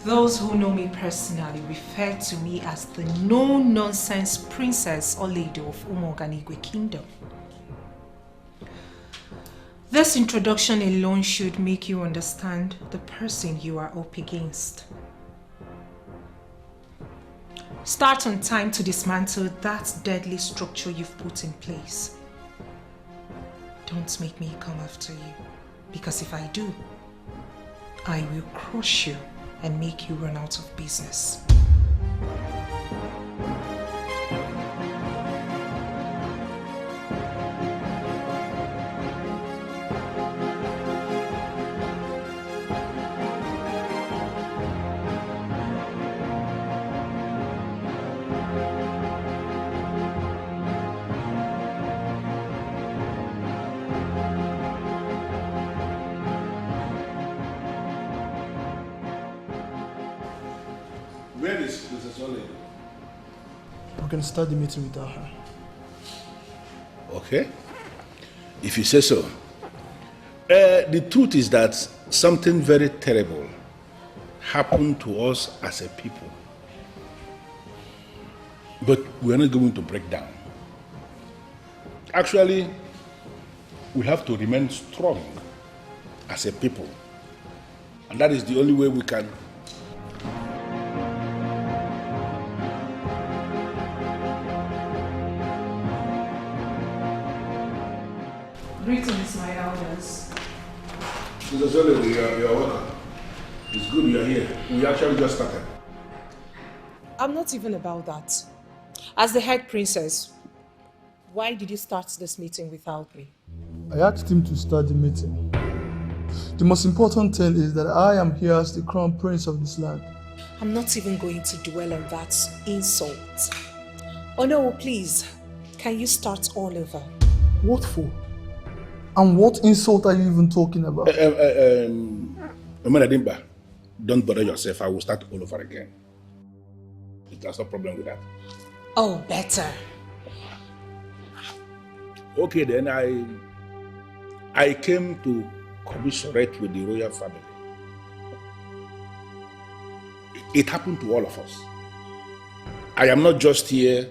Those who know me personally refer to me as the no-nonsense princess or lady of Umoganigwe Kingdom. This introduction alone should make you understand the person you are up against. Start on time to dismantle that deadly structure you've put in place. Don't make me come after you, because if I do, I will crush you and make you run out of business. Where is Mrs. Ole? We can start the meeting without her. Okay. If you say so. The truth is that something very terrible happened to us as a people. But we're not going to break down. Actually, we have to remain strong as a people. And that is the only way we can. Greetings, my elders. Mr. Zole, you are welcome. It's good you are here. We actually just started. I'm not even about that. As the head princess, why did you start this meeting without me? I asked him to start the meeting. The most important thing is that I am here as the crown prince of this land. I'm not even going to dwell on that insult. Oh no, please, can you start all over? What for? And what insult are you even talking about? Omenadimba, don't bother yourself. I will start all over again. There's no problem with that. Oh, better. Okay, then I came to commiserate with the royal family. It happened to all of us. I am not just here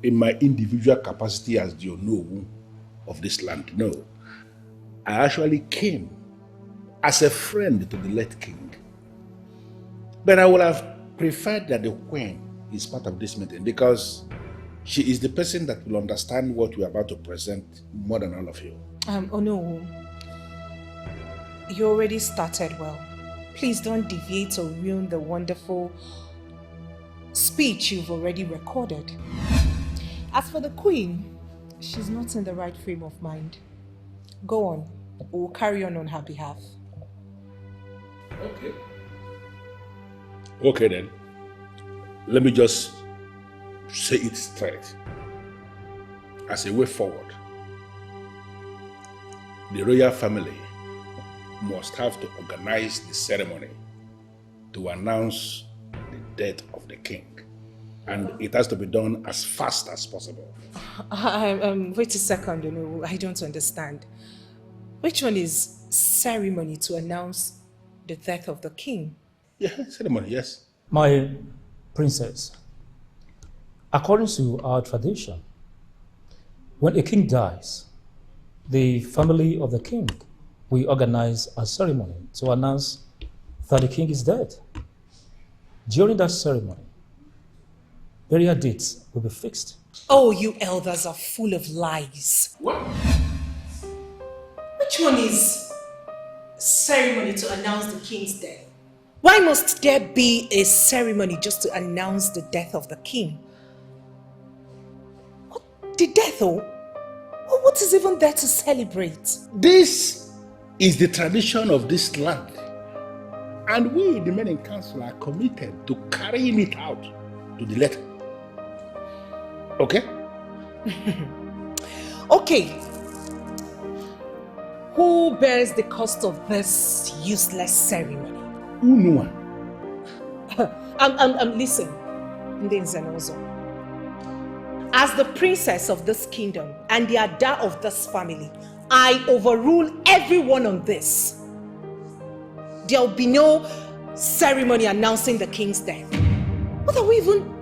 in my individual capacity as the Onowu of this land. No. I actually came as a friend to the late king. But I would have preferred that the queen is part of this meeting because she is the person that will understand what we are about to present more than all of you. Oh no. You already started well. Please don't deviate or ruin the wonderful speech you've already recorded. As for the queen, she's not in the right frame of mind. Go on. We'll carry on her behalf. Okay. Okay then. Let me just say it straight. As a way forward, the royal family must have to organize the ceremony to announce the death of the king. And it has to be done as fast as possible. Wait a second, I don't understand. Which one is ceremony to announce the death of the king? Yeah, ceremony, yes. My princess, according to our tradition, when a king dies, the family of the king will organize a ceremony to announce that the king is dead. During that ceremony, burial dates will be fixed. Oh, you elders are full of lies. What? Which one is ceremony to announce the king's death? Why must there be a ceremony just to announce the death of the king? What? The death, oh? What is even there to celebrate? This is the tradition of this land. And we, the men in council, are committed to carrying it out to the letter. Okay? Okay. Who bears the cost of this useless ceremony? Unua. Listen, Ndenzenozo. As the princess of this kingdom and the Ada of this family, I overrule everyone on this. There will be no ceremony announcing the king's death? What are we even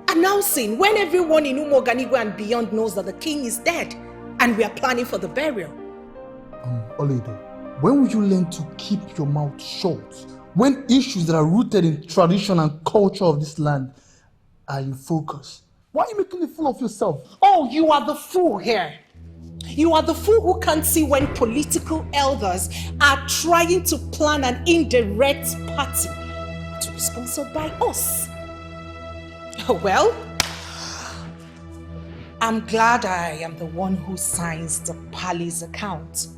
announcing when everyone in Umoganigwe and beyond knows that the king is dead and we are planning for the burial? Oledo, when will you learn to keep your mouth shut? When issues that are rooted in tradition and culture of this land are in focus? Why are you making a fool of yourself? Oh, you are the fool here. You are the fool who can't see when political elders are trying to plan an indirect party to be sponsored by us. Well, I'm glad I am the one who signs the palace account.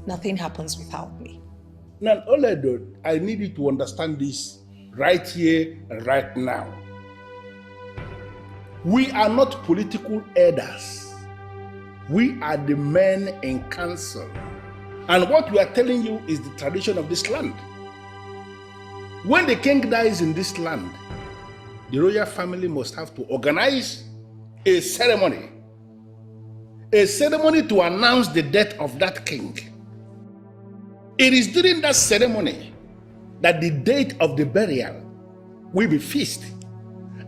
Nothing happens without me. Now, Oledo, I need you to understand this right here and right now. We are not political elders. We are the men in council. And what we are telling you is the tradition of this land. When the king dies in this land, the royal family must have to organize a ceremony to announce the death of that king. It is during that ceremony that the date of the burial will be fixed.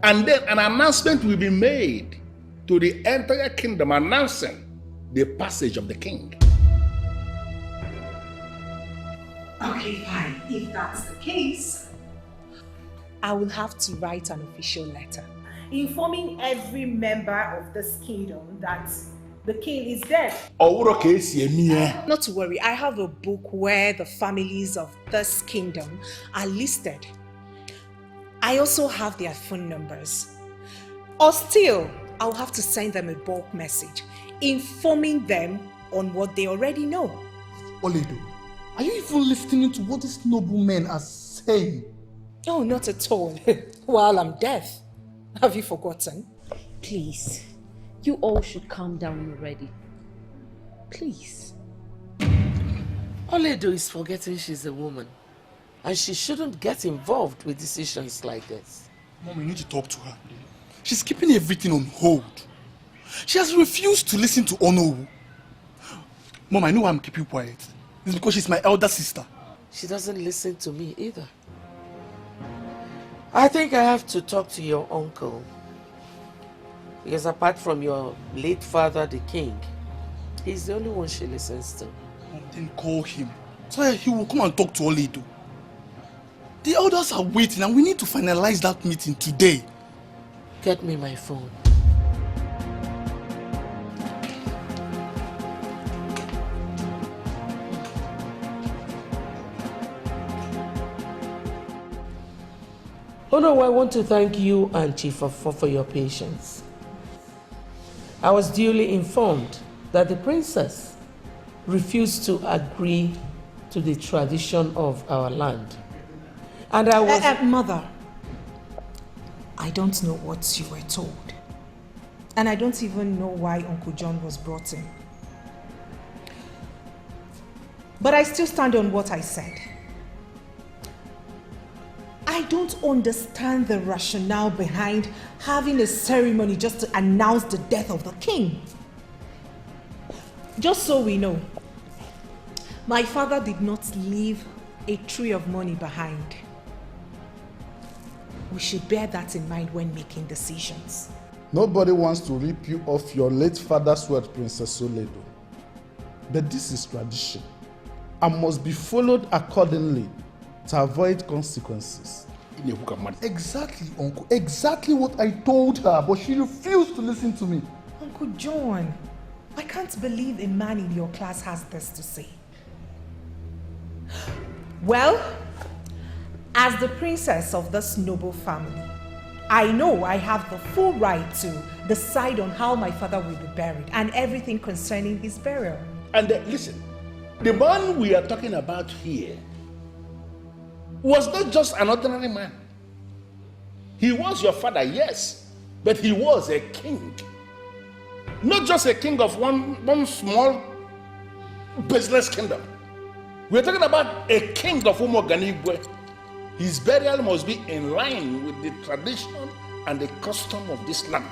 And then an announcement will be made to the entire kingdom announcing the passage of the king. Okay, fine. If that's the case, I will have to write an official letter informing every member of this kingdom that the king is dead. Not to worry, I have a book where the families of this kingdom are listed. I also have their phone numbers. Or still, I'll have to send them a bulk message informing them on what they already know. Oledo, are you even listening to what these noblemen are saying? Oh, not at all. While I'm deaf. Have you forgotten? Please, you all should calm down already. Please. Oledo is forgetting she's a woman. And she shouldn't get involved with decisions like this. Mom, we need to talk to her. She's keeping everything on hold. She has refused to listen to Onowu. Mom, I know why I'm keeping quiet. It's because she's my elder sister. She doesn't listen to me either. I think I have to talk to your uncle. Because apart from your late father, the king, he's the only one she listens to. Mom, then call him. So he will come and talk to Oledo. The elders are waiting and we need to finalize that meeting today. Get me my phone. Oh no, I want to thank you and Chief for your patience. I was duly informed that the princess refused to agree to the tradition of our land. And I was... Mother, I don't know what you were told. And I don't even know why Uncle John was brought in. But I still stand on what I said. I don't understand the rationale behind having a ceremony just to announce the death of the king. Just so we know, my father did not leave a tree of money behind. We should bear that in mind when making decisions. Nobody wants to rip you off your late father's word, Princess Oledo. But this is tradition and must be followed accordingly to avoid consequences. Exactly, Uncle. Exactly what I told her, but she refused to listen to me. Uncle John, I can't believe a man in your class has this to say. Well, as the princess of this noble family, I know I have the full right to decide on how my father will be buried and everything concerning his burial. And listen, the man we are talking about here was not just an ordinary man. He was your father, yes, but he was a king. Not just a king of one small business kingdom. We're talking about a king of Umoganigwe. His burial must be in line with the tradition and the custom of this land.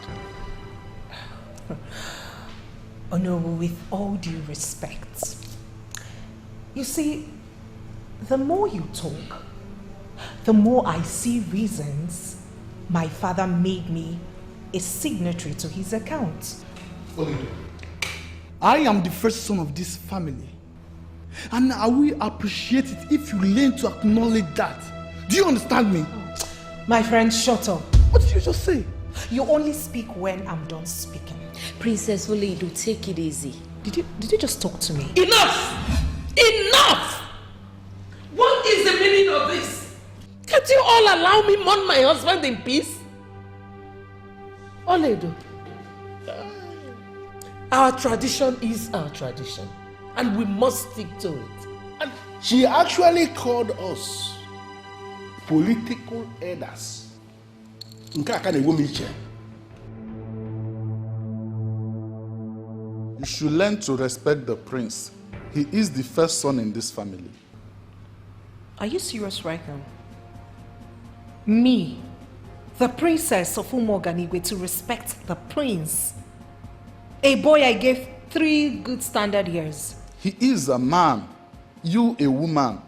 Oh no, with all due respect. You see, the more you talk, the more I see reasons my father made me a signatory to his account. Olido, I am the first son of this family. And I will appreciate it if you learn to acknowledge that. Do you understand me? My friend, shut up. What did you just say? You only speak when I'm done speaking. Princess Oledo, take it easy. Did you just talk to me? Enough! Enough! What is the meaning of this? Can't you all allow me mourn my husband in peace? Oledo, our tradition is our tradition, and we must stick to it. And she actually called us political elders. Nke a ka na-egwu m iche. You should learn to respect the prince. He is the first son in this family. Are you serious right now? Me, the princess of Umoganigwe, to respect the prince? A boy I gave 3 good standard years. He is a man, you a woman.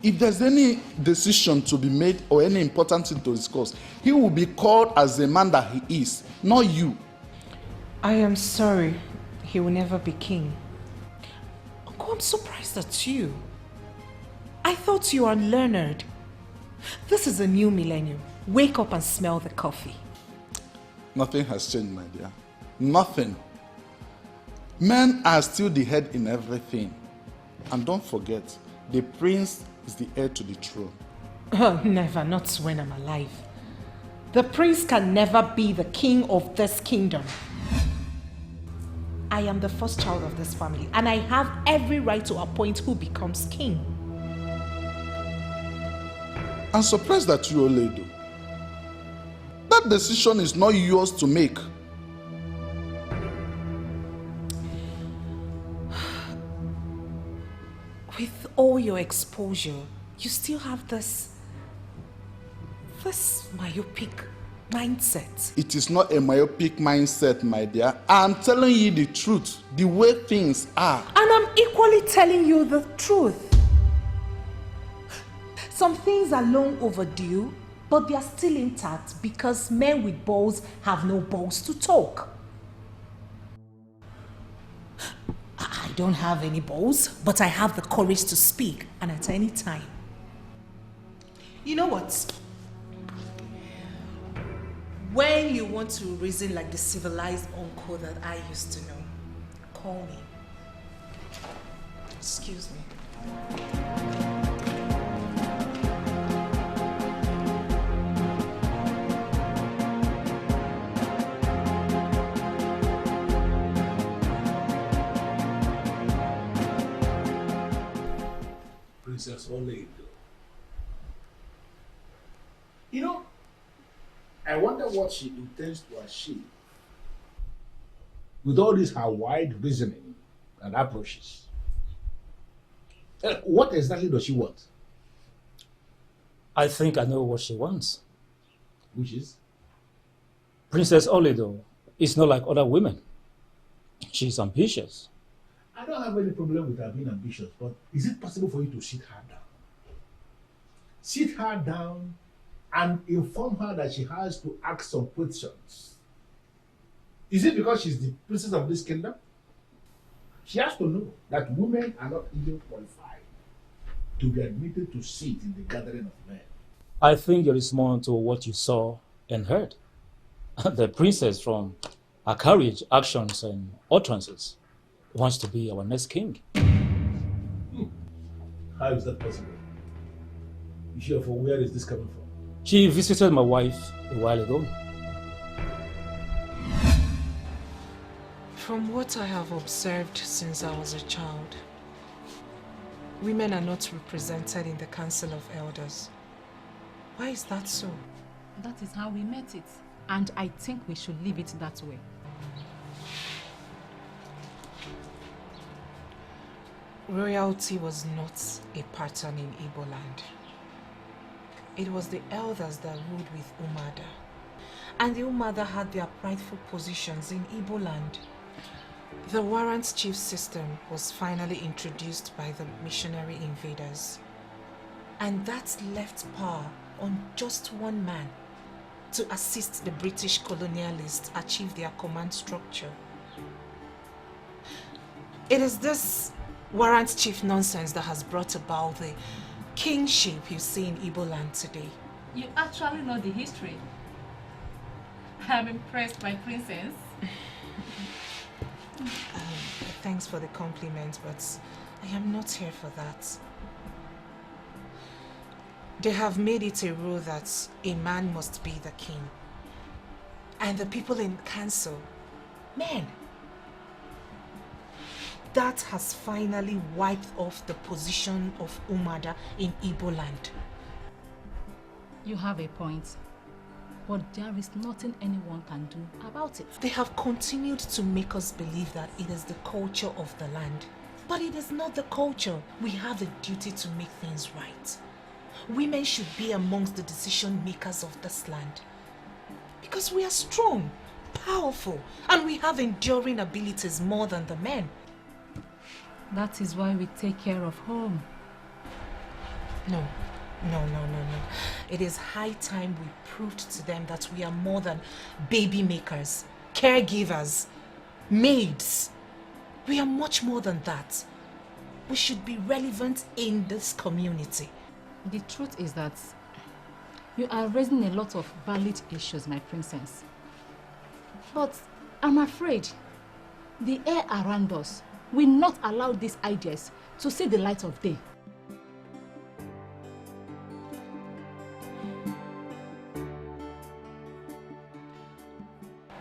If there's any decision to be made or any important thing to discuss, he will be called as the man that he is, not you. I am sorry. He will never be king. Uncle, I'm surprised at you. I thought you are learned. This is a new millennium. Wake up and smell the coffee. Nothing has changed, my dear. Nothing. Men are still the head in everything. And don't forget, the prince is the heir to the throne. Oh, never, not when I'm alive. The prince can never be the king of this kingdom. I am the first child of this family, and I have every right to appoint who becomes king. I'm surprised at you, Oledo. That decision is not yours to make. With all your exposure, you still have this myopic mindset. It is not a myopic mindset, my dear. I'm telling you the truth, the way things are. And I'm equally telling you the truth. Some things are long overdue, but they are still intact because men with balls have no balls to talk. I don't have any balls, but I have the courage to speak, and at any time. You know what? When you want to reason like the civilized uncle that I used to know, call me. Excuse me. Princess Oledo. You know, I wonder what she intends to achieve with all this her wide reasoning and approaches. What exactly does she want? I think I know what she wants. Which is? Princess Oledo is not like other women. She's ambitious. I don't have any problem with her being ambitious, but is it possible for you to sit her down? Sit her down and inform her that she has to ask some questions. Is it because she's the princess of this kingdom? She has to know that women are not even qualified to be admitted to sit in the gathering of men. I think there is more to what you saw and heard. The princess, from her courage, actions, and utterances, wants to be our next king. How is that possible? You sure for where is this coming from? She visited my wife a while ago. From what I have observed since I was a child, women are not represented in the Council of Elders. Why is that so? That is how we met it. And I think we should leave it that way. Royalty was not a pattern in Igbo land. It was the elders that ruled with Umada. And the Umada had their prideful positions in Igbo land. The warrant chief system was finally introduced by the missionary invaders. And that left power on just one man to assist the British colonialists achieve their command structure. It is this warrant chief nonsense that has brought about the kingship you see in Igbo land today. You actually know the history. I'm impressed, my princess. Thanks for the compliment, but I am not here for that. They have made it a rule that a man must be the king. And the people in council, men. That has finally wiped off the position of Umada in Igbo land. You have a point. But there is nothing anyone can do about it. They have continued to make us believe that it is the culture of the land. But it is not the culture. We have a duty to make things right. Women should be amongst the decision makers of this land. Because we are strong, powerful, and we have enduring abilities more than the men. That is why we take care of home. No. It is high time we proved to them that we are more than baby makers, caregivers, maids. We are much more than that. We should be relevant in this community. The truth is that you are raising a lot of valid issues, my princess. But I'm afraid the air around us will not allow these ideas to see the light of day.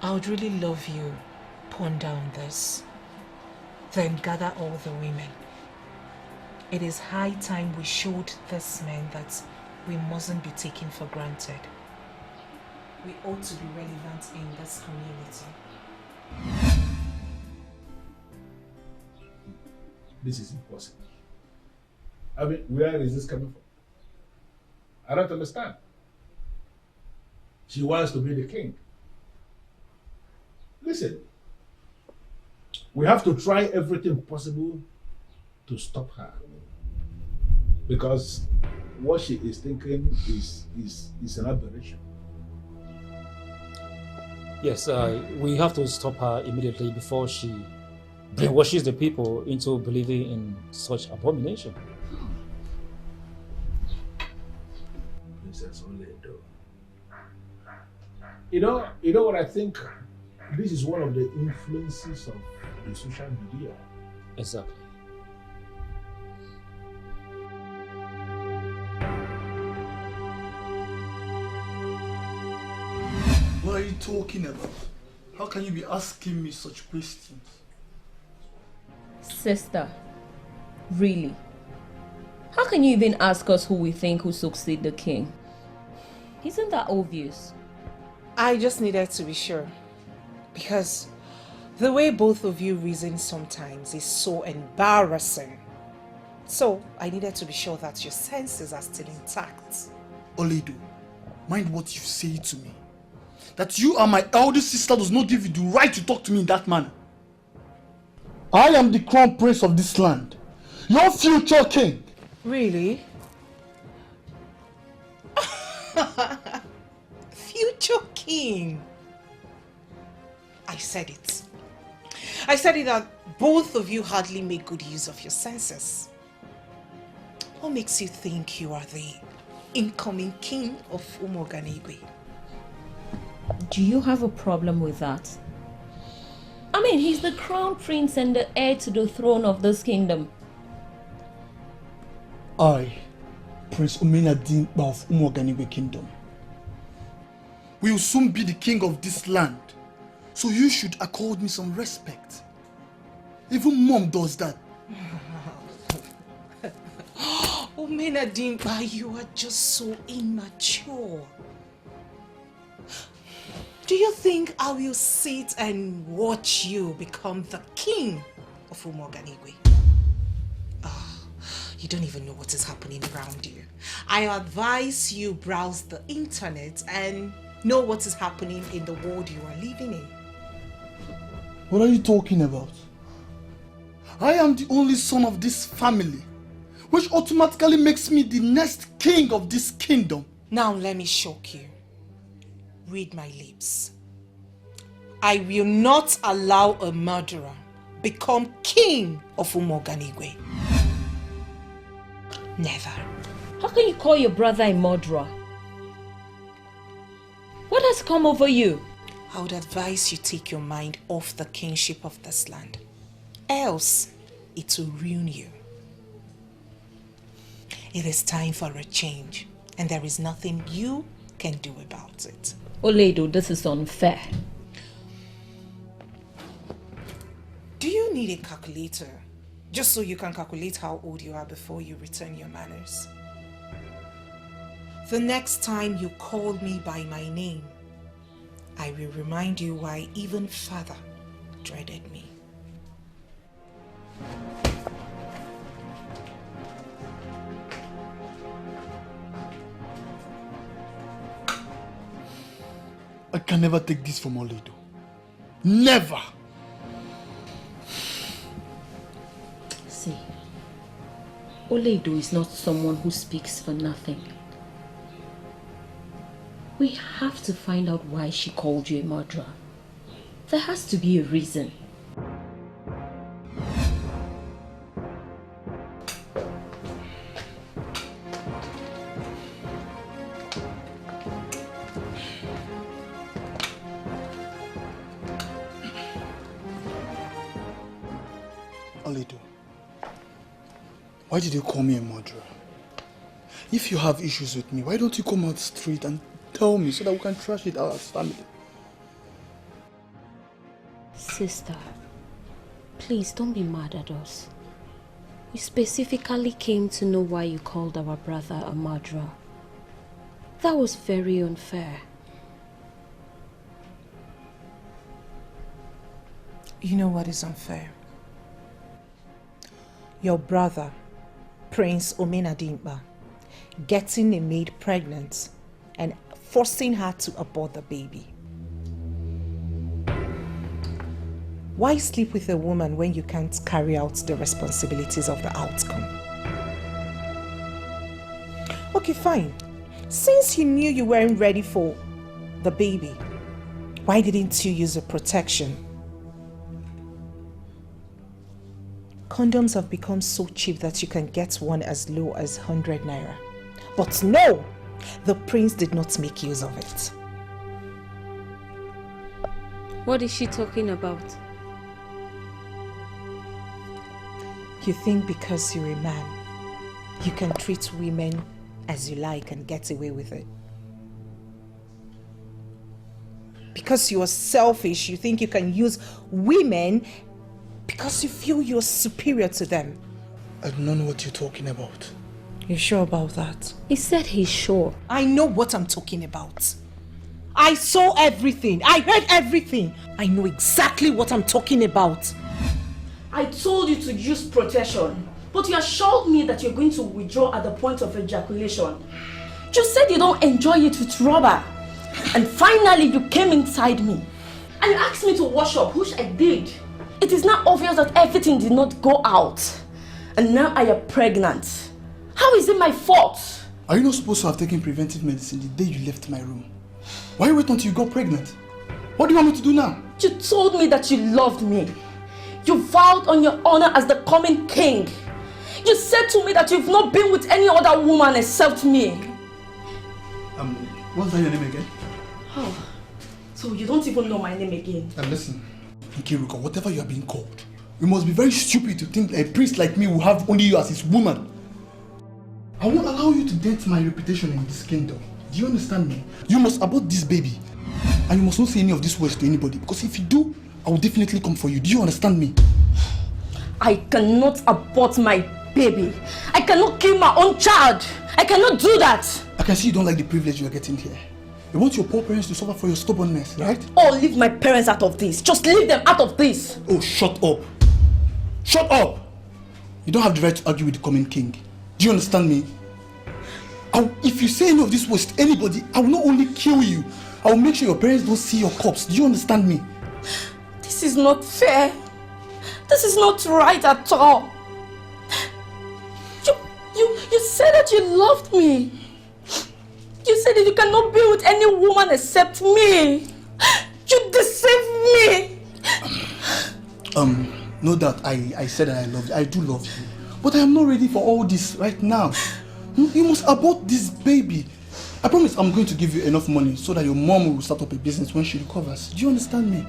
I would really love you ponder on this. Then gather all the women. It is high time we showed these men that we mustn't be taken for granted. We ought to be relevant in this community. This is impossible. I mean, where is this coming from? I don't understand. She wants to be the king. Listen, we have to try everything possible to stop her. Because what she is thinking is an aberration. Yes, we have to stop her immediately before she brainwashes the people into believing in such abomination. Princess Oledo. You know what I think? This is one of the influences of the social media. Exactly. What are you talking about? How can you be asking me such questions? Sister, really? How can you even ask us who we think will succeed the king? Isn't that obvious? I just needed to be sure. Because the way both of you reason sometimes is so embarrassing. So I needed to be sure that your senses are still intact. Oledo, mind what you say to me. That you are my eldest sister does not give you the right to talk to me in that manner. I am the crown prince of this land. Your future king. Really? Future king. I said it. I said it that both of you hardly make good use of your senses. What makes you think you are the incoming king of Umoganigwe? Do you have a problem with that? I mean, he's the crown prince and the heir to the throne of this kingdom. I, Prince Omenadin of Umoganigwe Kingdom, will soon be the king of this land. So you should accord me some respect. Even mom does that. Omenadimba, you are just so immature. Do you think I will sit and watch you become the king of Umoganigwe? You don't even know what is happening around you. I advise you browse the internet and know what is happening in the world you are living in. What are you talking about? I am the only son of this family, which automatically makes me the next king of this kingdom. Now let me shock you. Read my lips. I will not allow a murderer become king of Umoganigwe. Never. How can you call your brother a murderer? What has come over you? I would advise you take your mind off the kingship of this land. Else, it will ruin you. It is time for a change, and there is nothing you can do about it. Oledo, this is unfair. Do you need a calculator? Just so you can calculate how old you are before you return your manners. The next time you call me by my name, I will remind you why even father dreaded me. I can never take this from Oledo. Never! See, Oledo is not someone who speaks for nothing. We have to find out why she called you a murderer. There has to be a reason. Oledo, why did you call me a murderer? If you have issues with me, why don't you come out straight and tell me so that we can trash it out as family? Sister, please don't be mad at us. We specifically came to know why you called our brother a murderer. That was very unfair. You know what is unfair? Your brother, Prince Omenadimba, getting a maid pregnant and forcing her to abort the baby. Why sleep with a woman when you can't carry out the responsibilities of the outcome? Okay, fine. Since you knew you weren't ready for the baby, why didn't you use a protection? Condoms have become so cheap that you can get one as low as 100 naira. But no! The prince did not make use of it. What is she talking about? You think because you're a man, you can treat women as you like and get away with it? Because you are selfish, you think you can use women because you feel you're superior to them? I do not know what you're talking about. You sure about that? He said he's sure. I know what I'm talking about. I saw everything. I heard everything. I know exactly what I'm talking about. I told you to use protection, but you assured me that you're going to withdraw at the point of ejaculation. You said you don't enjoy it with rubber. And finally you came inside me. And you asked me to wash up, which I did. It is now obvious that everything did not go out. And now I am pregnant. How is it my fault? Are you not supposed to have taken preventive medicine the day you left my room? Why wait until you got pregnant? What do you want me to do now? You told me that you loved me. You vowed on your honor as the coming king. You said to me that you've not been with any other woman except me. What's that your name again? Oh, so you don't even know my name again. And listen, Nkiruka, whatever you are being called, you must be very stupid to think a priest like me will have only you as his woman. I won't allow you to dent my reputation in this kingdom. Do you understand me? You must abort this baby. And you must not say any of these words to anybody. Because if you do, I will definitely come for you. Do you understand me? I cannot abort my baby. I cannot kill my own child. I cannot do that. I can see you don't like the privilege you are getting here. You want your poor parents to suffer for your stubbornness, right? Oh, leave my parents out of this. Just leave them out of this. Oh, shut up. Shut up! You don't have the right to argue with the coming king. Do you understand me? If you say any of this words to anybody, I will not only kill you, I will make sure your parents don't see your corpse. Do you understand me? This is not fair. This is not right at all. You said that you loved me. You said that you cannot be with any woman except me. You deceived me. No doubt I said that I love you. I do love you. But I am not ready for all this right now. You must abort this baby. I promise I'm going to give you enough money so that your mom will start up a business when she recovers. Do you understand me?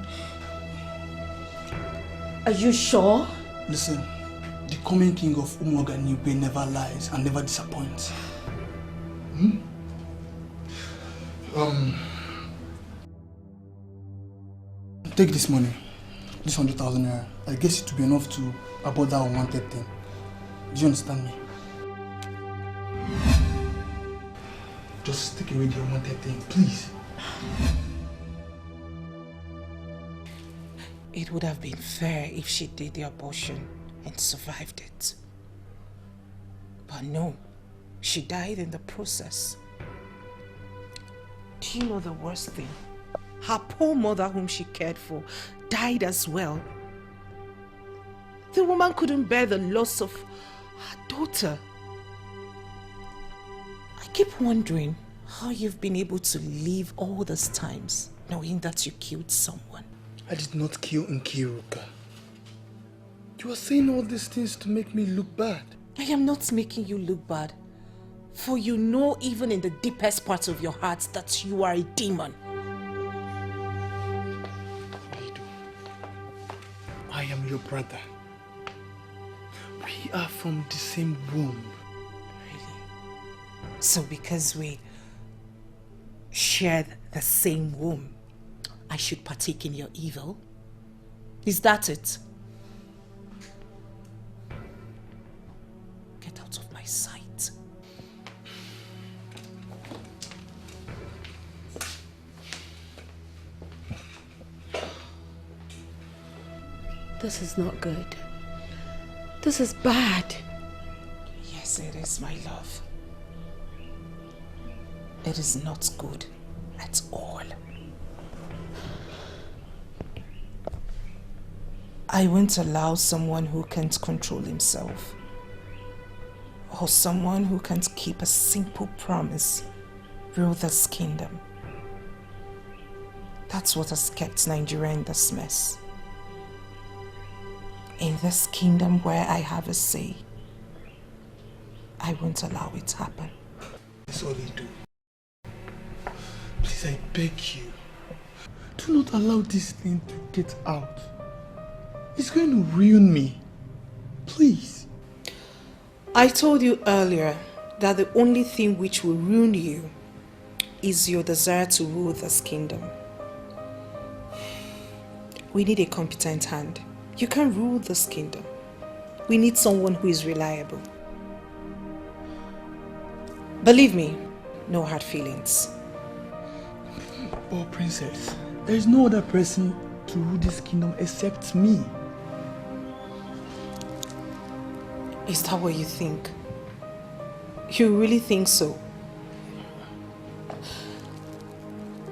Are you sure? Listen, the coming king of Umuoganigwe never lies and never disappoints. Take this money, this 100,000 naira. I guess it will be enough to abort that unwanted thing. Do you understand me? Just take away the unwanted thing, please. It would have been fair if she did the abortion and survived it. But no, she died in the process. Do you know the worst thing? Her poor mother, whom she cared for, died as well. The woman couldn't bear the loss of her daughter. I keep wondering how you've been able to live all these times, knowing that you killed someone. I did not kill Nkiruka. You are saying all these things to make me look bad. I am not making you look bad, for you know even in the deepest parts of your heart that you are a demon. I am your brother. We are from the same womb. Really? So because we shared the same womb, I should partake in your evil? Is that it? Get out of my sight. This is not good. This is bad. Yes, it is, my love. It is not good at all. I won't allow someone who can't control himself, or someone who can't keep a simple promise, rule this kingdom. That's what has kept Nigeria in this mess. In this kingdom where I have a say, I won't allow it to happen. That's all they do. Please, I beg you. Do not allow this thing to get out. It's going to ruin me. Please. I told you earlier that the only thing which will ruin you is your desire to rule this kingdom. We need a competent hand. You can't rule this kingdom. We need someone who is reliable. Believe me, no hard feelings. Oh, princess, there is no other person to rule this kingdom except me. Is that what you think? You really think so?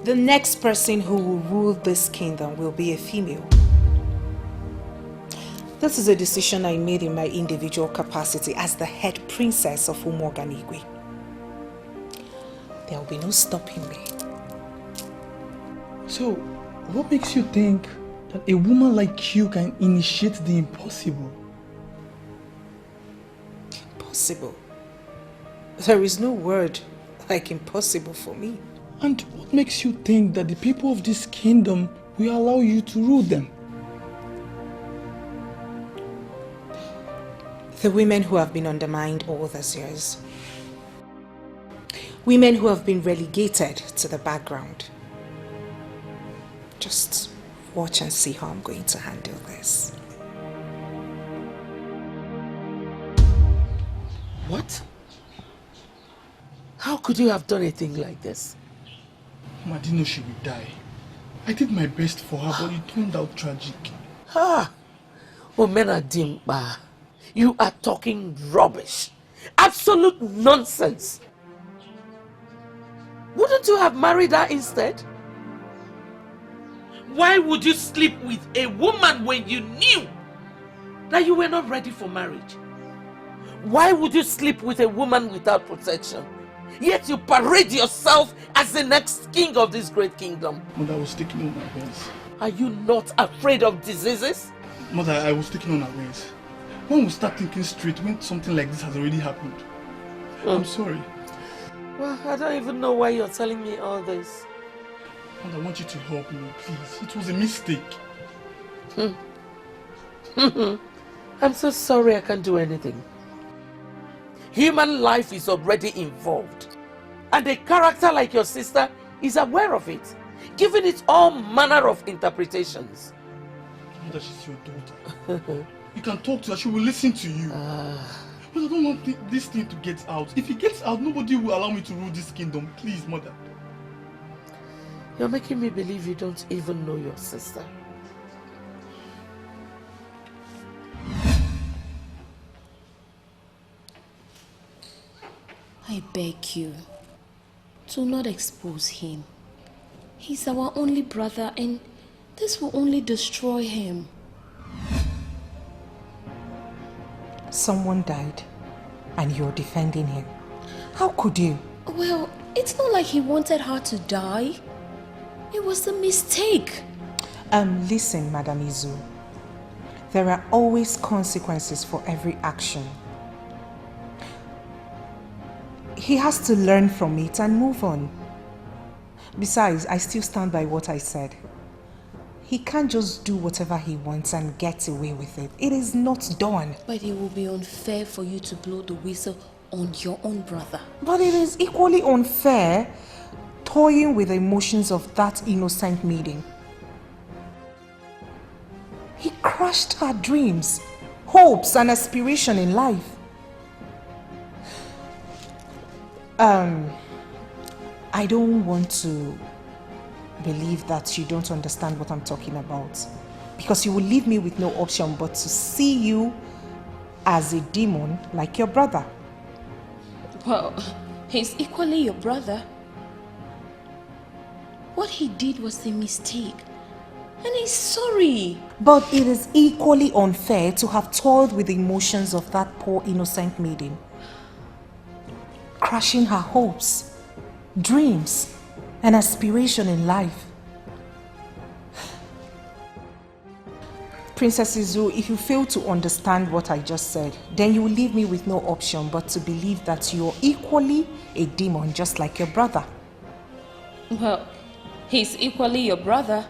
The next person who will rule this kingdom will be a female. This is a decision I made in my individual capacity as the head princess of Umuoganigwe. There will be no stopping me. So, what makes you think that a woman like you can initiate the impossible? Impossible? There is no word like impossible for me. And what makes you think that the people of this kingdom will allow you to rule them? The women who have been undermined all these years. Women who have been relegated to the background. Just watch and see how I'm going to handle this. What? How could you have done a thing like this? I didn't know she would die. I did my best for her, but it turned out tragic. Omena Dimba, you are talking rubbish. Absolute nonsense. Wouldn't you have married her instead? Why would you sleep with a woman when you knew that you were not ready for marriage? Why would you sleep with a woman without protection? Yet you parade yourself as the next king of this great kingdom. Mother, I was taking unawares. Are you not afraid of diseases? Mother, I was taking unawares. When we start thinking straight when something like this has already happened? I'm sorry. Well, I don't even know why you're telling me all this. Mother, I want you to help me, please. It was a mistake. I'm so sorry I can't do anything. Human life is already involved. And a character like your sister is aware of it, giving it all manner of interpretations. Mother, she's your daughter. You can talk to her, she will listen to you. But I don't want this thing to get out. If it gets out, nobody will allow me to rule this kingdom. Please, Mother. You're making me believe you don't even know your sister. I beg you, do not expose him. He's our only brother and this will only destroy him. Someone died and you're defending him. How could you? Well, it's not like he wanted her to die. It was a mistake. Listen, Madam Izu. There are always consequences for every action. He has to learn from it and move on. Besides, I still stand by what I said. He can't just do whatever he wants and get away with it. It is not done. But it will be unfair for you to blow the whistle on your own brother. But it is equally unfair toying with the emotions of that innocent maiden. He crushed her dreams, hopes, and aspiration in life. I don't want to believe that you don't understand what I'm talking about, because you will leave me with no option but to see you as a demon like your brother. Well, he's equally your brother. What he did was a mistake, and he's sorry. But it is equally unfair to have toiled with the emotions of that poor innocent maiden, crushing her hopes, dreams, and aspiration in life. Princess Izu, if you fail to understand what I just said, then you will leave me with no option but to believe that you're equally a demon just like your brother. Well, he's equally your brother.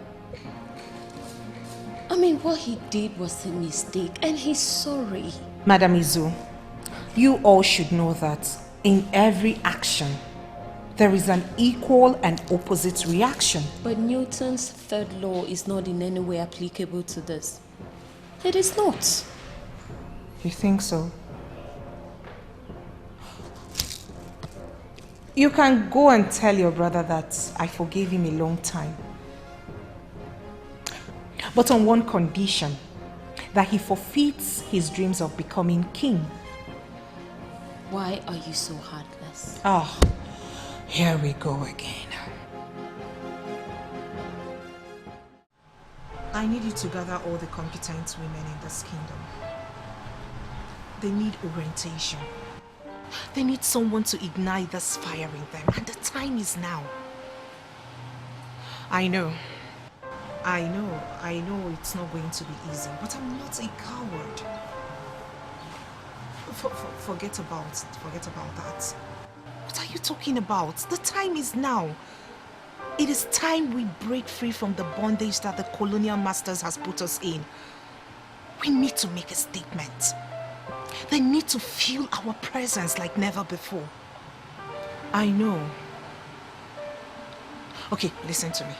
I mean, what he did was a mistake and he's sorry. Madam Izu, you all should know that in every action, there is an equal and opposite reaction. But Newton's third law is not in any way applicable to this. It is not. You think so? You can go and tell your brother that I forgave him a long time. But on one condition, that he forfeits his dreams of becoming king. Why are you so heartless? Ah, here we go again. I need you to gather all the competent women in this kingdom. They need orientation. They need someone to ignite this fire in them, and the time is now. I know it's not going to be easy, but I'm not a coward. Forget about that. What are you talking about? The time is now. It is time we break free from the bondage that the colonial masters has put us in. We need to make a statement. They need to feel our presence like never before. I know. Okay, listen to me.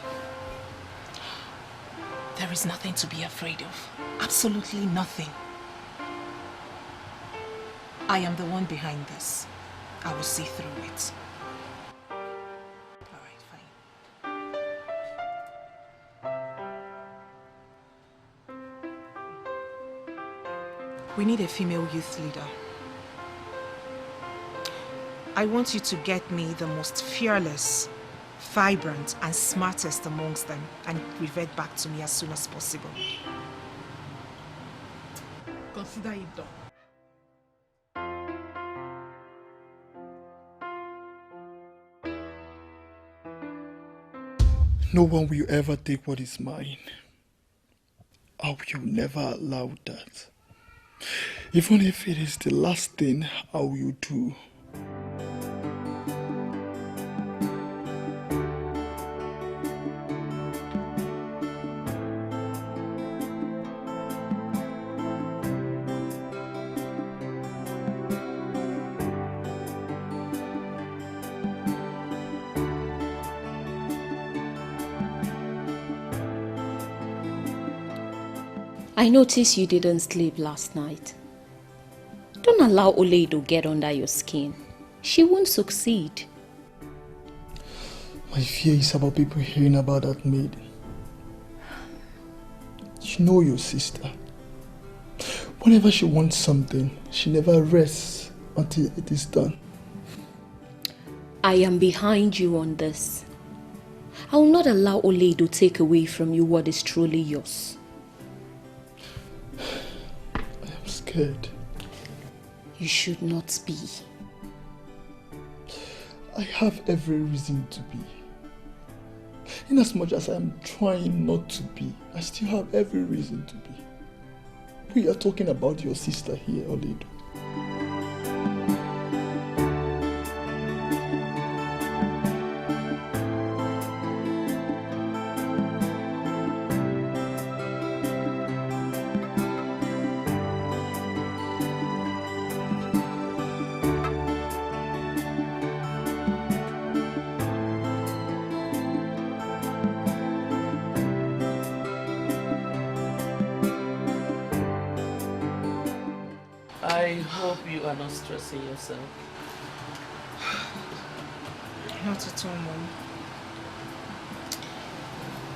There is nothing to be afraid of. Absolutely nothing. I am the one behind this. I will see through it. Alright, fine. We need a female youth leader. I want you to get me the most fearless, vibrant, and smartest amongst them and revert back to me as soon as possible. Consider it done. No one will ever take what is mine. I will never allow that. Even if it is the last thing I will do. I noticed you didn't sleep last night. Don't allow Oledo get under your skin. She won't succeed. My fear is about people hearing about that maid. You know your sister. Whenever she wants something, she never rests until it is done. I am behind you on this. I will not allow Oledo take away from you what is truly yours. I am scared. You should not be. I have every reason to be. In as much as I am trying not to be, I still have every reason to be. We are talking about your sister here, Oledo. I hope you are not stressing yourself. Not at all, Mom.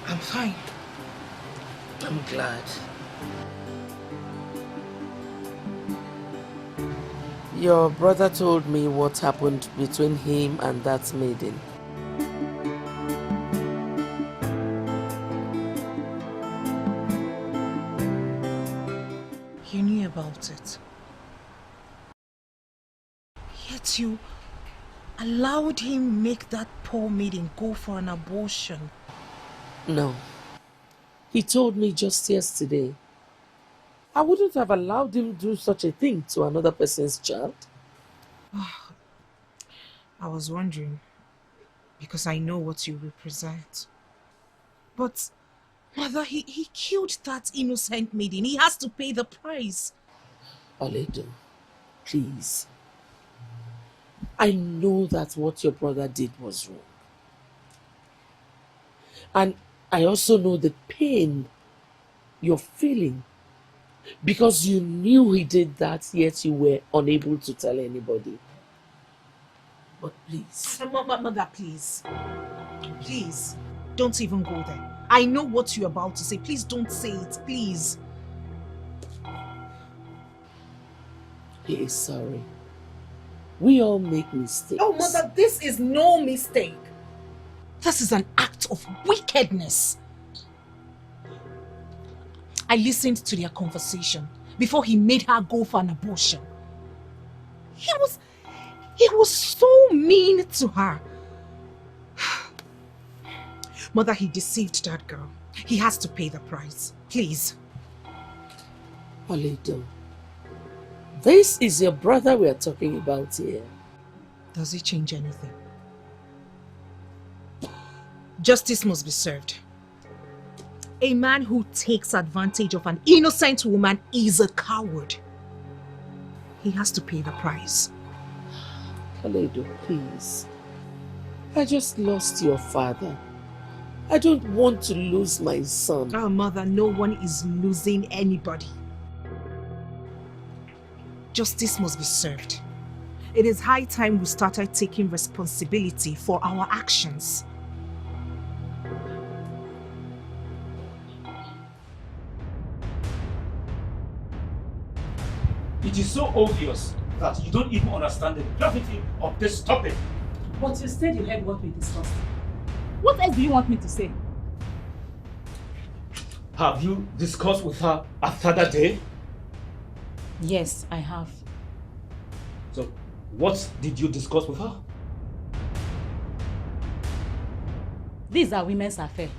I'm fine. I'm glad. Your brother told me what happened between him and that maiden. You knew about it. Yet you allowed him make that poor maiden go for an abortion. No. He told me just yesterday. I wouldn't have allowed him do such a thing to another person's child. I was wondering, because I know what you represent. But, Mother, he killed that innocent maiden. He has to pay the price. Oledo, please. I know that what your brother did was wrong. And I also know the pain you're feeling because you knew he did that, yet you were unable to tell anybody. But please. Mother, please. Please, don't even go there. I know what you're about to say. Please don't say it, please. He is sorry. We all make mistakes. Oh, Mother, this is no mistake. This is an act of wickedness. I listened to their conversation before he made her go for an abortion. He was so mean to her. Mother, he deceived that girl. He has to pay the price. Please. Oledo, this is your brother we are talking about here. Does it change anything? Justice must be served. A man who takes advantage of an innocent woman is a coward. He has to pay the price. Oledo, please. I just lost your father. I don't want to lose my son. Oh, Mother, no one is losing anybody. Justice must be served. It is high time we started taking responsibility for our actions. It is so obvious that you don't even understand the gravity of this topic. But you said you heard what we discussed. What else do you want me to say? Have you discussed with her after that day? Yes, I have. So, what did you discuss with her? These are women's affairs.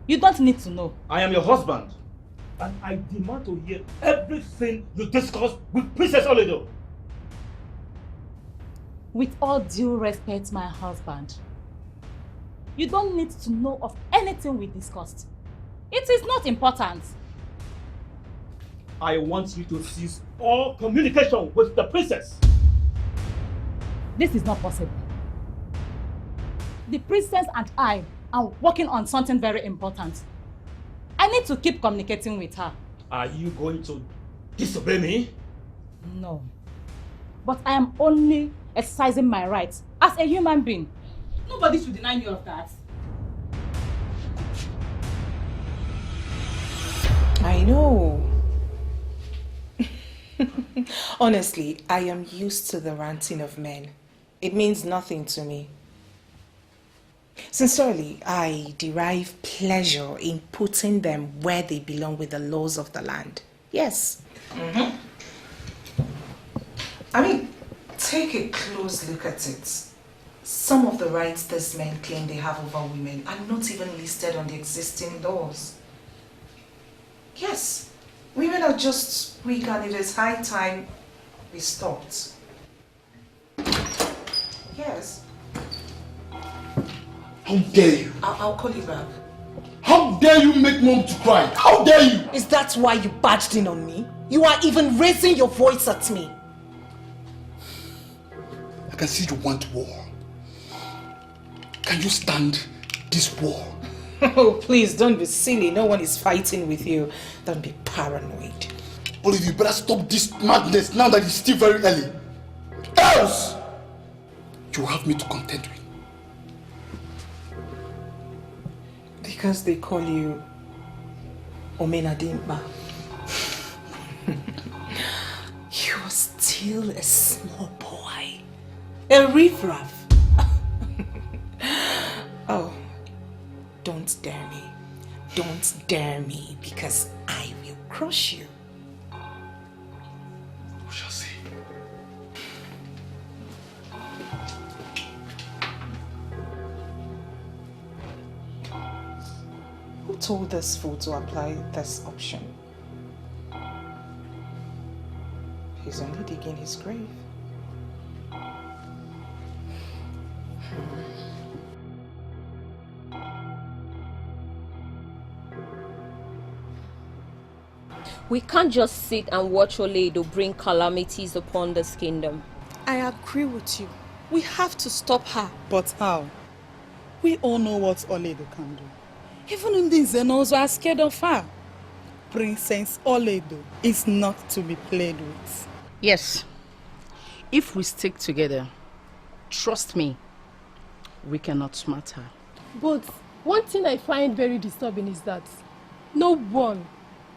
You don't need to know. I am your husband. And I demand to hear everything you discuss with Princess Oledo. With all due respect, my husband, you don't need to know of anything we discussed. It is not important. I want you to cease all communication with the princess. This is not possible. The princess and I are working on something very important. I need to keep communicating with her. Are you going to disobey me? No. But I am only exercising my rights as a human being. Nobody should deny me of that. I know. Honestly, I am used to the ranting of men. It means nothing to me. Sincerely, I derive pleasure in putting them where they belong with the laws of the land. Yes. I mean, take a close look at it. Some of the rights these men claim they have over women are not even listed on the existing laws. Yes, women are just weak and it is high time we stopped. Yes. How dare you? I'll call you back. How dare you make mom to cry? How dare you? Is that why you barged in on me? You are even raising your voice at me. I can see you want war. Can you stand this war? Oh, please don't be silly. No one is fighting with you. Don't be paranoid. Olive, you better stop this madness now that it's still very early. Else, you will have me to contend with. Because they call you Omena Dimba. You're still a small boy. A riffraff. Oh, don't dare me. Don't dare me because I will crush you. We shall see. Who told this fool to apply this option? He's only digging his grave. We can't just sit and watch Oledo bring calamities upon this kingdom. I agree with you. We have to stop her. But how? We all know what Oledo can do. Even the Zenos are scared of her. Princess Oledo is not to be played with. Yes. If we stick together, trust me, we cannot smart her. But one thing I find very disturbing is that no one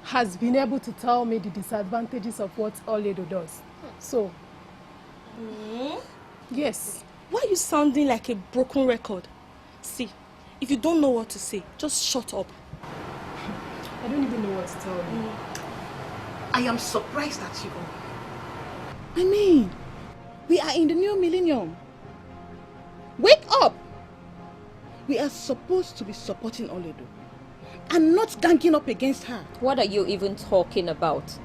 has been able to tell me the disadvantages of what Oledo does. So, yes. Why are you sounding like a broken record? See, if you don't know what to say, just shut up. I don't even know what to tell you. I am surprised at you. I mean, we are in the new millennium. Wake up! We are supposed to be supporting Oledo and not ganging up against her. What are you even talking about?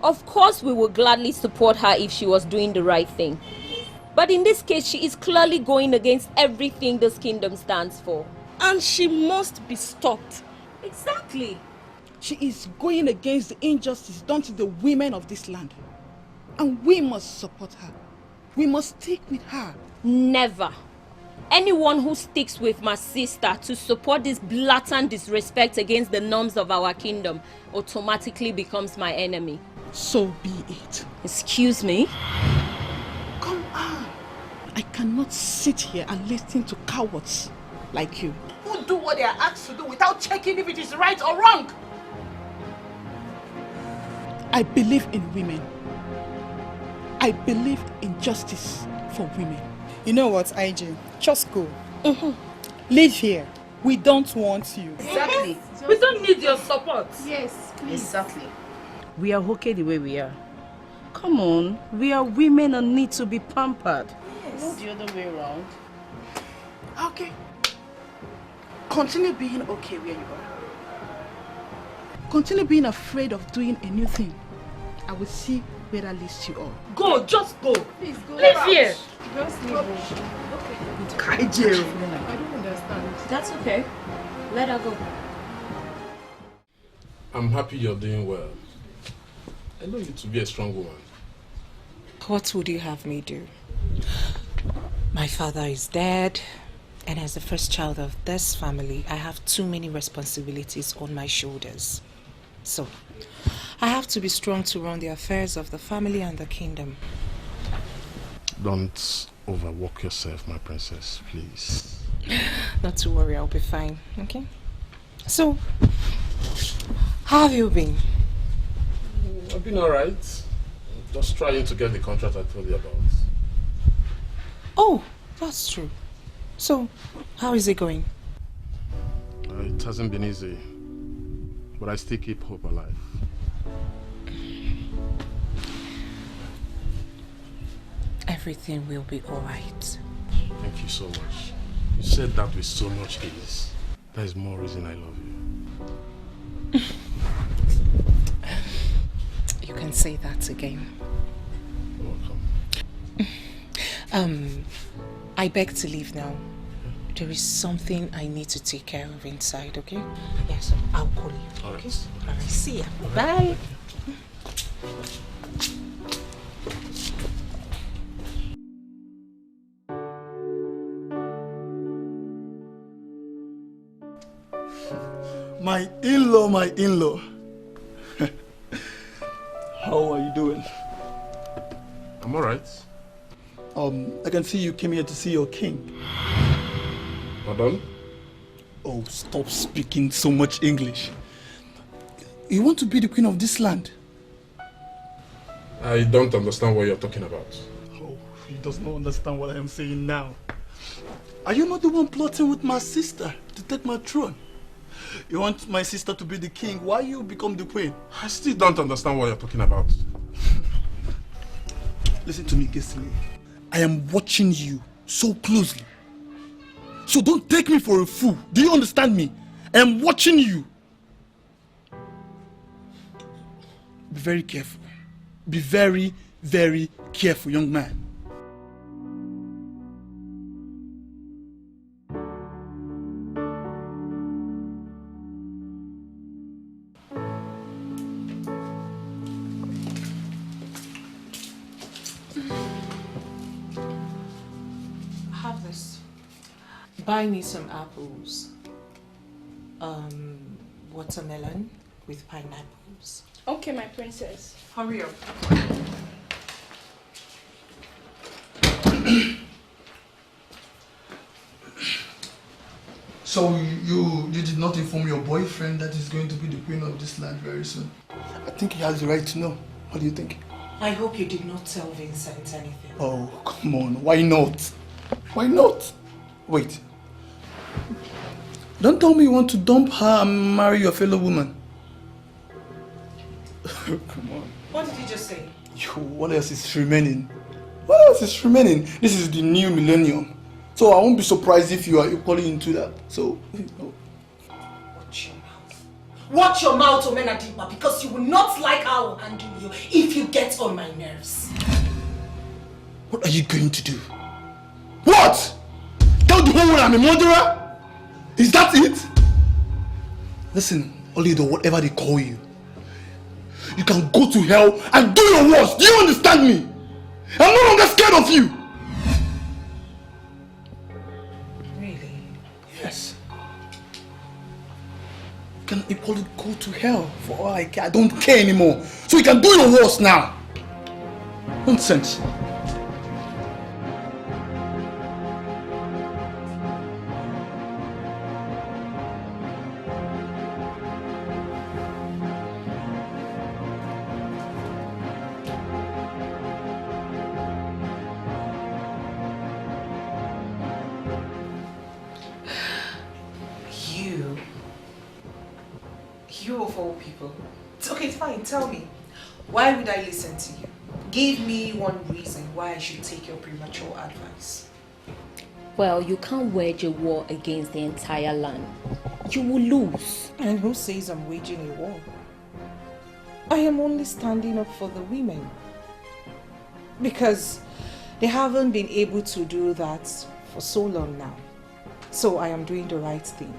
Of course we would gladly support her if she was doing the right thing. But in this case, she is clearly going against everything this kingdom stands for. And she must be stopped. Exactly. She is going against the injustice done to the women of this land. And we must support her. We must stick with her. Never. Anyone who sticks with my sister to support this blatant disrespect against the norms of our kingdom automatically becomes my enemy. So be it. Excuse me? Come on. I cannot sit here and listen to cowards like you, Who do what they are asked to do without checking if it is right or wrong. I believe in women. I believe in justice for women. You know what, IJ? Just go. Leave here. We don't want you. Exactly. We don't need your support. Yes, please. Exactly. We are okay the way we are. Come on, we are women and need to be pampered. Yes. Not the other way around. Okay. Continue being okay where you are. Continue being afraid of doing a new thing. I will see where that leads you all. Go, just go. Please go. Leave here. Just leave her. I don't understand. That's okay. Let her go. I'm happy you're doing well. I know you to be a strong woman. What would you have me do? My father is dead, and as the first child of this family, I have too many responsibilities on my shoulders. So, I have to be strong to run the affairs of the family and the kingdom. Don't overwork yourself, my princess, please. Not to worry, I'll be fine, okay? So, how have you been? I've been alright. Just trying to get the contract I told you about. Oh, that's true. So, how is it going? It hasn't been easy, but I still keep hope alive. Everything will be alright. Thank you so much. You said that with so much ease. That is more reason I love you. You can say that again. Welcome. I beg to leave now. There is something I need to take care of inside, okay? Yes, I'll call you. All right. Okay? All right, see ya. Bye. My in-law, my in-law. How are you doing? I'm alright. I can see you came here to see your king. Madam? Oh, stop speaking so much English. You want to be the queen of this land? I don't understand what you're talking about. Oh, he does not understand what I am saying now. Are you not the one plotting with my sister to take my throne? You want my sister to be the king, why you become the queen? I still don't understand what you're talking about. Listen to me, Gisli. I am watching you so closely. So don't take me for a fool. Do you understand me? I am watching you. Be very careful. Be very, very careful, young man. Have this. Buy me some apples. Watermelon with pineapples. Okay, my princess. Hurry up. So you did not inform your boyfriend that he's going to be the queen of this land very soon? I think he has the right to know. What do you think? I hope you did not tell Vincent anything. Oh, come on. Why not? Why not? Wait. Don't tell me you want to dump her and marry your fellow woman. Come on. What did you just say? What else is remaining? What else is remaining? This is the new millennium. So I won't be surprised if you are equally into that. So, Watch your mouth. Watch your mouth, Omenadipa, because you will not like how I will handle you if you get on my nerves. What are you going to do? What? Tell the whole world I'm a murderer? Is that it? Listen, Olido, whatever they call you, you can go to hell and do your worst. Do you understand me? I'm no longer scared of you. Really? Yes. You can equally go to hell for all I care. I don't care anymore. So you can do your worst now. Nonsense. You of all people. It's okay, fine, tell me. Why would I listen to you? Give me one reason why I should take your premature advice. Well, you can't wage a war against the entire land. You will lose. And who says I'm waging a war? I am only standing up for the women. Because they haven't been able to do that for so long now. So I am doing the right thing.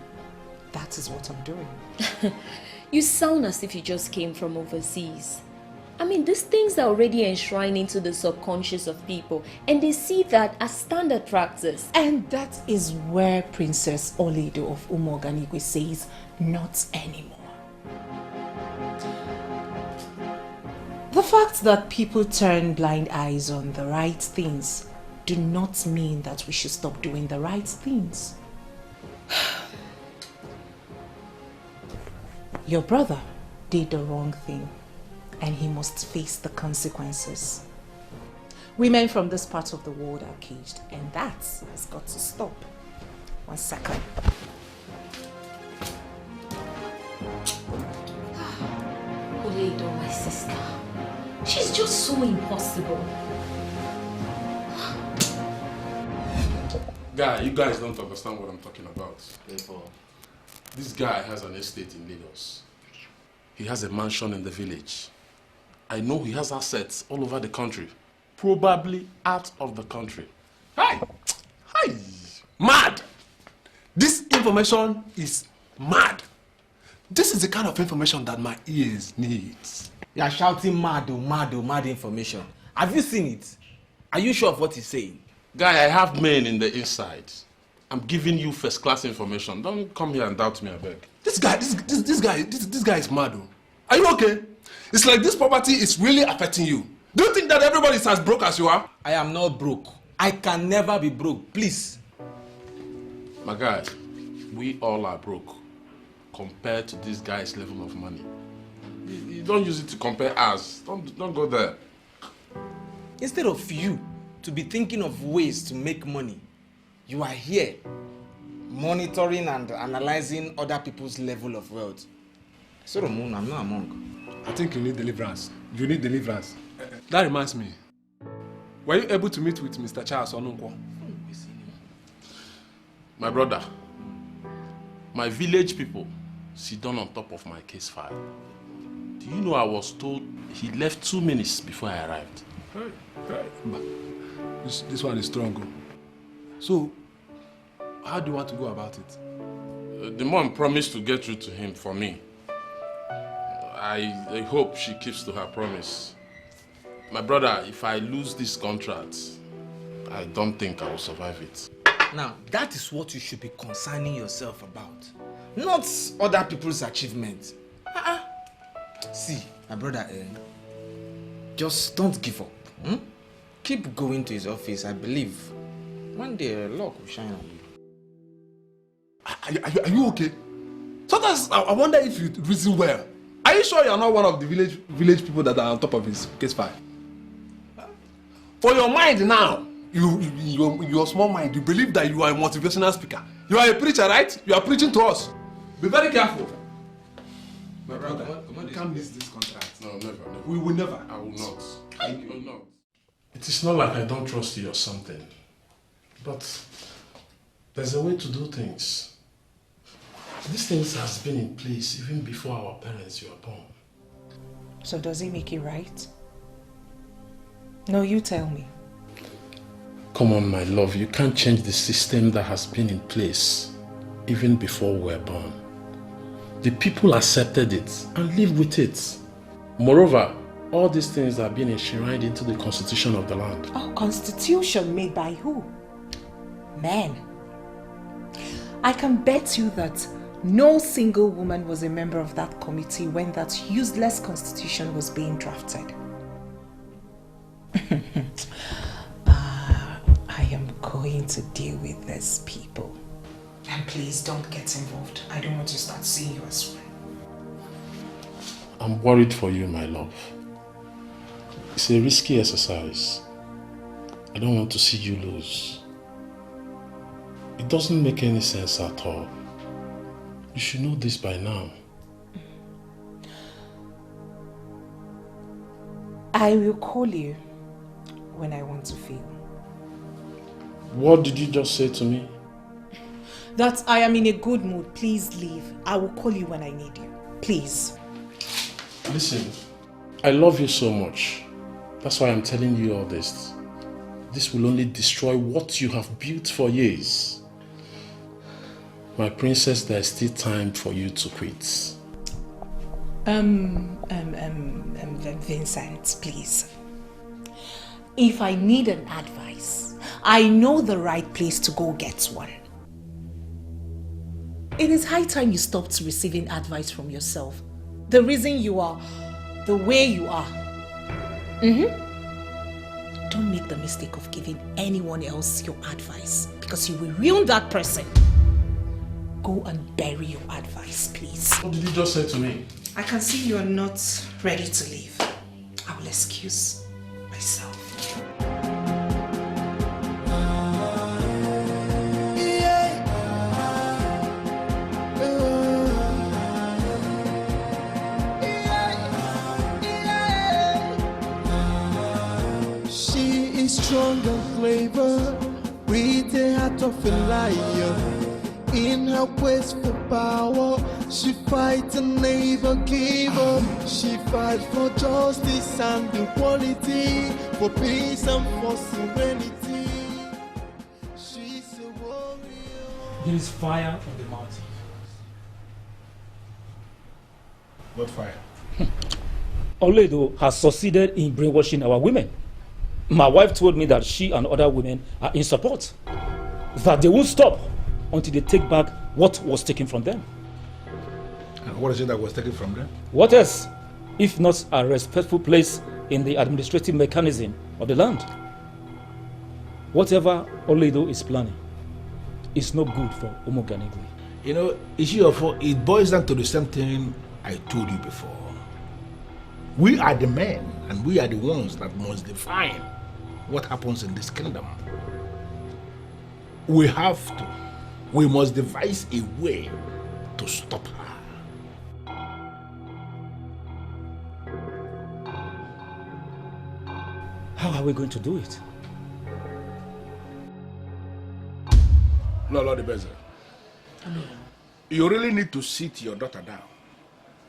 That is what I'm doing. You sound as if you just came from overseas. I mean, these things are already enshrined into the subconscious of people, and they see that as standard practice. And that is where Princess Oledo of Umoganigwe says, not anymore. The fact that people turn blind eyes on the right things do not mean that we should stop doing the right things. Your brother did the wrong thing, and he must face the consequences. Women from this part of the world are caged, and that has got to stop. 1 second. Oledo, my sister. She's just so impossible. Guy, you guys don't understand what I'm talking about. This guy has an estate in Lagos. He has a mansion in the village. I know he has assets all over the country. Probably out of the country. Hi! Hi! Mad! This information is mad. This is the kind of information that my ears need. You are shouting mad, mad information. Have you seen it? Are you sure of what he's saying? Guy, I have men in the inside. I'm giving you first class information. Don't come here and doubt me, I beg. This guy is mad. Are you okay? It's like this property is really affecting you. Do you think that everybody is as broke as you are? I am not broke. I can never be broke. Please. My guy, we all are broke compared to this guy's level of money. You don't use it to compare us. Don't go there. Instead of you to be thinking of ways to make money, you are here monitoring and analyzing other people's level of wealth. Solomon, I'm not a monk. I think you need deliverance. You need deliverance. That reminds me. Were you able to meet with Mr. Charles Onunkwo? My brother, my village people sit down on top of my case file. Do you know I was told he left 2 minutes before I arrived? Right. This one is strong. So, how do you want to go about it? The mom promised to get through to him for me. I hope she keeps to her promise. My brother, if I lose this contract, I don't think I will survive it. Now, that is what you should be concerning yourself about. Not other people's achievements. See, my brother, just don't give up. Keep going to his office. I believe one day luck will shine on you. Are you okay? Sometimes I wonder if you reason well. Are you sure you are not one of the village people that are on top of his case file? For your mind now, your small mind, you believe that you are a motivational speaker. You are a preacher, right? You are preaching to us. Be very careful. My brother, you can't miss this contract. No, never. We will never. I will not. I will not. It is not like I don't trust you or something. But there's a way to do things. These things has been in place even before our parents were born. So does it make it right? No, you tell me. Come on, my love. You can't change the system that has been in place even before we were born. The people accepted it and live with it. Moreover, all these things are being enshrined into the constitution of the land. Oh, constitution made by who? Men. I can bet you that no single woman was a member of that committee when that useless constitution was being drafted. I am going to deal with these people. And please don't get involved. I don't want to start seeing you as well. I'm worried for you, my love. It's a risky exercise. I don't want to see you lose. It doesn't make any sense at all. You should know this by now. I will call you when I want to feel. What did you just say to me? That I am in a good mood. Please leave. I will call you when I need you. Please. Listen, I love you so much. That's why I'm telling you all this. This will only destroy what you have built for years. My princess, there's still time for you to quit. Vincent, please. If I need an advice, I know the right place to go get one. It is high time you stopped receiving advice from yourself. The reason you are the way you are. Don't make the mistake of giving anyone else your advice because you will ruin that person. Go and bury your advice, please. What did you just say to me? I can see you're not ready to leave. I will excuse myself. She is strong and clever, with the heart of a lion. In her quest for power, she fights and never give up. She fights for justice and equality, for peace and for serenity. She's a warrior. There is fire on the mountain. What fire? Oledo has succeeded in brainwashing our women. My wife told me that she and other women are in support. That they won't stop until they take back what was taken from them. And what is it that was taken from them? What else, if not a respectful place in the administrative mechanism of the land? Whatever Oledo is planning is no good for Umoganigwe. You know, it boils down to the same thing I told you before. We are the men, and we are the ones that must define what happens in this kingdom. We must devise a way to stop her. How are we going to do it? No, Lord Ibeze. You really need to sit your daughter down.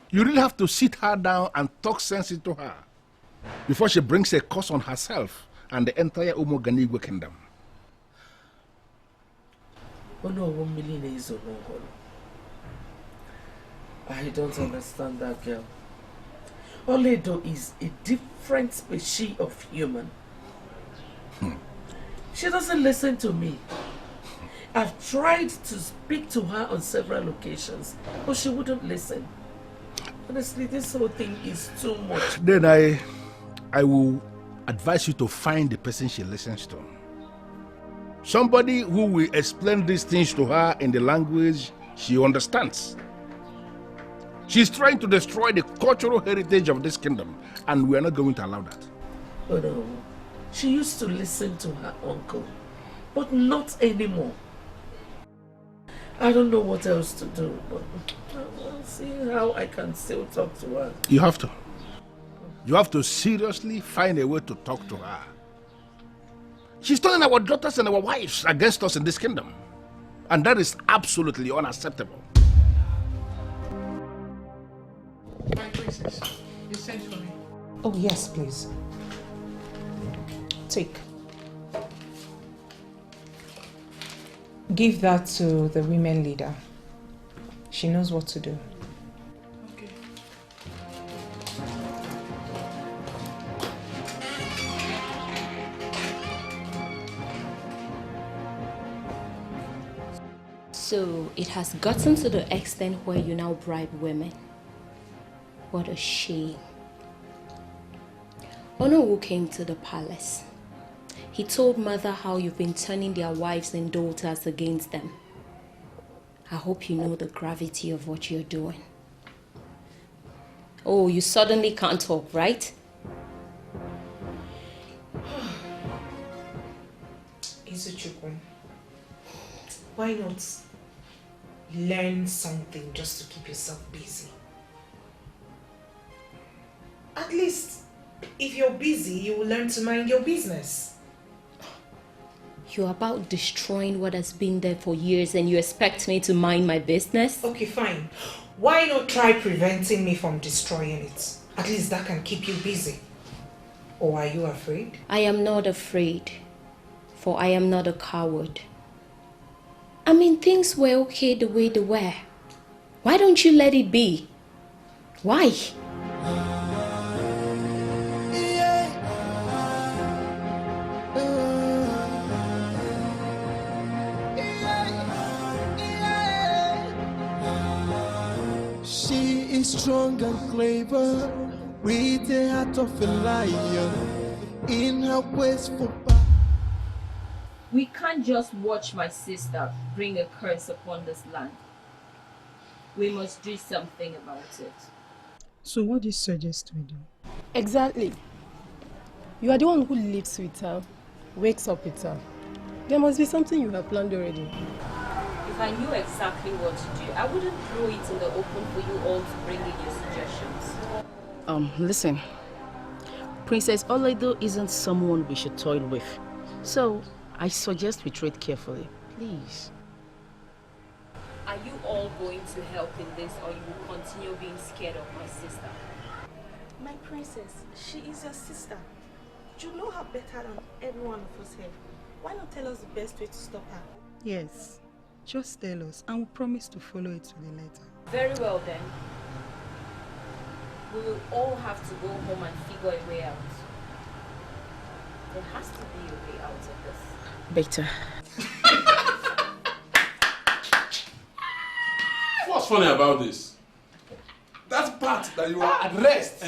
You really have to sit her down and talk sense into her before she brings a curse on herself and the entire Umoganigwe kingdom. I don't understand that girl. Oledo is a different species of human. She doesn't listen to me. I've tried to speak to her on several occasions, but she wouldn't listen. Honestly, this whole thing is too much. Then I will advise you to find the person she listens to. Somebody who will explain these things to her in the language she understands. She's trying to destroy the cultural heritage of this kingdom, and we are not going to allow that. Oh no. She used to listen to her uncle, but not anymore. I don't know what else to do, but I'll see how I can still talk to her. You have to. You have to seriously find a way to talk to her. She's turning our daughters and our wives against us in this kingdom. And that is absolutely unacceptable. My princess, you sent for me. Oh, yes, please. Take. Give that to the women leader. She knows what to do. Okay. So it has gotten to the extent where you now bribe women. What a shame. Onowu came to the palace. He told mother how you've been turning their wives and daughters against them. I hope you know the gravity of what you're doing. Oh, you suddenly can't talk, right? Izuchukwu, why not learn something just to keep yourself busy? At least, if you're busy, you will learn to mind your business. You're about destroying what has been there for years and you expect me to mind my business? Okay, fine. Why not try preventing me from destroying it? At least that can keep you busy. Or are you afraid? I am not afraid, for I am not a coward. I mean, things were okay the way they were. Why don't you let it be? Why? She is strong and clever, with the heart of a lion, in her quest for power. We can't just watch my sister bring a curse upon this land. We must do something about it. So what do you suggest we do? Exactly. You are the one who lives with her, wakes up with her. There must be something you have planned already. If I knew exactly what to do, I wouldn't throw it in the open for you all to bring in your suggestions. Listen. Princess Oledo isn't someone we should toy with. So, I suggest we tread carefully. Please. Are you all going to help in this, or you will continue being scared of my sister? My princess, she is your sister. You know her better than every one of us here. Why not tell us the best way to stop her? Yes. Just tell us and we promise to follow it to the letter. Very well then. We will all have to go home and figure a way out. There has to be a way out of this. Better. What's funny about this? That part that you are addressed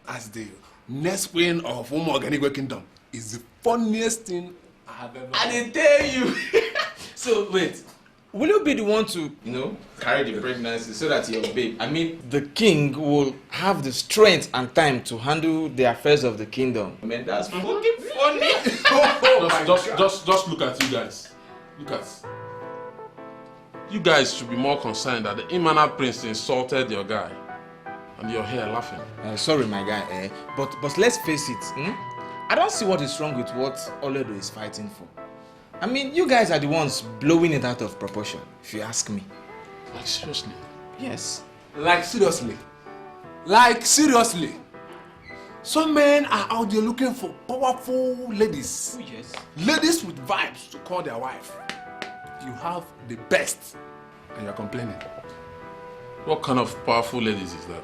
as the next queen of Umoganiwe Kingdom is the funniest thing I have ever I didn't tell you. So wait, will you be the one to, carry the pregnancy so that your babe, the king will have the strength and time to handle the affairs of the kingdom? Man, that's fucking funny. Just look at you guys. Look at. You guys should be more concerned that the Imana prince insulted your guy, and you're here laughing. Sorry, my guy, but let's face it. I don't see what is wrong with what Oledo is fighting for. You guys are the ones blowing it out of proportion, if you ask me. Like seriously? Yes. Like seriously? Like seriously? Some men are out there looking for powerful ladies. Oh, yes. Ladies with vibes to call their wife. You have the best, and you're complaining. What kind of powerful ladies is that?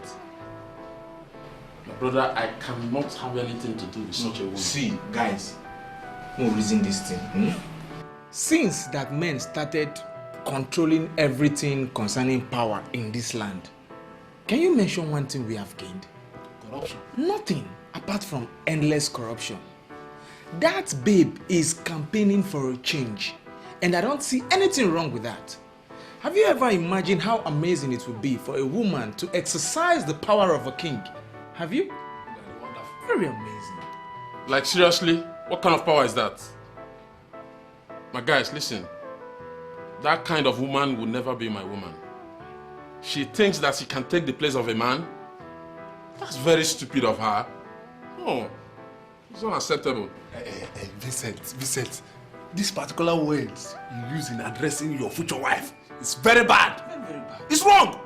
My brother, I cannot have anything to do with such a woman. See, guys, no reason this thing. Since that men started controlling everything concerning power in this land, can you mention one thing we have gained? Corruption. Nothing apart from endless corruption. That babe is campaigning for a change, and I don't see anything wrong with that. Have you ever imagined how amazing it would be for a woman to exercise the power of a king? Have you? Very wonderful. Very amazing. Like seriously, what kind of power is that? My guys, listen. That kind of woman will never be my woman. She thinks that she can take the place of a man. That's very stupid of her. No, it's unacceptable. Vincent, these particular words you use in addressing your future wife is very bad. Very, very bad. It's wrong.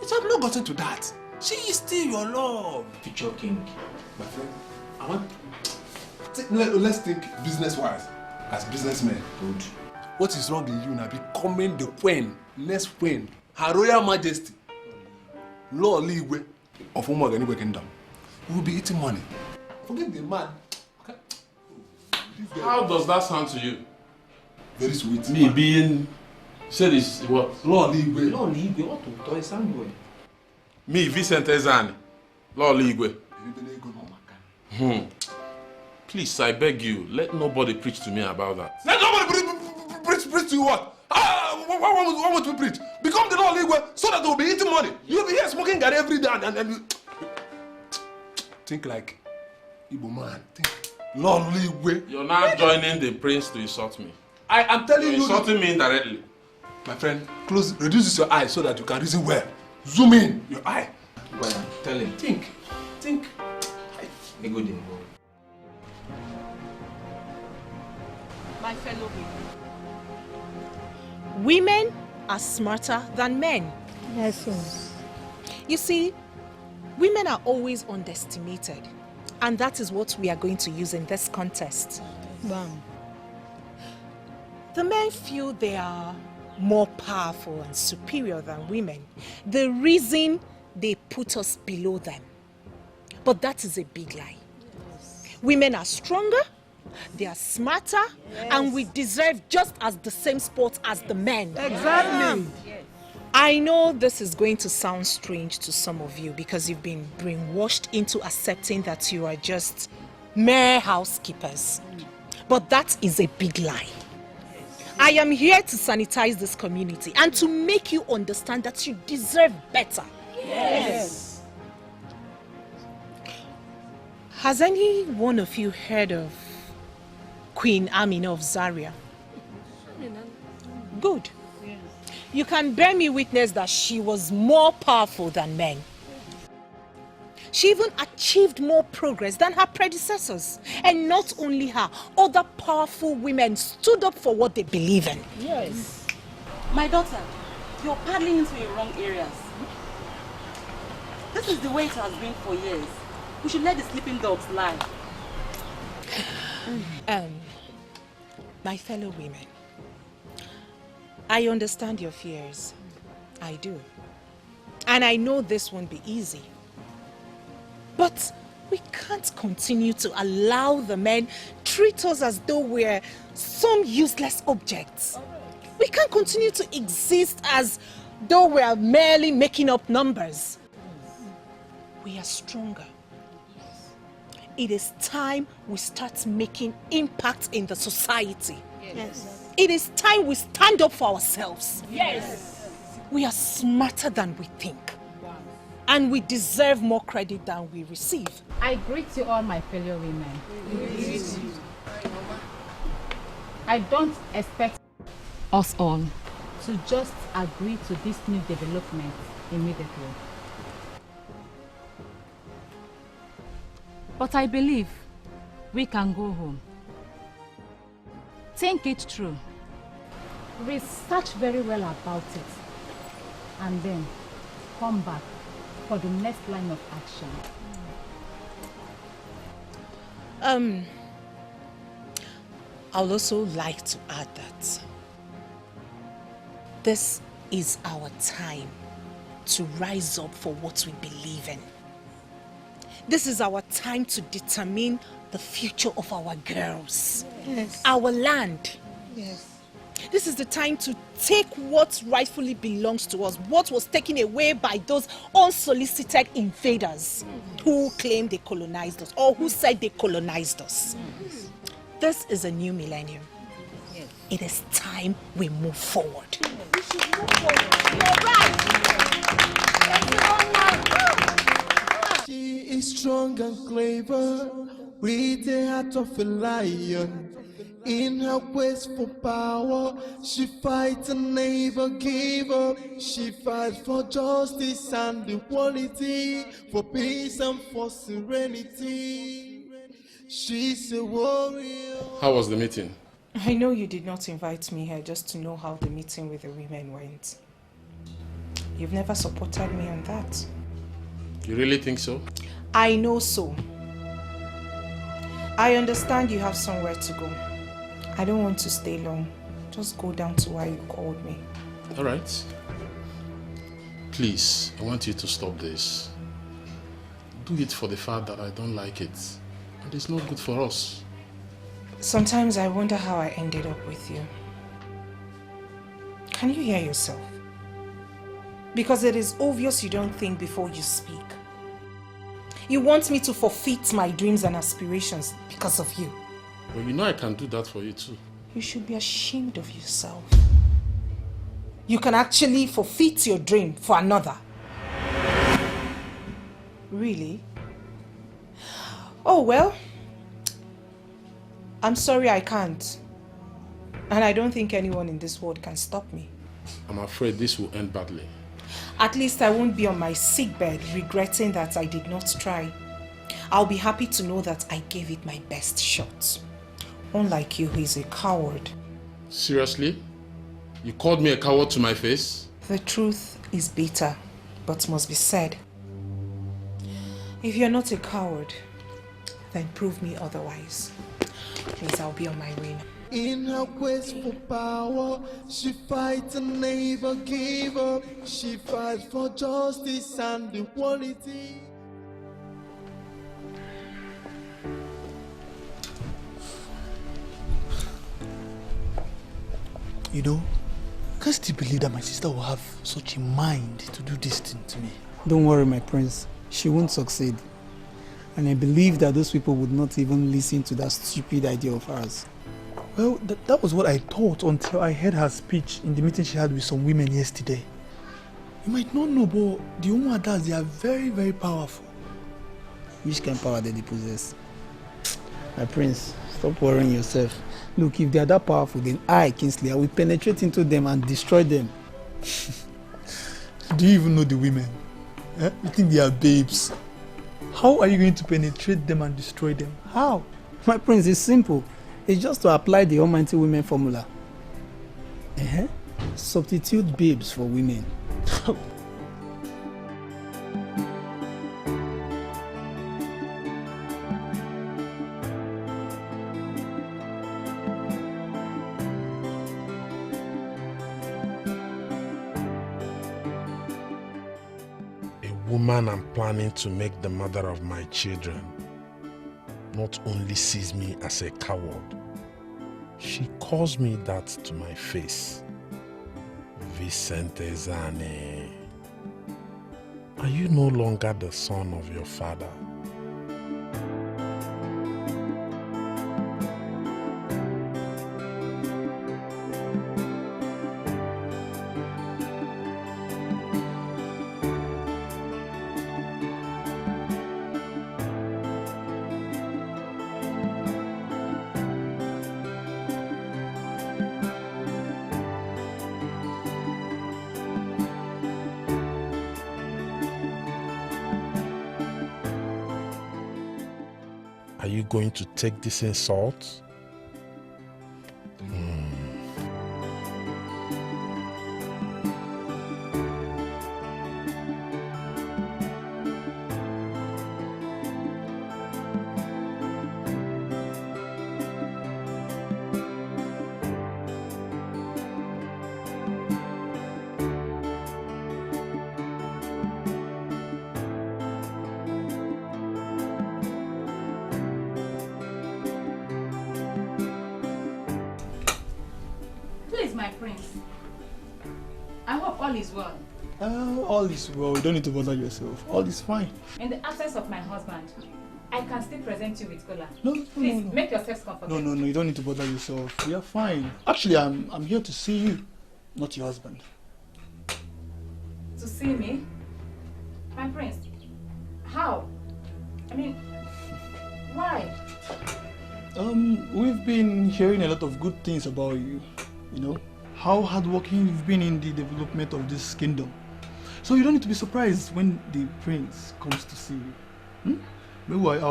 It have not gotten to that. She is still your love. Future king. My friend, let's think business-wise. As businessmen. Good. What is wrong in you now becoming the queen, next queen, Her Royal Majesty, Lord Ligwe of Umoganiwe Kingdom? We will be eating money. Forget the man. Okay. How does that sound to you? Very sweet. Me being said is what? Lord Ligwe. Lord Ligwe, what to do? Sound Me, Vincent Ezani, Lord Ligwe. Please, I beg you, let nobody preach to me about that. Let nobody preach to you what? What would we preach? Become the Lord Ligwe so that they will be eating money. You'll be here smoking garri every day and you... Think like Igbo man. Think Lord Ligwe. You're now joining the prince to insult me. I am telling You're insulting me indirectly. My friend, reduce your eyes so that you can reason well. Zoom in your eye. Well, tell him. Think. Me good in. My fellow women. Women are smarter than men. Yes, yes. You see, women are always underestimated. And that is what we are going to use in this contest. Wow. The men feel they are more powerful and superior than women. The reason they put us below them. But that is a big lie. Women are stronger, they are smarter, and we deserve just as the same sport as the men. Exactly. I know this is going to sound strange to some of you because you've been brainwashed into accepting that you are just mere housekeepers. But that is a big lie. I am here to sanitize this community and to make you understand that you deserve better. Yes. Has any one of you heard of Queen Amina of Zaria? Good. You can bear me witness that she was more powerful than men. She even achieved more progress than her predecessors. And not only her, other powerful women stood up for what they believe in. Yes. My daughter, you're paddling into the wrong areas. This is the way it has been for years. We should let the sleeping dogs lie. My fellow women, I understand your fears. I do. And I know this won't be easy. But we can't continue to allow the men treat us as though we're some useless objects. We can't continue to exist as though we're merely making up numbers. We are stronger. It is time we start making impact in the society. Yes. It is time we stand up for ourselves. Yes. We are smarter than we think. And we deserve more credit than we receive. I greet you all, my fellow women. I don't expect us all to just agree to this new development immediately. But I believe we can go home. Think it through. Research very well about it. And then come back for the next line of action. I'll also like to add that this is our time to rise up for what we believe in. This is our time to determine the future of our girls, our land. Yes. This is the time to take what rightfully belongs to us, what was taken away by those unsolicited invaders who claimed they colonized us or who said they colonized us. This is a new millennium. It is time we move forward. We should move forward. You're right. She is strong and clever, with the heart of a lion. In her quest for power, she fights and never give up. She fights for justice and equality, for peace and for serenity. She's a warrior. How was the meeting? I know you did not invite me here just to know how the meeting with the women went. You've never supported me on that. You really think so? I know so. I understand you have somewhere to go. I don't want to stay long. Just go down to why you called me. All right. Please, I want you to stop this. Do it for the fact that I don't like it. And it's not good for us. Sometimes I wonder how I ended up with you. Can you hear yourself? Because it is obvious you don't think before you speak. You want me to forfeit my dreams and aspirations because of you. But you know I can do that for you too. You should be ashamed of yourself. You can actually forfeit your dream for another. Really? Oh well. I'm sorry I can't. And I don't think anyone in this world can stop me. I'm afraid this will end badly. At least I won't be on my sickbed regretting that I did not try. I'll be happy to know that I gave it my best shot. Unlike you, he's a coward. Seriously? You called me a coward to my face? The truth is bitter, but must be said. If you're not a coward, then prove me otherwise. Please, I'll be on my way now. In her quest for power, she fights and never give up. She fights for justice and equality. You know, I can't still believe that my sister will have such a mind to do this thing to me. Don't worry, my prince. She won't succeed. And I believe that those people would not even listen to that stupid idea of ours. Well, that was what I thought until I heard her speech in the meeting she had with some women yesterday. You might not know, but the Umuadas, they are very, very powerful. Which kind of power do they possess? My prince, stop worrying yourself. Look, if they are that powerful, then I, Kingsley, I will penetrate into them and destroy them. Do you even know the women? Eh? You think they are babes? How are you going to penetrate them and destroy them? How? My prince, it's simple. It's just to apply the Almighty Women formula. Substitute babes for women. Woman I'm planning to make the mother of my children not only sees me as a coward, she calls me that to my face. Vicente Zane, are you no longer the son of your father? Are you going to take this insult? Please, my prince. I hope all is well. All is well. You don't need to bother yourself. All is fine. In the absence of my husband, I can still present you with cola. No, Please, no. make yourself comfortable. No, you don't need to bother yourself. We are fine. Actually, I'm here to see you, not your husband. To see me? My prince, how? I mean, why? We've been hearing a lot of good things about you. You know, how hardworking you've been in the development of this kingdom. So you don't need to be surprised when the prince comes to see you. Meanwhile, I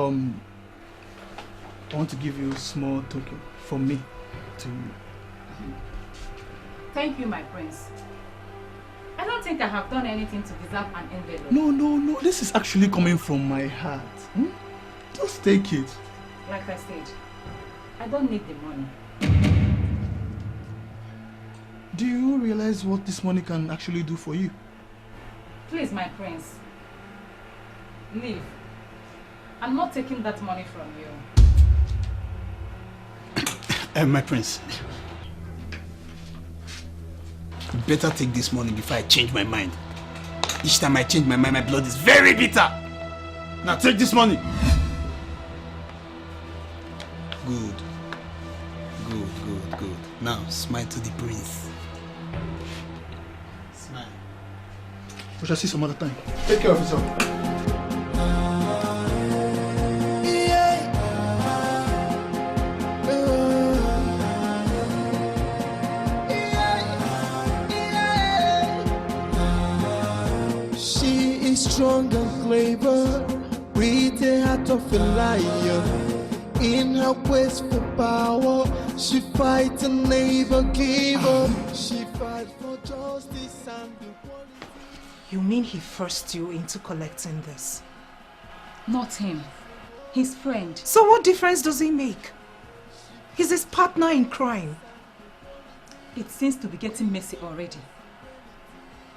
want to give you a small token from me to you. Thank you, my prince. I don't think I have done anything to deserve an envelope. No. This is actually coming from my heart. Just take it. Like I said, I don't need the money. Do you realize what this money can actually do for you? Please, my prince, leave. I'm not taking that money from you. My prince, you better take this money before I change my mind. Each time I change my mind, my blood is very bitter. Now take this money. Good. Now smile to the prince. Smile. We shall see some other time. Take care of yourself. She is strong and clever, with the heart of a lion. In her quest for power, she fights and never give up. She fights for justice and equality. You mean he forced you into collecting this? Not him. His friend. So what difference does it make? He's his partner in crime. It seems to be getting messy already.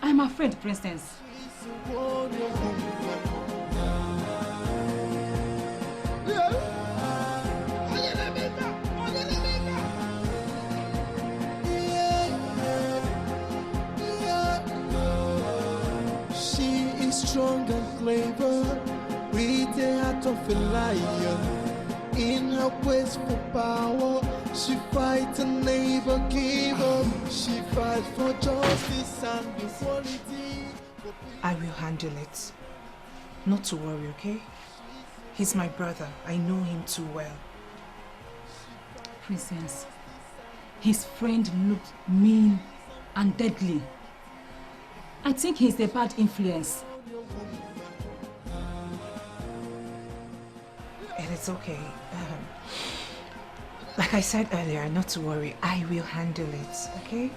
I'm afraid, Princess. She is strong and clever, with the heart of a lion. In her quest for power, she fights and never give up. She fights for justice and equality. I will handle it. Not to worry, okay? He's my brother. I know him too well. Princess, his friend looked mean and deadly. I think he's a bad influence. It's okay. Like I said earlier, not to worry. I will handle it, okay?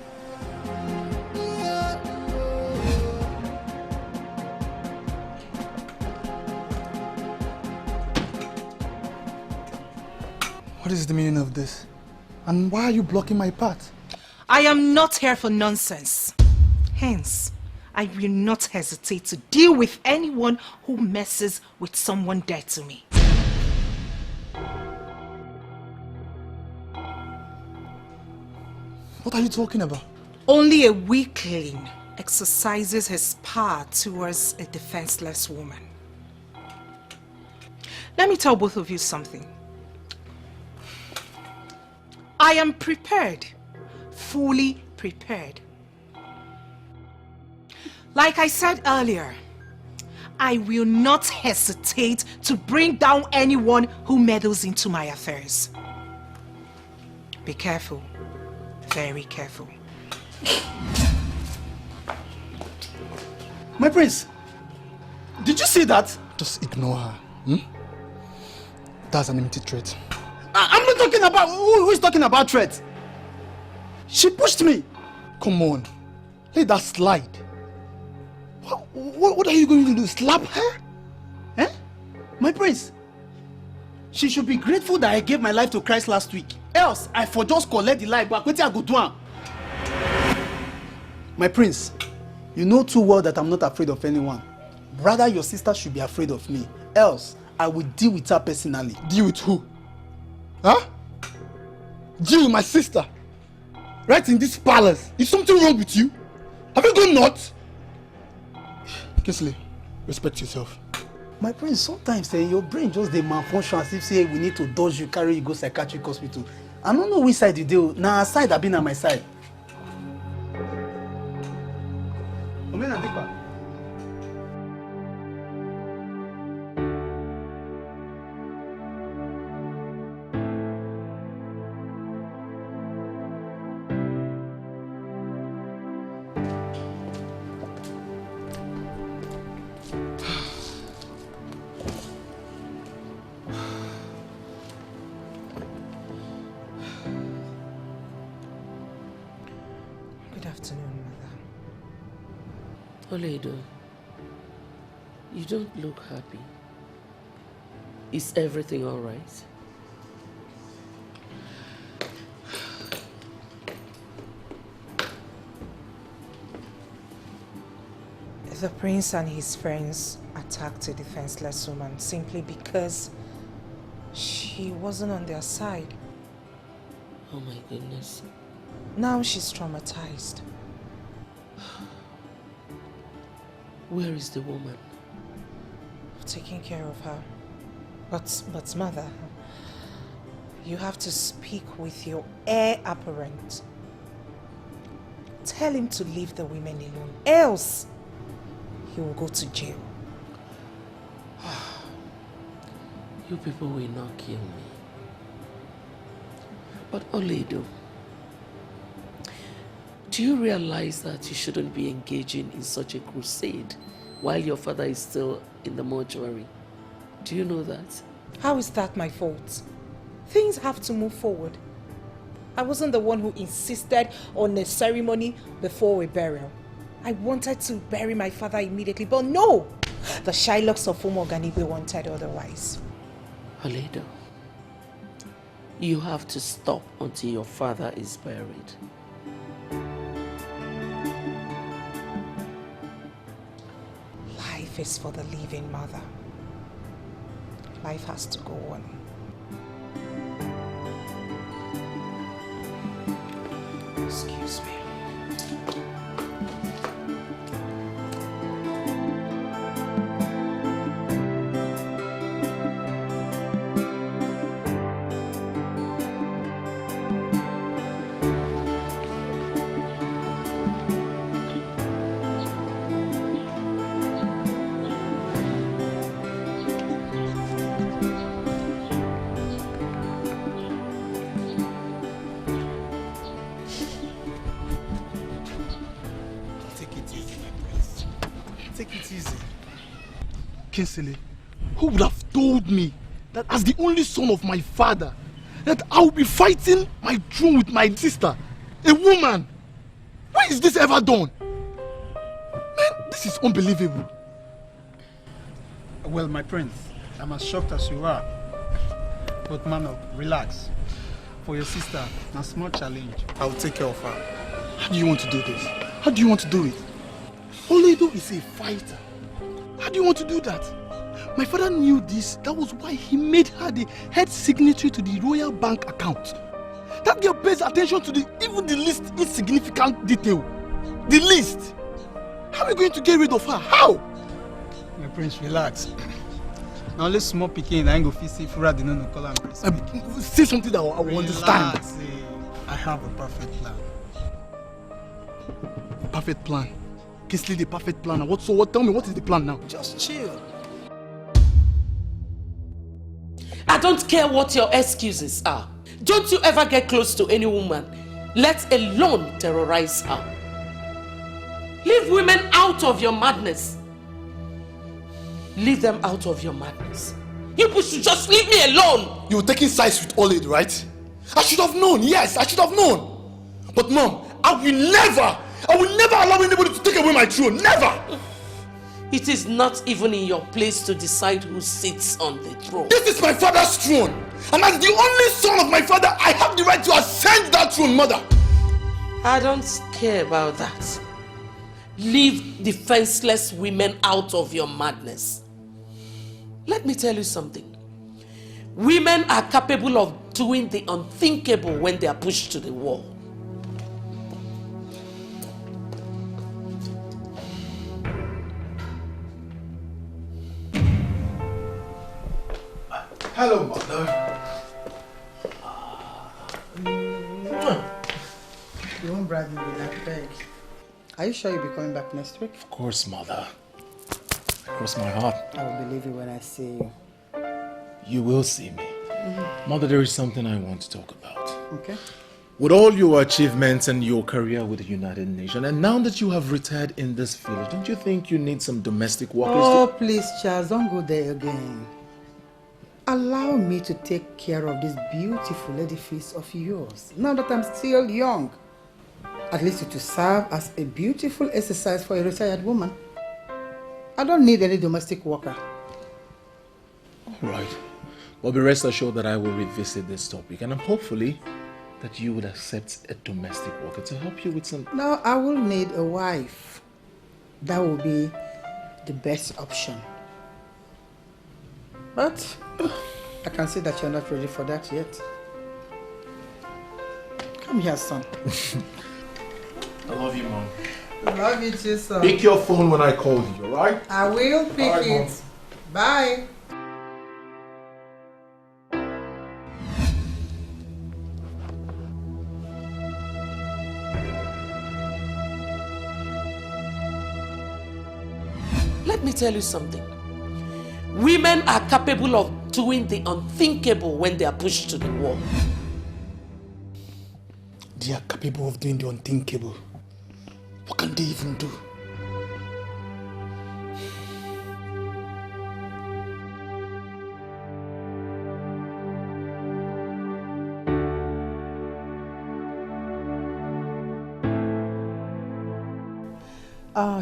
What is the meaning of this? And why are you blocking my path? I am not here for nonsense. Hence, I will not hesitate to deal with anyone who messes with someone dear to me. What are you talking about? Only a weakling exercises his power towards a defenseless woman. Let me tell both of you something. I am prepared, fully prepared. Like I said earlier, I will not hesitate to bring down anyone who meddles into my affairs. Be careful, very careful. My prince, did you see that? Just ignore her. That's an empty threat. I'm not talking about... Who is talking about threat? She pushed me. Come on. Let that slide. What are you going to do? Slap her? Eh? My prince, she should be grateful that I gave my life to Christ last week. Else, I for just collect the life back. What I go do? My prince, you know too well that I'm not afraid of anyone. Rather, your sister should be afraid of me. Else, I will deal with her personally. Deal with who? Huh? Deal with my sister? Right in this palace? Is something wrong with you? Have you gone nuts? Kingsley, respect yourself. My prince, sometimes your brain just dey malfunction as if say we need to dodge you, carry you go psychiatric hospital. I don't know which side you do. Na her side, I been on my side. Good afternoon, Mother. Oledo, you don't look happy. Is everything all right? The prince and his friends attacked a defenseless woman simply because she wasn't on their side. Oh my goodness. Now she's traumatized. Where is the woman? I've taken care of her. But Mother, you have to speak with your heir apparent. Tell him to leave the women alone, else he will go to jail. You people will not kill me. But Oledo, do you realize that you shouldn't be engaging in such a crusade while your father is still in the mortuary? Do you know that? How is that my fault? Things have to move forward. I wasn't the one who insisted on a ceremony before a burial. I wanted to bury my father immediately, but no! The Shylocks of Umuganibe wanted otherwise. Oledo, you have to stop until your father is buried. Life is for the living, mother. Life has to go on. Excuse me. Kinsley, who would have told me that as the only son of my father, that I would be fighting my throne with my sister, a woman? Why is this ever done? Man, this is unbelievable. Well, my prince, I'm as shocked as you are. But Mano, relax. For your sister, a small challenge. I will take care of her. How do you want to do this? How do you want to do it? Oledo is a fighter. How do you want to do that? My father knew this. That was why he made her the head signatory to the Royal Bank account. That girl pays attention to even the least insignificant detail. The least. How are we going to get rid of her? How? My prince, relax. Now let's small picking. I ain't go fit see Fura the no call and say something that I will understand. I have a perfect plan. A perfect plan? Kinsley, the perfect plan. Tell me, what is the plan now? Just chill. I don't care what your excuses are. Don't you ever get close to any woman, let alone terrorize her. Leave women out of your madness. Leave them out of your madness. You should just leave me alone. You were taking sides with Oledo, right? I should have known. Yes, I should have known. But Mom, I will never allow anybody to take away my throne. Never! It is not even in your place to decide who sits on the throne. This is my father's throne. And as the only son of my father, I have the right to ascend that throne, Mother. I don't care about that. Leave defenseless women out of your madness. Let me tell you something. Women are capable of doing the unthinkable when they are pushed to the wall. Hello, Mother. You won't brag me, I beg. Are you sure you'll be coming back next week? Of course, Mother. Cross my heart. I will believe you when I see you. You will see me. Mother, there is something I want to talk about. Okay. With all your achievements and your career with the United Nations, and now that you have retired in this village, don't you think you need some domestic workers? Oh, please, Charles, don't go there again. Allow me to take care of this beautiful edifice of yours, now that I'm still young. At least it will serve as a beautiful exercise for a retired woman. I don't need any domestic worker. All right. Well, be rest assured that I will revisit this topic, and hopefully that you would accept a domestic worker to help you with some... No, I will need a wife. That will be the best option. But I can see that you're not ready for that yet. Come here, son. I love you, Mom. Love you too, son. Pick your phone when I call you, alright? I will pick All right, it. Mom. Bye. Let me tell you something. Women are capable of doing the unthinkable when they are pushed to the wall. They are capable of doing the unthinkable. What can they even do?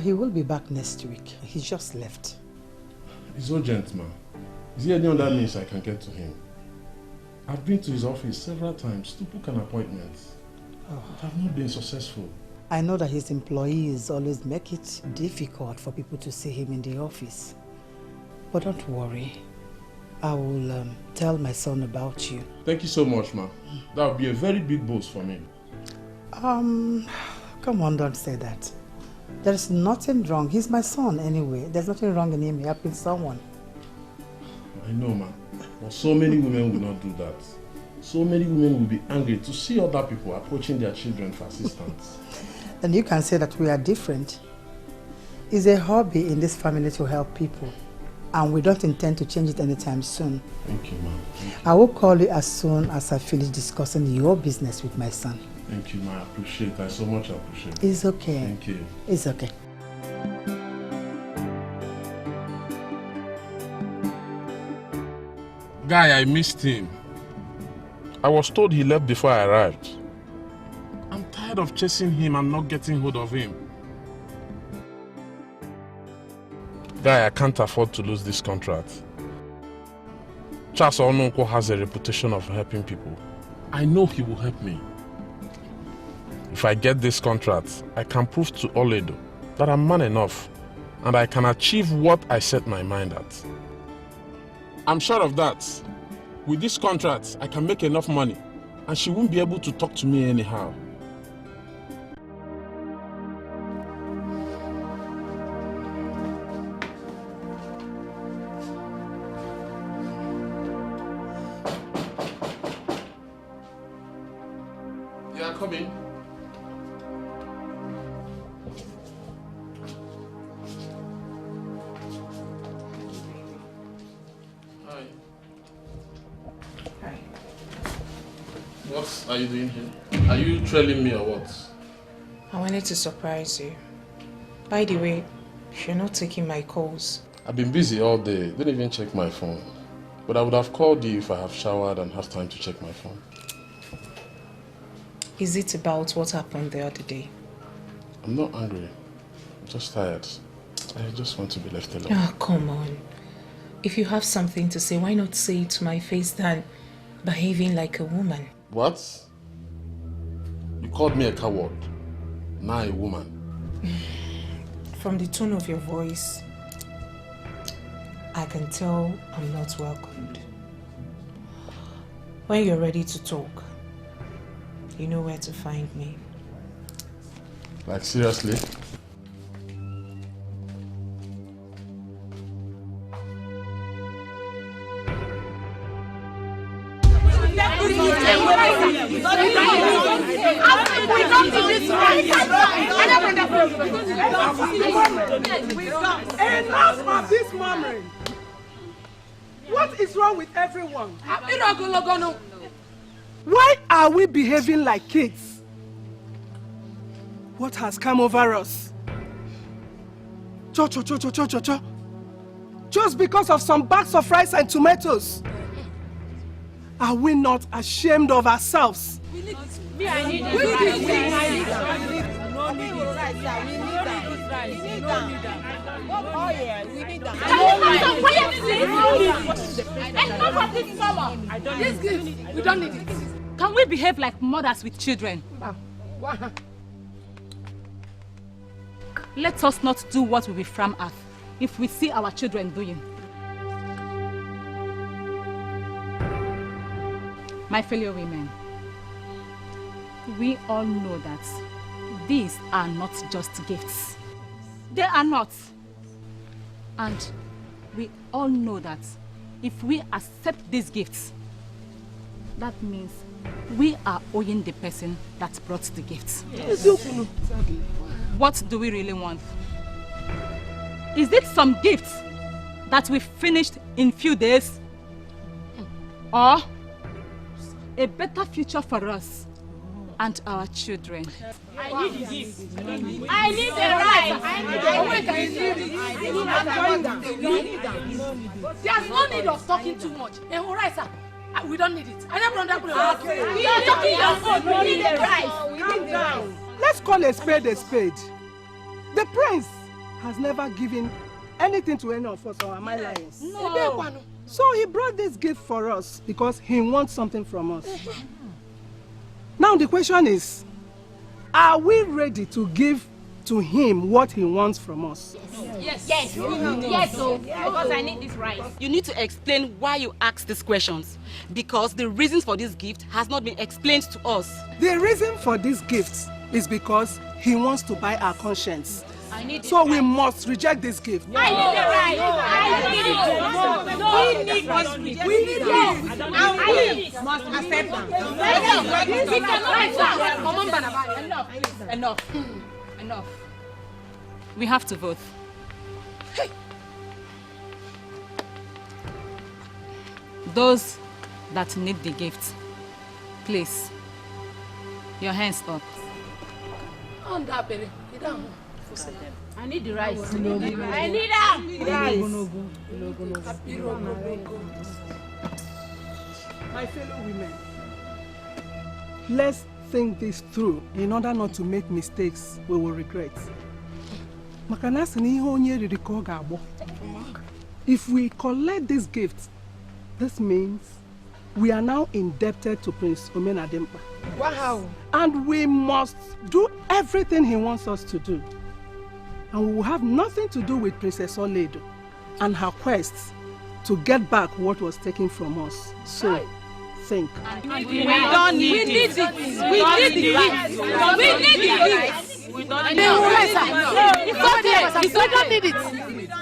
He will be back next week. He just left. It's urgent, ma. Is there any other means I can get to him? I've been to his office several times to book an appointment. But I've not been successful. I know that his employees always make it difficult for people to see him in the office. But don't worry. I will tell my son about you. Thank you so much, ma. That would be a very big boost for me. Come on, don't say that. There's nothing wrong. He's my son anyway. There's nothing wrong in him helping someone. I know, ma. But so many women will not do that. So many women will be angry to see other people approaching their children for assistance. And you can say that we are different. It's a hobby in this family to help people. And we don't intend to change it anytime soon. Thank you, ma'am. I will call you as soon as I finish discussing your business with my son. Thank you, ma. I appreciate it. I so much appreciate it. It's okay. Thank you. It's okay. Guy, I missed him. I was told he left before I arrived. I'm tired of chasing him and not getting hold of him. Guy, I can't afford to lose this contract. Charles Onunko has a reputation of helping people. I know he will help me. If I get this contract, I can prove to Oledo that I'm man enough and I can achieve what I set my mind at. I'm sure of that. With this contract, I can make enough money and she won't be able to talk to me anyhow. Yeah, come in. Hi. Hi. What are you doing here? Are you trailing me or what? I wanted to surprise you. By the way, you're not taking my calls. I've been busy all day. Didn't even check my phone. But I would have called you if I have showered and have time to check my phone. Is it about what happened the other day? I'm not angry. I'm just tired. I just want to be left alone. Oh, come on. If you have something to say, why not say it to my face than behaving like a woman? What? You called me a coward. Now a woman. From the tone of your voice, I can tell I'm not welcomed. When you're ready to talk, you know where to find me. Like, seriously? Enough of this murmuring. What is wrong with everyone? Why are we behaving like kids? What has come over us? Just because of some bags of rice and tomatoes. Are we not ashamed of ourselves? Can we behave like mothers with children? Let us not do what we will frown at if we see our children doing. My fellow women, we all know that these are not just gifts. They are not. And we all know that if we accept these gifts, that means we are owing the person that brought the gifts. Yes. What do we really want? Is it some gifts that we finished in few days? Or a better future for us and our children? I need the gift. I need the right. There's no need of talking too much. We don't need it. We are talking your phone. We need the rice. Calm down. Let's call a spade a spade. The prince has never given anything to any of us, or am I lying? No. So he brought this gift for us because he wants something from us. Now the question is, are we ready to give to him what he wants from us? Yes. Because I need this rice. You need to explain why you ask these questions, because the reasons for this gift has not been explained to us. The reason for this gift is because he wants to buy our conscience. So we must reject this gift. I need the rice. We need it. We must accept them. Enough. We have to vote. Those that need the gift, please, your hands up. I need the rice. I need My fellow women, let's think this through in order not to make mistakes we will regret. If we collect this gift, this means we are now indebted to Prince Omenadimpa. Wow! And we must do everything he wants us to do. And we will have nothing to do with Princess Oledo and her quest to get back what was taken from us. So, think. We don't need it. We need the rice. We need the rice. We don't need the rice. We don't need it.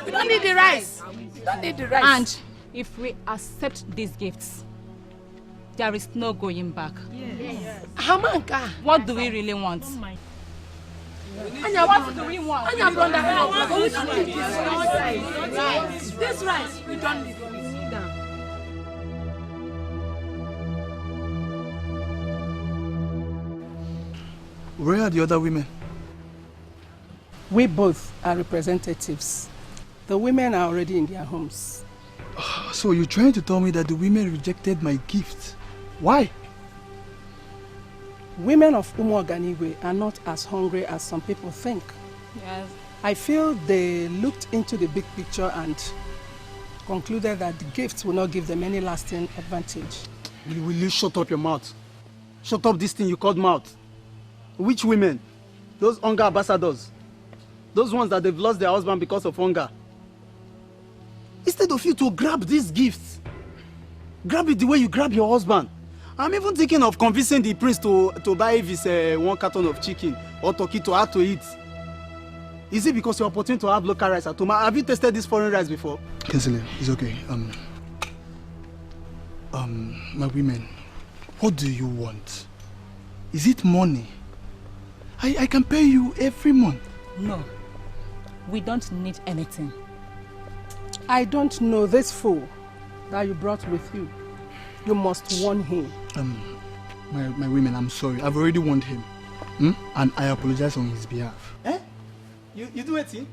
We don't need the rice. We don't need the rice. And if we accept these gifts, there is no going back. Yes. Hamanka. What do we really want? Anya, what do we want? Anya, brother, this rice, we don't need it. Where are the other women? We both are representatives. The women are already in their homes. So you're trying to tell me that the women rejected my gift? Why? Women of Umuoganigwe are not as hungry as some people think. Yes. I feel they looked into the big picture and concluded that the gifts will not give them any lasting advantage. Will you shut up your mouth? Shut up this thing you called mouth. Which women? Those hunger ambassadors. Those ones that they've lost their husband because of hunger. Instead of you to grab these gifts, grab it the way you grab your husband. I'm even thinking of convincing the prince to buy this 1 carton of chicken or turkey to add to it. Is it because you're opportune to have local rice at home? Have you tasted this foreign rice before? Kensile, it's okay. My women, what do you want? Is it money? I can pay you every month. No, we don't need anything. I don't know this fool that you brought with you. You must warn him. My women, I'm sorry. I've already warned him. And I apologize on his behalf. You do it?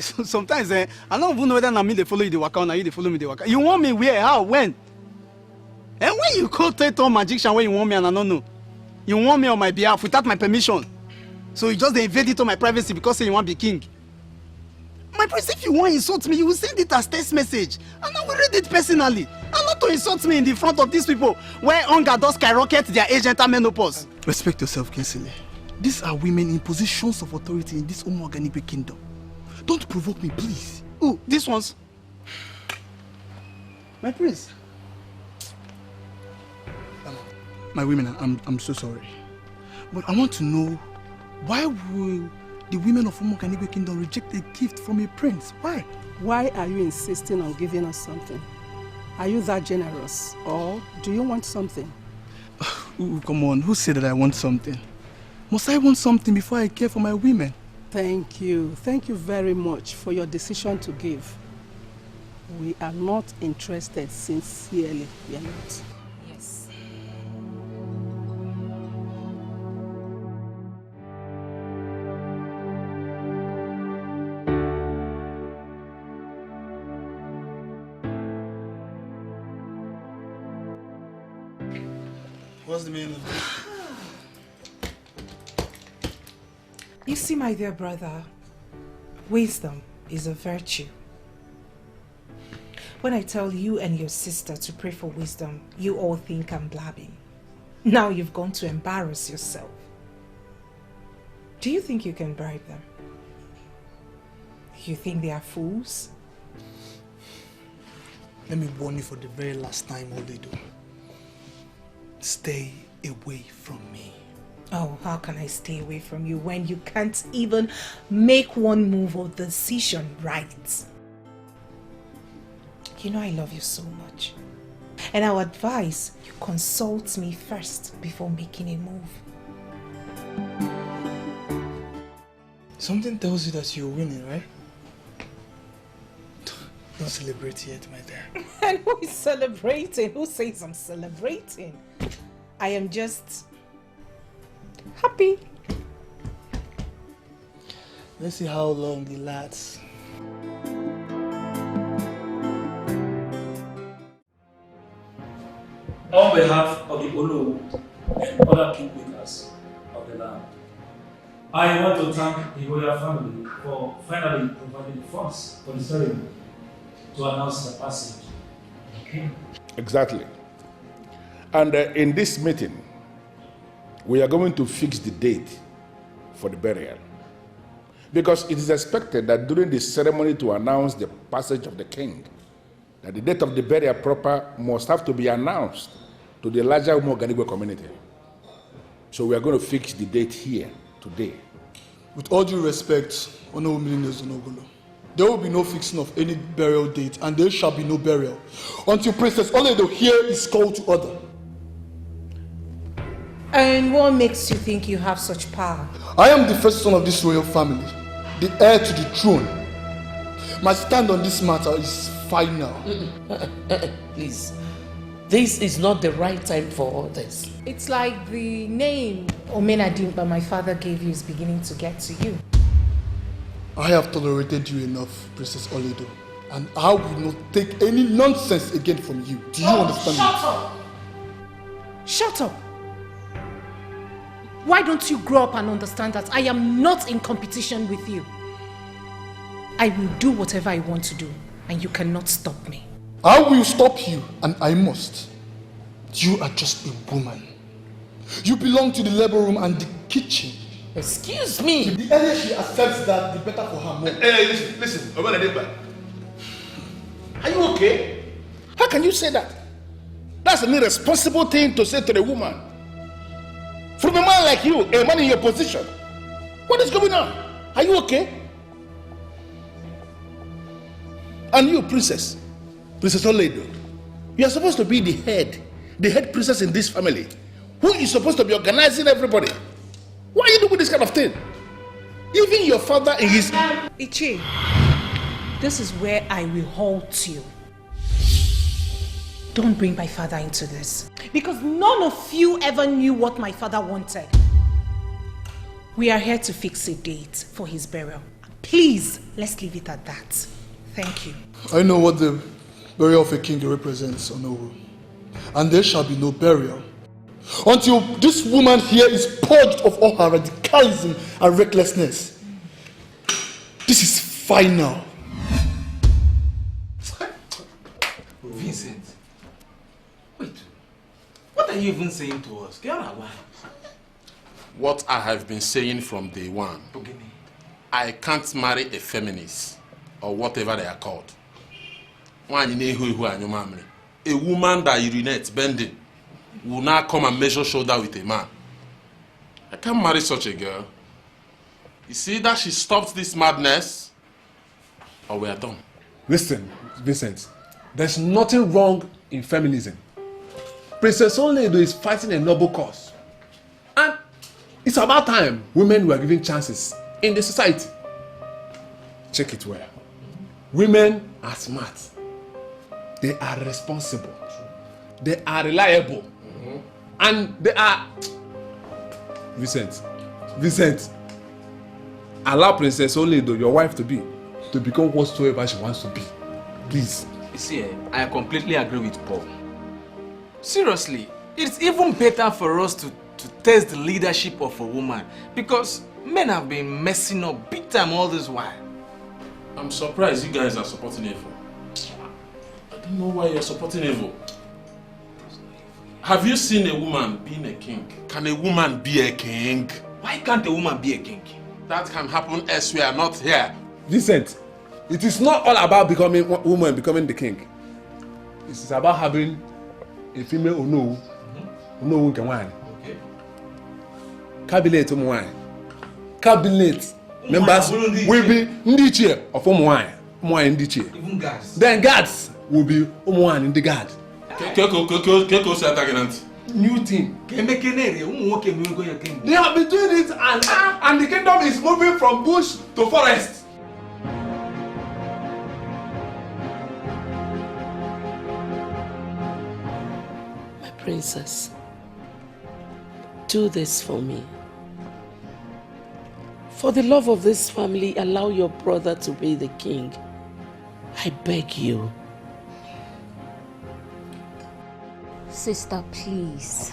Sometimes I don't even know whether I'm me they follow you the waka or you they follow me the waka. You want me where? How? When? And when you call Tato magician when you want me and I don't know. You want me on my behalf without my permission. So you just invade into my privacy because you want to be king. My prince, if you want to insult me, you will send it as text message. And I will read it personally. And not to insult me in the front of these people where hunger does skyrocket their age enter menopause. Respect yourself, Kensile. These are women in positions of authority in this Umuoganigwe kingdom. Don't provoke me, please. Oh, these ones? My prince. My women, I'm so sorry. But I want to know, why will the women of Umuoganigwe kingdom reject a gift from a prince? Why? Why are you insisting on giving us something? Are you that generous? Or do you want something? Come on, who said that I want something? Must I want something before I care for my women? Thank you. Thank you very much for your decision to give. We are not interested, sincerely. We are not. Yes. What's the meaning of this? You see, my dear brother, wisdom is a virtue. When I tell you and your sister to pray for wisdom, you all think I'm blabbing. Now you've gone to embarrass yourself. Do you think you can bribe them? You think they are fools? Let me warn you for the very last time, Oledo. Stay away from me. Oh, how can I stay away from you when you can't even make one move or decision right? You know I love you so much. And I would advise you consult me first before making a move. Something tells you that you're winning, right? Don't celebrate yet, my dear. And who is celebrating? Who says I'm celebrating? I am just happy. Let's see how long it lasts. On behalf of the Olo and other kingmakers of the land, I want to thank the royal family for finally providing the funds for the ceremony to announce the passage of the king. Exactly. And in this meeting, we are going to fix the date for the burial. Because it is expected that during the ceremony to announce the passage of the king, that the date of the burial proper must have to be announced to the larger Umoganigwe community. So we are going to fix the date here, today. With all due respect, Honorable Zonogolo, there will be no fixing of any burial date, and there shall be no burial until Princess Oledo here is called to order. And what makes you think you have such power? I am the first son of this royal family, the heir to the throne. My stand on this matter is final. Please, this is not the right time for all this. It's like the name Omenadimba my father gave you is beginning to get to you. I have tolerated you enough, Princess Oledo, and I will not take any nonsense again from you. Do you understand me? Shut up! Shut up! Why don't you grow up and understand that I am not in competition with you? I will do whatever I want to do, and you cannot stop me. I will stop you, and I must. You are just a woman. You belong to the labor room and the kitchen. Excuse me. The earlier she accepts that, the better for her. Hey, listen, Omenadimba. Are you okay? How can you say that? That's an irresponsible thing to say to the woman. From a man like you, a man in your position. What is going on? Are you okay? And you, Princess Oledo, you are supposed to be the head princess in this family, who is supposed to be organizing everybody. Why are you doing this kind of thing? Even your father in his... Ichi, this is where I will halt you. Don't bring my father into this. Because none of you ever knew what my father wanted. We are here to fix a date for his burial. Please, let's leave it at that. Thank you. I know what the burial of a king represents, Onowu. And there shall be no burial until this woman here is purged of all her radicalism and recklessness. This is final. Vincent, wait. What are you even saying to us? Get out of line. What I have been saying from day one. I can't marry a feminist or whatever they are called. A woman that urinates bending will now come and measure shoulder with a man. I can't marry such a girl. You see that she stopped this madness, or we are done. Listen, Vincent, there's nothing wrong in feminism. Princess Oledo is fighting a noble cause. And it's about time women were given chances in the society. Check it well. Women are smart. They are responsible. They are reliable. And they are... Vincent, allow Princess Oledo, your wife, to become whatsoever she wants to be. Please. You see, I completely agree with Paul. Seriously, it's even better for us to to test the leadership of a woman because men have been messing up big time all this while. I'm surprised you guys are supporting evil. I don't know why you're supporting evil. Have you seen a woman being a king? Can a woman be a king? Why can't a woman be a king? That can happen elsewhere, not here. Vincent, it is not all about becoming woman, becoming the king. It is about having a female Ono nke nwanyị. Cabinet ụmụ nwanyị. Cabinet members will be ndị ichie of ụmụ nwanyị. Ụmụ nwanyị ndị ichie. Even guards. Then guards will be ụmụ nwanyị ndị guard. Keko si ata gị na ntị. New thing. They have been doing it and the kingdom is moving from bush to forest. My princess, do this for me. For the love of this family, allow your brother to be the king. I beg you. Sister, please.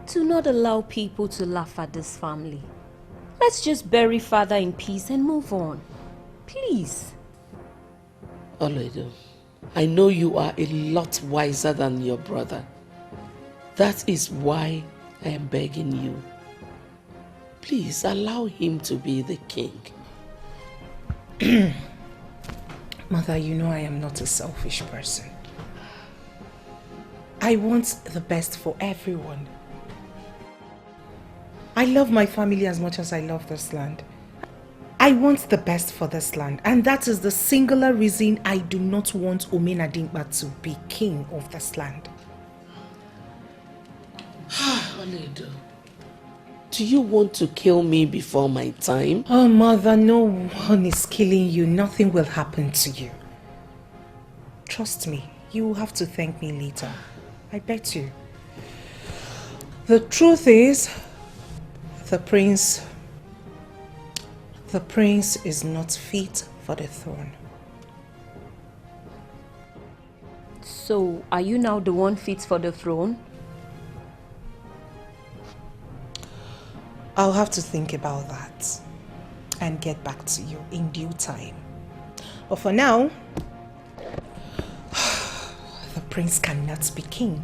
Do not allow people to laugh at this family. Let's just bury father in peace and move on. Please. Oledo, I know you are a lot wiser than your brother. That is why I am begging you. Please allow him to be the king. Mother, you know I am not a selfish person. I want the best for everyone. I love my family as much as I love this land. I want the best for this land, and that is the singular reason I do not want Omenadimba to be king of this land. Oledo, do you want to kill me before my time? Oh, Mother, no one is killing you. Nothing will happen to you. Trust me, you will have to thank me later. I bet you. The truth is, the prince is not fit for the throne. So, are you now the one fit for the throne? I'll have to think about that and get back to you in due time. But for now, the prince cannot be king.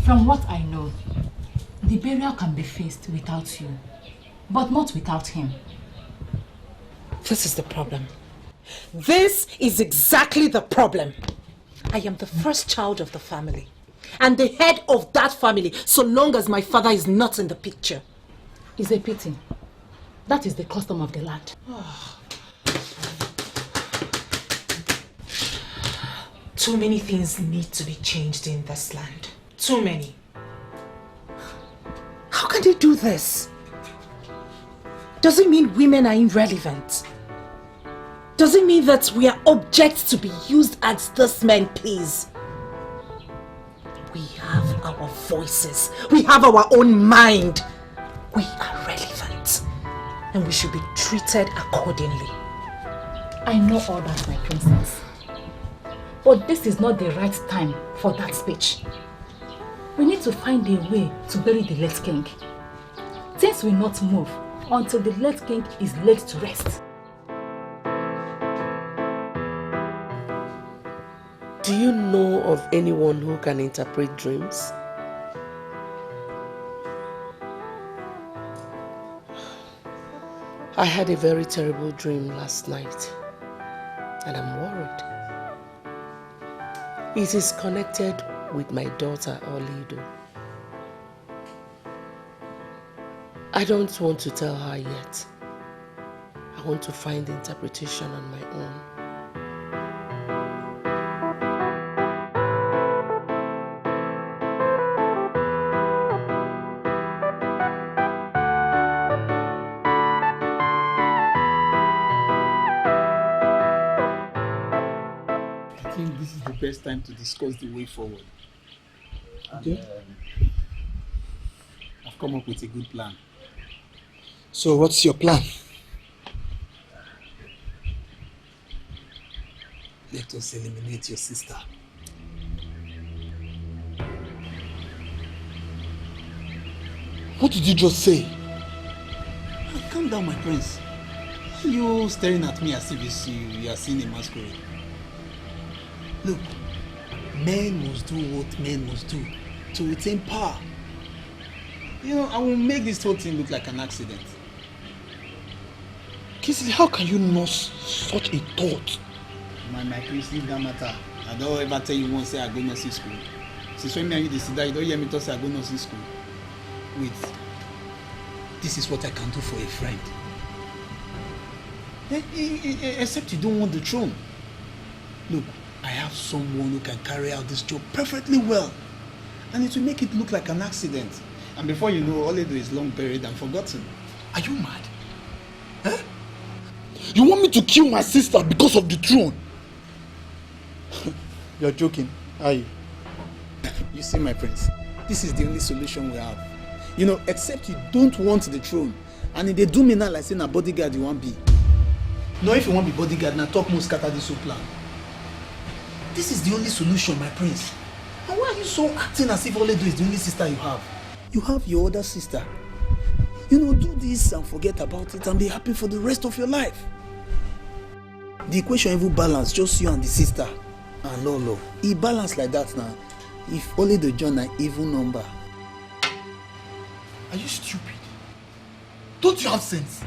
From what I know, the burial can be faced without you, but not without him. This is the problem. This is exactly the problem. I am the first child of the family and the head of that family so long as my father is not in the picture. It's a pity. That is the custom of the land. Too many things need to be changed in this land. Too many. How can they do this? Does it mean women are irrelevant? Does it mean that we are objects to be used as this men please? We have our voices. We have our own mind. We are relevant. And we should be treated accordingly. I know all that, my princess. But this is not the right time for that speech. We need to find a way to bury the late king. Things will not move until the late king is laid to rest. Do you know of anyone who can interpret dreams? I had a very terrible dream last night, and I'm worried. It is connected with my daughter, Oledo. I don't want to tell her yet. I want to find the interpretation on my own. I think this is the best time to discuss the way forward. Okay? I've come up with a good plan. So what's your plan? Let us eliminate your sister. What did you just say? Calm down, my prince. You staring at me as if you are seeing a masquerade. Look, men must do what men must do to retain power. You know, I will make this whole thing look like an accident. Kingsley, how can you know such a thought? My prince, leave that matter. I don't ever tell you once say I go nursing school. Since when me and you decide, you don't hear me talk say I go nursing school. Wait. This is what I can do for a friend. Except you don't want the throne. Look, I have someone who can carry out this job perfectly well. And it will make it look like an accident. And before you know, Oledo is long buried and forgotten. Are you mad? Huh? You want me to kill my sister because of the throne? You're joking, are you? You see, my prince, this is the only solution we have. You know, except you don't want the throne. And if they do me now like saying a bodyguard you want be. No, if you want to be bodyguard, now talk more scatter this whole plan. This is the only solution, my prince. And why are you so acting as if Oledo is the only sister you have? You have your other sister. You know, do this and forget about it and be happy for the rest of your life. The equation even balance, just you and the sister. And Lolo, it balance like that now. If Oledo join an even number. Are you stupid? Don't you have sense?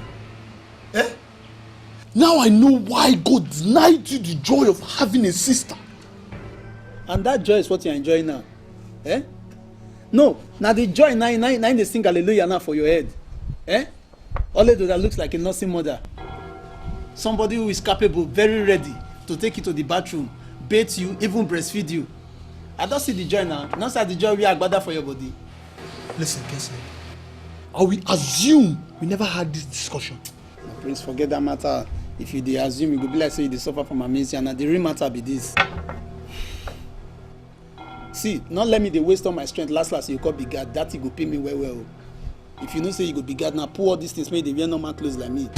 Eh? Now I know why God denied you the joy of having a sister. And that joy is what you're enjoying now. Eh? No, now the joy now they sing hallelujah now for your head. Eh? Oledo that looks like a nursing mother. Somebody who is capable, very ready to take you to the bathroom, bathe you, even breastfeed you. I don't see the joy now. Not see the joy we are better for your body. Listen, Kingsley. I will assume we never had this discussion. My prince, forget that matter. If you assume, you go be like say you suffer from amnesia, and the real matter be this. See, not let me waste all my strength. Last you go be guard. That you go pay me well. If you know say you go be guard now, pull all these things, make they wear normal clothes like me.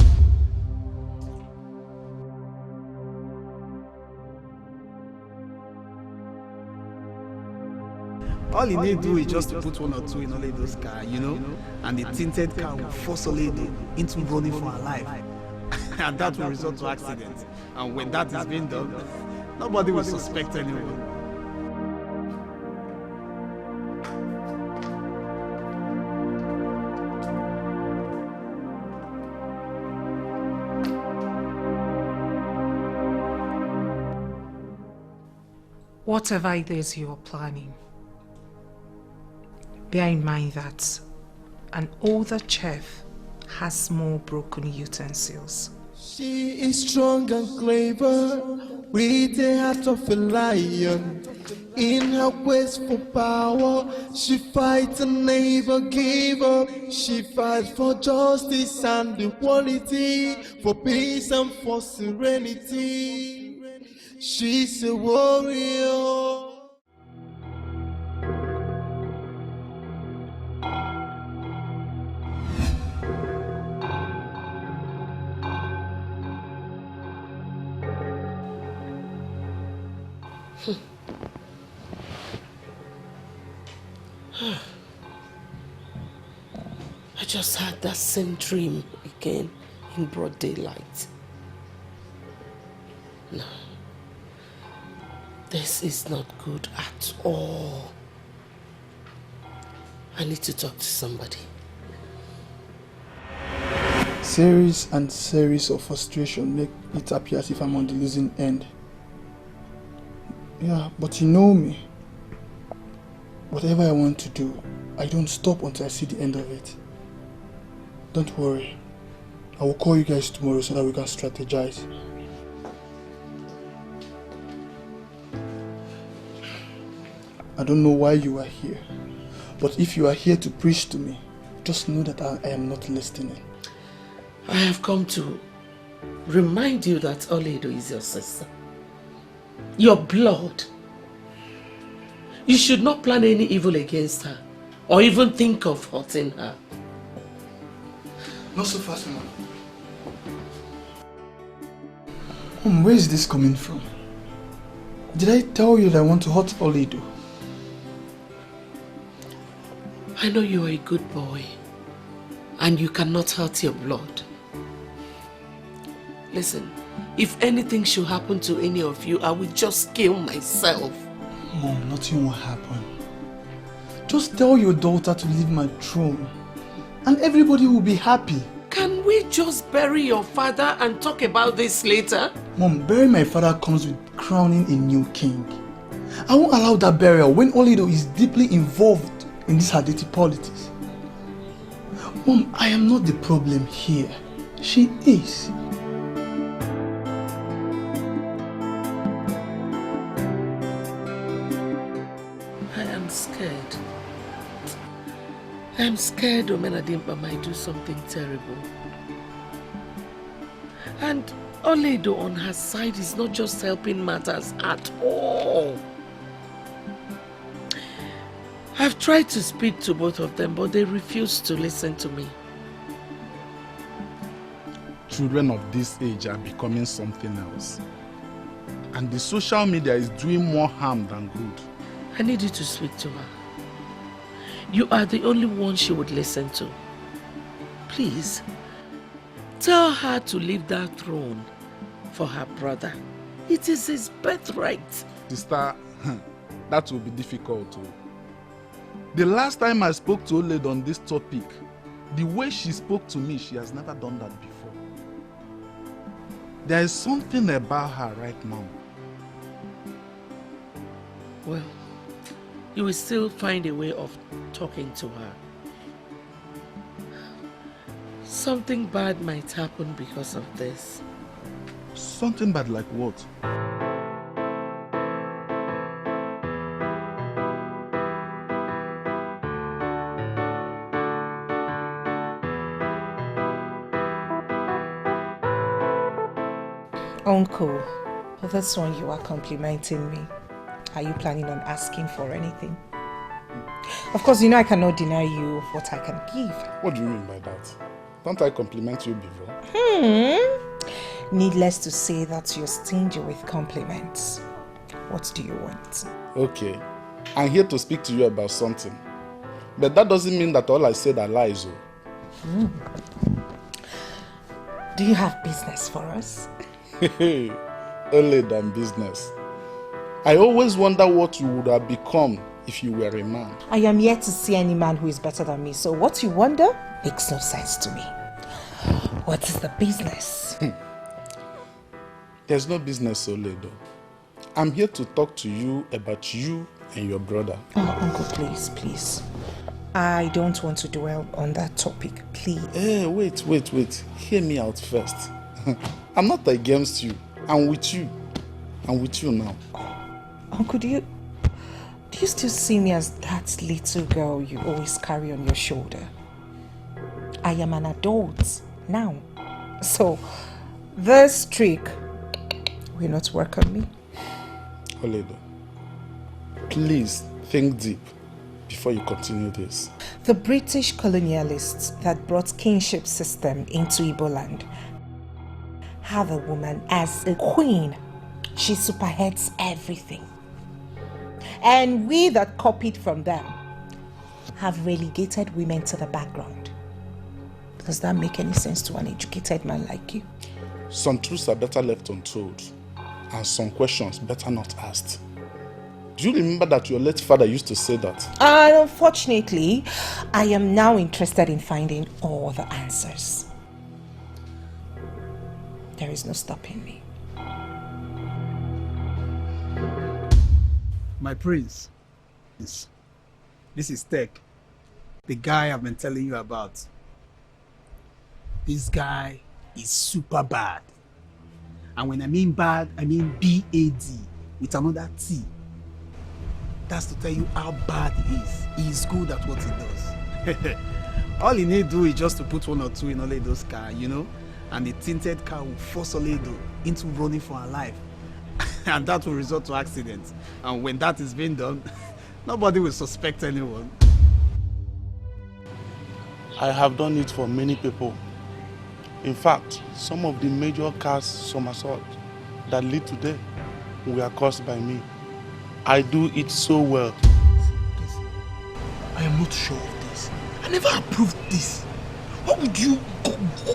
All you need to do is just to put one or two in Oledo's car, you know, and the tinted car will force Oledo into running for her life. And that will result to accident. And when that is being done, nobody will suspect anyone. Whatever it is you are planning, bear in mind that an older chef has more broken utensils. She is strong and clever, with the heart of a lion. In her quest for power, she fights and never give up. She fights for justice and equality, for peace and for serenity. She's a warrior. I just had that same dream again in broad daylight. No. This is not good at all. I need to talk to somebody. Series and series of frustration make it appear as if I'm on the losing end. Yeah, but you know me. Whatever I want to do, I don't stop until I see the end of it. Don't worry. I will call you guys tomorrow so that we can strategize. I don't know why you are here, but if you are here to preach to me, just know that I am not listening. I have come to remind you that Oledo is your sister. Your blood. You should not plan any evil against her, or even think of hurting her. Not so fast, Mom. Mom, where is this coming from? Did I tell you that I want to hurt Oledo? I know you are a good boy. and you cannot hurt your blood. Listen, if anything should happen to any of you, I will just kill myself. Mom, nothing will happen. Just tell your daughter to leave my throne and everybody will be happy. Can we just bury your father and talk about this later? Mom, burying my father comes with crowning a new king. I won't allow that burial when Olido is deeply involved in this her dirty politics. Mom, I am not the problem here. She is. I'm scared Omenadimpa might do something terrible. And Oledo on her side is not just helping matters at all. I've tried to speak to both of them, but they refuse to listen to me. Children of this age are becoming something else. And the social media is doing more harm than good. I need you to speak to her. You are the only one she would listen to. Please, tell her to leave that throne for her brother. It is his birthright. Sister, that will be difficult too. The last time I spoke to Oled on this topic, the way she spoke to me, she has never done that before. There is something about her right now. Well, you will still find a way of talking to her. Something bad might happen because of this. Something bad like what? Uncle, for this one you are complimenting me. Are you planning on asking for anything? Of course, you know I cannot deny you what I can give. What do you mean by that? Don't I compliment you before? Needless to say that you're stingy with compliments. What do you want? Okay, I'm here to speak to you about something. But that doesn't mean that all I said are lies. Do you have business for us? Only than business. I always wonder what you would have become if you were a man. I am yet to see any man who is better than me, so what you wonder makes no sense to me. What is the business? There's no business, Oledo. I'm here to talk to you about you and your brother. Oh, Uncle, please. I don't want to dwell on that topic, please. Hey, wait. Hear me out first. I'm not against you. I'm with you. I'm with you now. Uncle, do you still see me as that little girl you always carry on your shoulder? I am an adult now. So, this trick will not work on me. Oledo, please think deep before you continue this. The British colonialists that brought kinship system into Igbo land have a woman as a queen. She superheads everything. And we that copied from them have relegated women to the background. Does that make any sense to an educated man like you? Some truths are better left untold, and some questions better not asked. Do you remember that your late father used to say that? Unfortunately, I am now interested in finding all the answers. There is no stopping me. My prince, this is Tech, the guy I've been telling you about. This guy is super bad. And when I mean bad, I mean B-A-D with another T. That's to tell you how bad he is. He is good at what he does. All he need do is just to put one or two in Oledo's car, and the tinted car will force Oledo into running for her life. And that will result to accidents. And when that is being done, nobody will suspect anyone. I have done it for many people. In fact, some of the major cars somersault that lead today were caused by me. I do it so well. I am not sure of this. I never approved this. Why would you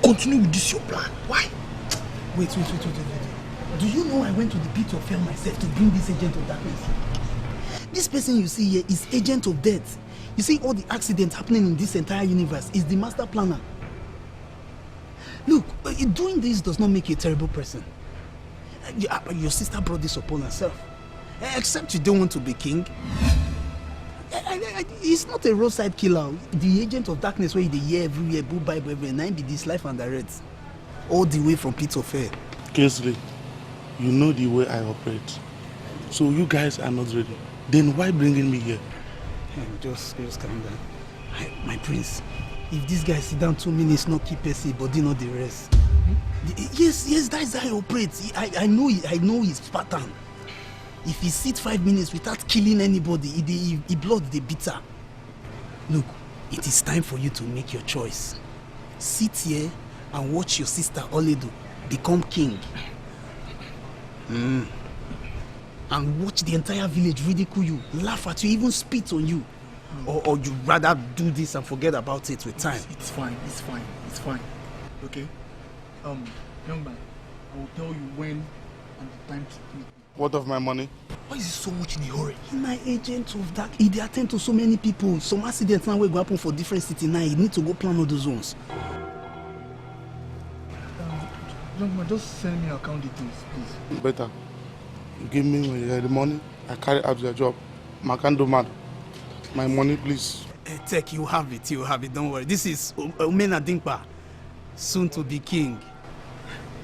continue with this your plan? Why? Wait. Do you know I went to the pit of hell myself to bring this agent of darkness? This person you see here is agent of death. You see all the accidents happening in this entire universe is the master planner. Look, doing this does not make you a terrible person. Your sister brought this upon herself. Except you don't want to be king. He's not a roadside killer. The agent of darkness where they hear everywhere, book Bible every night, be this life and direct. All the way from pit of hell. Kingsley, you know the way I operate. So you guys are not ready. Then why bringing me here? Just calm down. My prince, if this guy sit down 2 minutes, not keep AC, but do not the rest. Yes, that is how he operates. I know his pattern. If he sits 5 minutes without killing anybody, he blood the bitter. Look, it is time for you to make your choice. Sit here and watch your sister Oledo become king. And watch the entire village ridicule you, laugh at you, even spit on you. Or you rather do this and forget about it with time. It's fine. Okay? Young man, I will tell you when and the time to meet. What of my money? Why is he so much in a hurry? He's my agent of dark. He dey attend to so many people. Some accidents now will go happen for different city now. He need to go plan all those ones. Young man, just send me account details, please. Better. You give me the money, I carry out your job. Makando mad. My money, please. Tech, you have it, don't worry. This is Omena Dinkpa, soon to be king.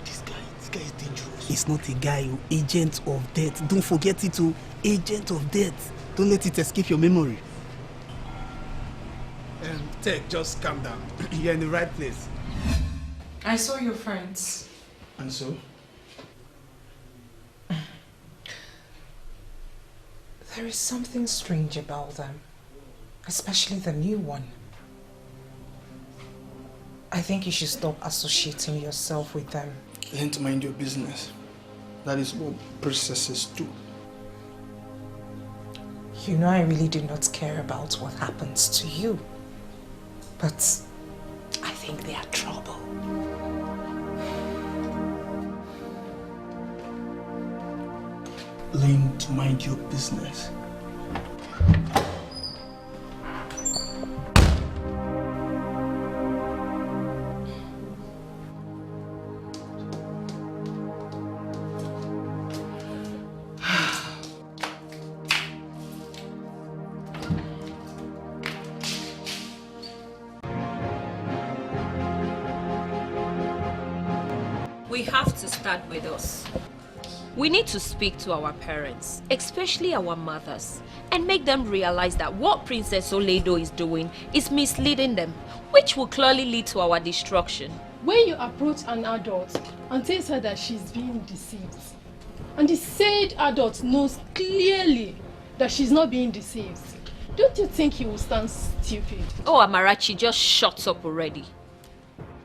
This guy is dangerous. He's not a guy, agent of death. Don't forget it, agent of death. Don't let it escape your memory. Tech, just calm down. You're in the right place. I saw your friends. And so? There is something strange about them, especially the new one. I think you should stop associating yourself with them. Learn to mind your business. That is what princesses do. You know I really do not care about what happens to you. But I think they are trouble. Learn to mind your business. We have to start with us. We need to speak to our parents, especially our mothers, and make them realize that what Princess Oledo is doing is misleading them, which will clearly lead to our destruction. When you approach an adult and tell her that she's being deceived, and the said adult knows clearly that she's not being deceived, don't you think he will stand stupid? Oh, Amarachi, just shut up already.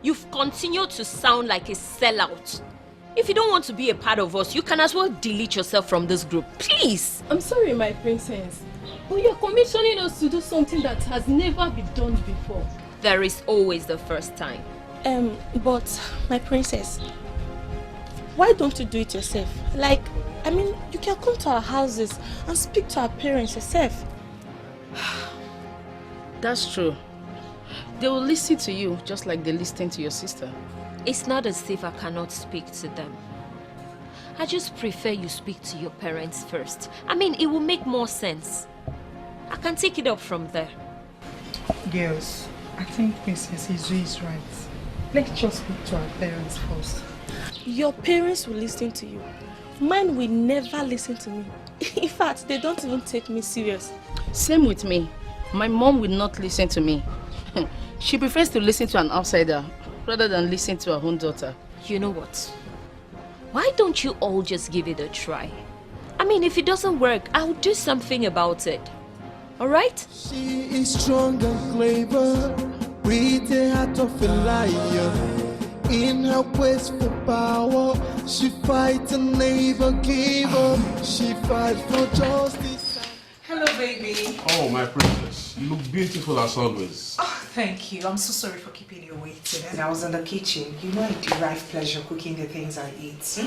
You've continued to sound like a sellout. If you don't want to be a part of us, you can as well delete yourself from this group. Please! I'm sorry, my princess, but you're commissioning us to do something that has never been done before. There is always the first time. But my princess, why don't you do it yourself? Like, I mean, you can come to our houses and speak to our parents yourself. That's true. They will listen to you just like they listen to your sister. It's not as if I cannot speak to them. I just prefer you speak to your parents first. I mean, it will make more sense. I can take it up from there. Girls, I think Princess Izu is right. Let's just speak to our parents first. Your parents will listen to you. Mine will never listen to me. In fact, they don't even take me serious. Same with me. My mom will not listen to me. She prefers to listen to an outsider rather than listen to her own daughter. You know what? Why don't you all just give it a try? I mean, if it doesn't work, I'll do something about it. Alright? She is strong and clever, with the heart of a lion. In her quest for power, she fights and never give up. She fights for justice. Hello, baby. Oh, my princess. You look beautiful as always. Oh, Thank you. I'm so sorry for keeping you waiting. And I was in the kitchen. You know I derive pleasure cooking the things I eat.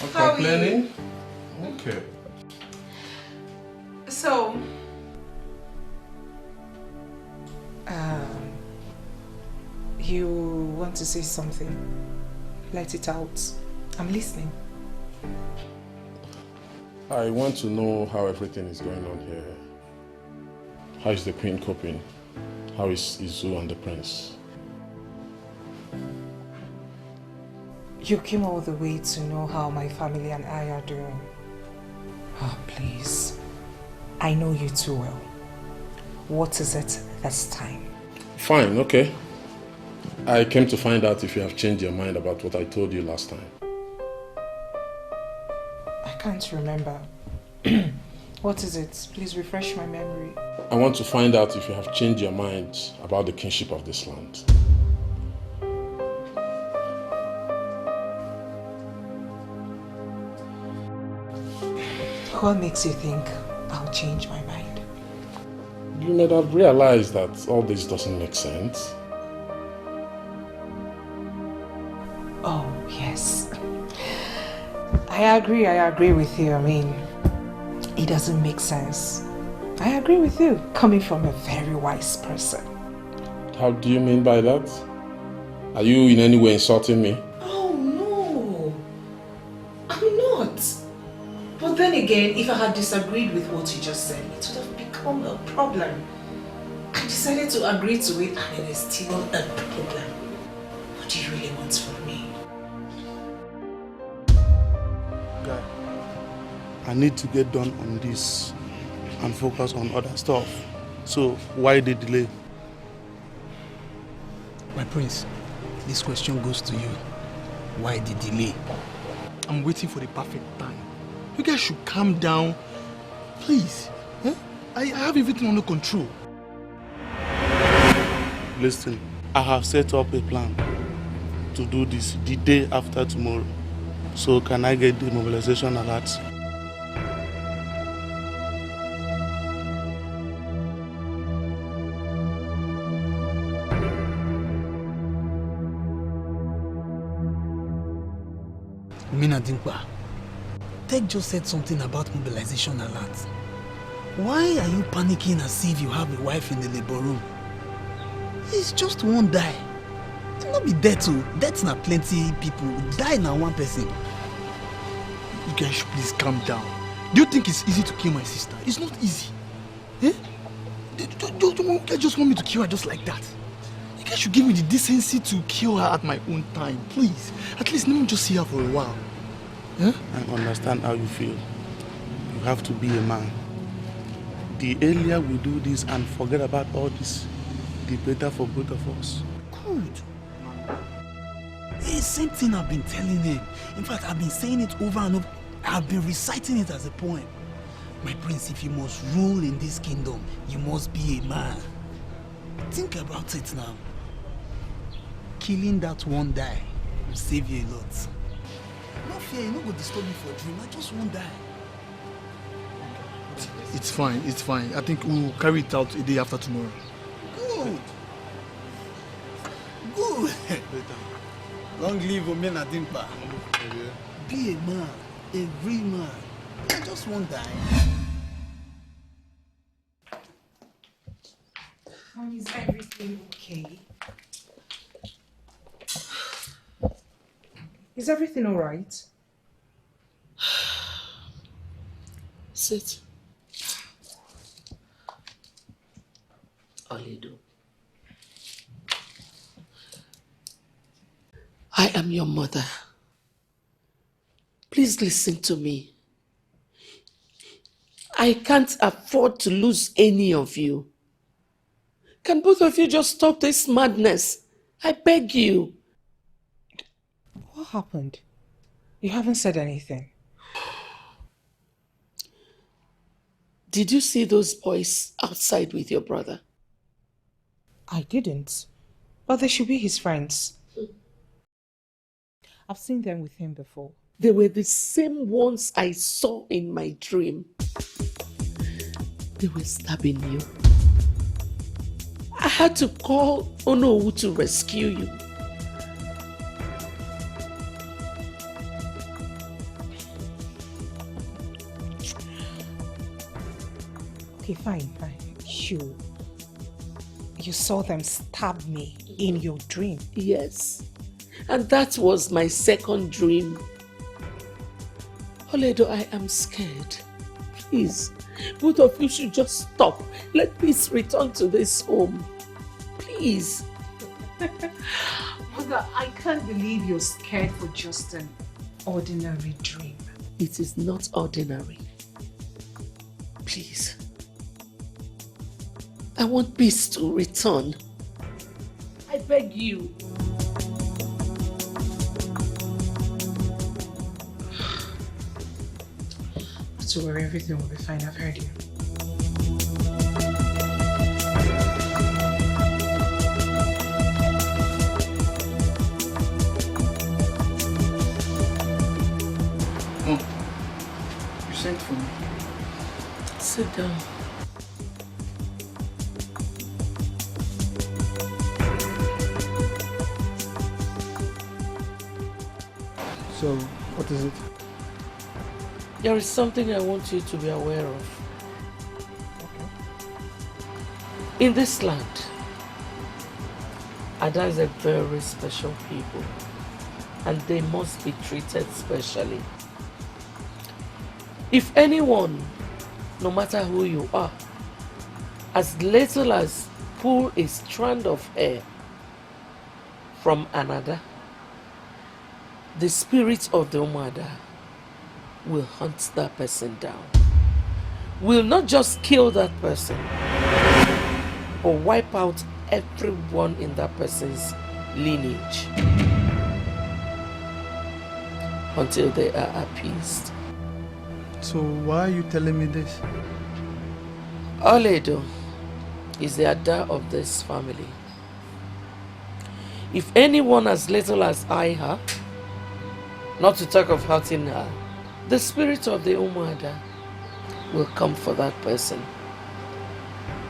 Not How are complaining? Okay. So, you want to say something? Let it out. I'm listening. I want to know how everything is going on here. How is the queen coping? How is Izu and the prince? You came all the way to know how my family and I are doing. Oh, please. I know you too well. What is it this time? Fine, okay. I came to find out if you have changed your mind about what I told you last time. I can't remember. What is it? Please refresh my memory. I want to find out if you have changed your mind about the kingship of this land. What makes you think I'll change my mind? You may have realized that all this doesn't make sense. Oh, yes. I agree with you. I mean, it doesn't make sense. I agree with you, coming from a very wise person. How do you mean by that? Are you in any way insulting me? Oh, no. I'm not. But then again, if I had disagreed with what you just said, it would have become a problem. I decided to agree to it and it is still a problem. What do you really want from me? Guy, I need to get done on this and focus on other stuff. So, why the delay? My prince, this question goes to you. Why the delay? I'm waiting for the perfect time. You guys should calm down. Please. Eh? I have everything under control. Listen, I have set up a plan to do this the day after tomorrow. So can I get the mobilization alert? Mina Dimpa, Tech just said something about mobilization alert. Why are you panicking as if you have a wife in the labor room? It's just one die. It not be dead too. Death's not plenty people. Die now one person. You guys should please calm down. Do you think it's easy to kill my sister? It's not easy. Eh? Do you guys just want me to kill her just like that? You guys should give me the decency to kill her at my own time, please. At least let me just see her for a while. Eh? I understand how you feel. You have to be a man. The earlier we do this and forget about all this, the better for both of us. Good. It's the same thing I've been telling him. In fact, I've been saying it over and over. I've been reciting it as a poem. My prince, if you must rule in this kingdom, you must be a man. Think about it now. Killing that one die will save you a lot. No fear, you no go disturb me for a dream. I just won't die. It's fine, it's fine. I think we'll carry it out a day after tomorrow. Good. Good. Long live Omena Dimpa. Be a man, a real man. I just won't die. Is everything okay? Is everything all right? Sit. Oledo. I am your mother. Please listen to me. I can't afford to lose any of you. Can both of you just stop this madness? I beg you. What happened? You haven't said anything. Did you see those boys outside with your brother? I didn't. But they should be his friends. I've seen them with him before. They were the same ones I saw in my dream. They were stabbing you. I had to call Onowu to rescue you. Okay, fine. You saw them stab me in your dream. Yes. And that was my second dream. Oledo, I am scared. Please, both of you should just stop. Let peace return to this home. Please. Mother, I can't believe you're scared for just an ordinary dream. It is not ordinary. Please. I want peace to return. I beg you. Not to worry, everything will be fine. I've heard you. Mom, you sent for me. Sit down. So, what is it? There is something I want you to be aware of. In this land, Ada is a very special people, and they must be treated specially. If anyone, no matter who you are, as little as pull a strand of hair from another, the spirit of the Umada will hunt that person down. Will not just kill that person, but wipe out everyone in that person's lineage until they are appeased. So why are you telling me this? Oledo is the Ada of this family. If anyone as little as I her, not to talk of hurting her, the spirit of the Umuada will come for that person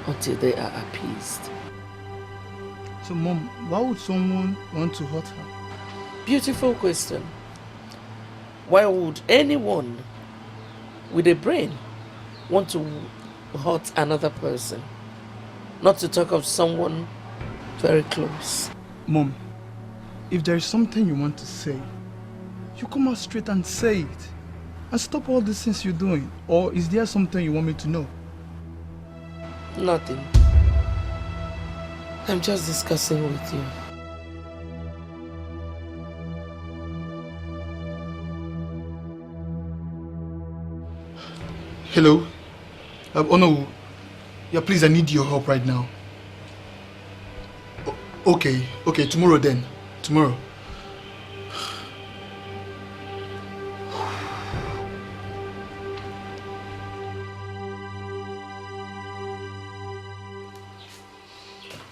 until they are appeased. So Mom, why would someone want to hurt her? Beautiful question. Why would anyone with a brain want to hurt another person? Not to talk of someone very close. Mom, if there is something you want to say, you come out straight and say it. And stop all these things you're doing. Or is there something you want me to know? Nothing. I'm just discussing with you. Hello? Onowu. Yeah, please, I need your help right now. Okay, tomorrow then. Tomorrow.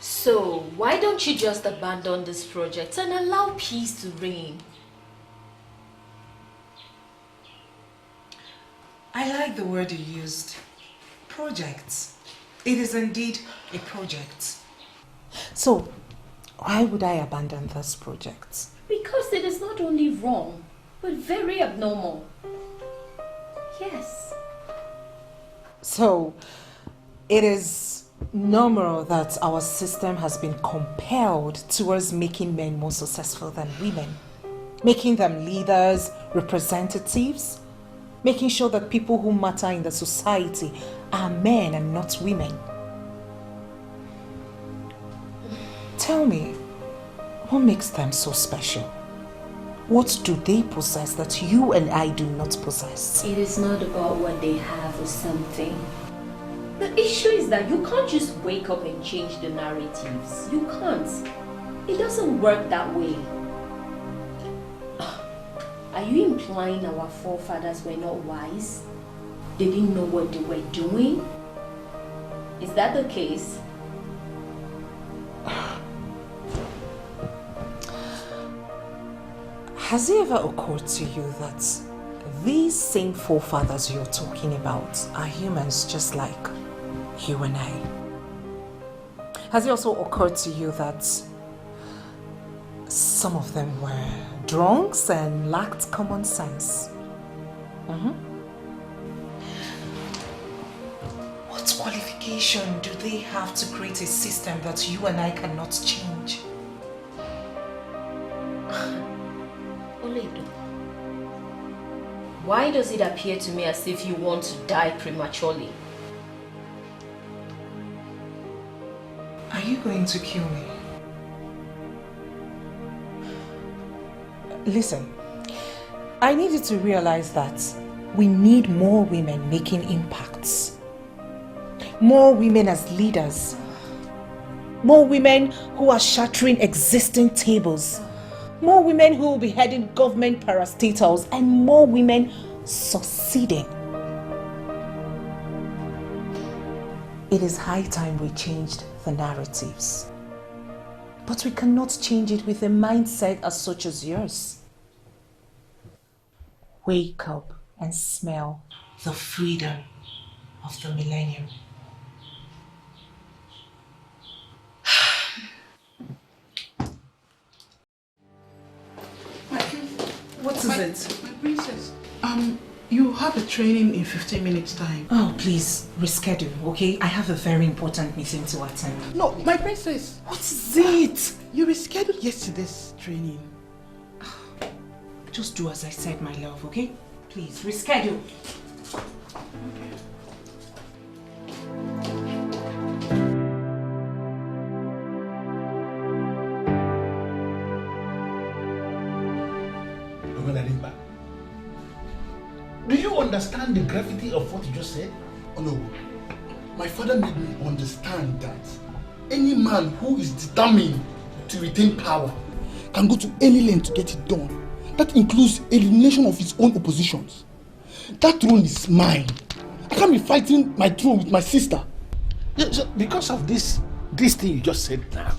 So, why don't you just abandon this project and allow peace to reign? I like the word you used. Project. It is indeed a project. So, why would I abandon this project? Because it is not only wrong, but very abnormal. Yes. So, it is normal that our system has been compelled towards making men more successful than women. Making them leaders, representatives, making sure that people who matter in the society are men and not women. Tell me, what makes them so special? What do they possess that you and I do not possess? It is not about what they have or something. The issue is that you can't just wake up and change the narratives. You can't. It doesn't work that way. Are you implying our forefathers were not wise? They didn't know what they were doing? Is that the case? Has it ever occurred to you that these same forefathers you're talking about are humans just like you and I? Has it also occurred to you that some of them were drunks and lacked common sense? What qualification do they have to create a system that you and I cannot change? Oledo, why does it appear to me as if you want to die prematurely? Are you going to kill me? Listen, I need you to realize that we need more women making impacts. More women as leaders. More women who are shattering existing tables. More women who will be heading government parastatals, and more women succeeding. It is high time we changed the narratives. But we cannot change it with a mindset as such as yours. Wake up and smell the freedom of the millennium. What is it? My princess, you have a training in 15 minutes time. Oh, please, reschedule, okay? I have a very important meeting to attend. No, my princess. What is it? You rescheduled yesterday's training. Just do as I said, my love, okay? Please, reschedule. Do you understand the gravity of what you just said? Oh no. My father made me understand that any man who is determined to retain power can go to any length to get it done. That includes elimination of his own oppositions. That throne is mine. I can't be fighting my throne with my sister. Yeah, so because of this thing you just said now,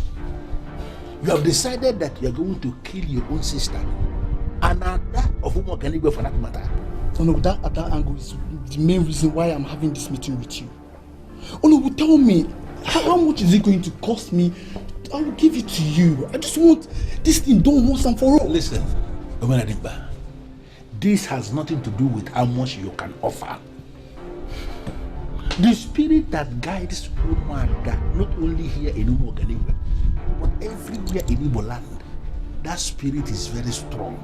you have decided that you are going to kill your own sister. And that of whom can you go for that matter? Oh no, that angle is the main reason why I'm having this meeting with you. Oh no, tell me, how much is it going to cost me? I will give it to you. I just want this thing done once and for all. Listen, Omenadimba, this has nothing to do with how much you can offer. The spirit that guides Umada, not only here in Umuganiwe, but everywhere in Igbo land, that spirit is very strong.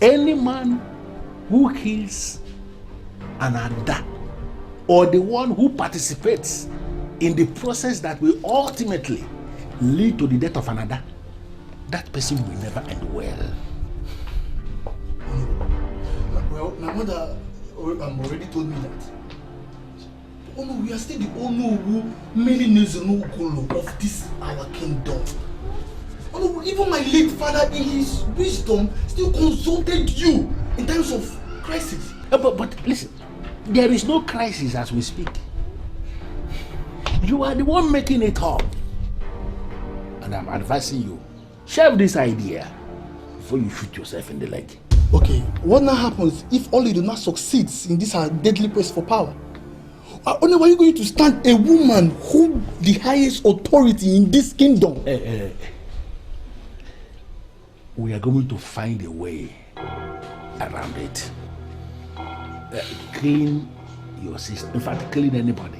Any man who kills an Ada, or the one who participates in the process that will ultimately lead to the death of another, that person will never end well. Well, my mother already told me that. Oh no, we are still the Onowu Melinezonukolo of this our kingdom. Oh no, even my late father in his wisdom still consulted you in times of crisis. But listen, there is no crisis as we speak. You are the one making it up. And I'm advising you, shelve this idea before you shoot yourself in the leg. Okay, what now happens if Oli do not succeeds in this deadly quest for power? Only why are you going to stand a woman who the highest authority in this kingdom? We are going to find a way around it. Killing your sister, in fact, killing anybody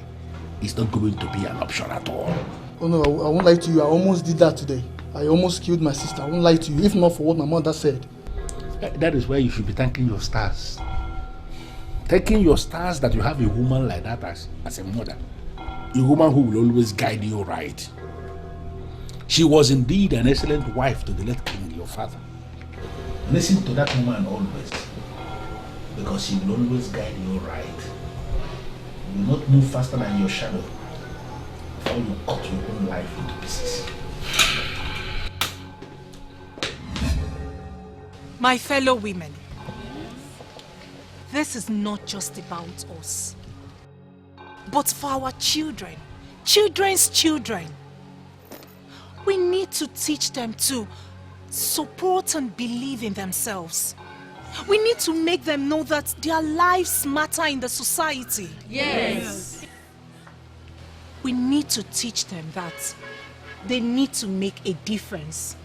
is not going to be an option at all. Oh no, I won't lie to you. I almost did that today. I almost killed my sister. I won't lie to you, if not for what my mother said. That is why you should be thanking your stars. Thanking your stars that you have a woman like that as a mother. A woman who will always guide you right. She was indeed an excellent wife to the late king, your father. Listen to that woman always, because she will always guide you right. You will not move faster than your shadow before you cut your own life into pieces. My fellow women, this is not just about us, but for our children, children's children. We need to teach them to support and believe in themselves. We need to make them know that their lives matter in the society. Yes. We need to teach them that they need to make a difference.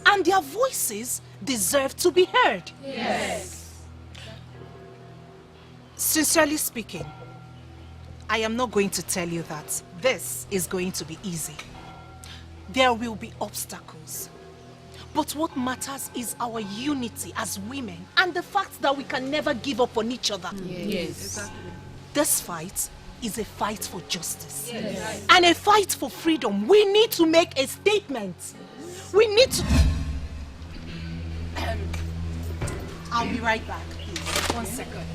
And their voices deserve to be heard. Yes. Sincerely speaking, I am not going to tell you that this is going to be easy. There will be obstacles. But what matters is our unity as women and the fact that we can never give up on each other. Yes. Exactly. This fight is a fight for justice. Yes. And a fight for freedom. We need to make a statement. We need to... I'll be right back, please. 1 second.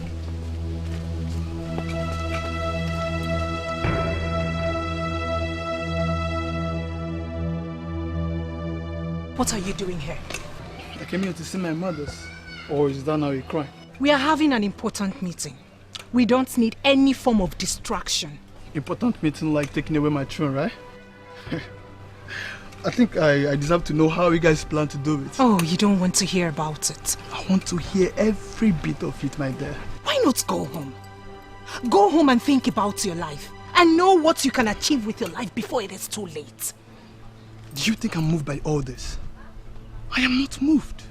What are you doing here? I came here to see my mothers. Or is that now a crime? We are having an important meeting. We don't need any form of distraction. Important meeting like taking away my throne, right? I think I deserve to know how you guys plan to do it. Oh, you don't want to hear about it. I want to hear every bit of it, my dear. Why not go home? Go home and think about your life. And know what you can achieve with your life before it is too late. Do you think I'm moved by all this? I am not moved.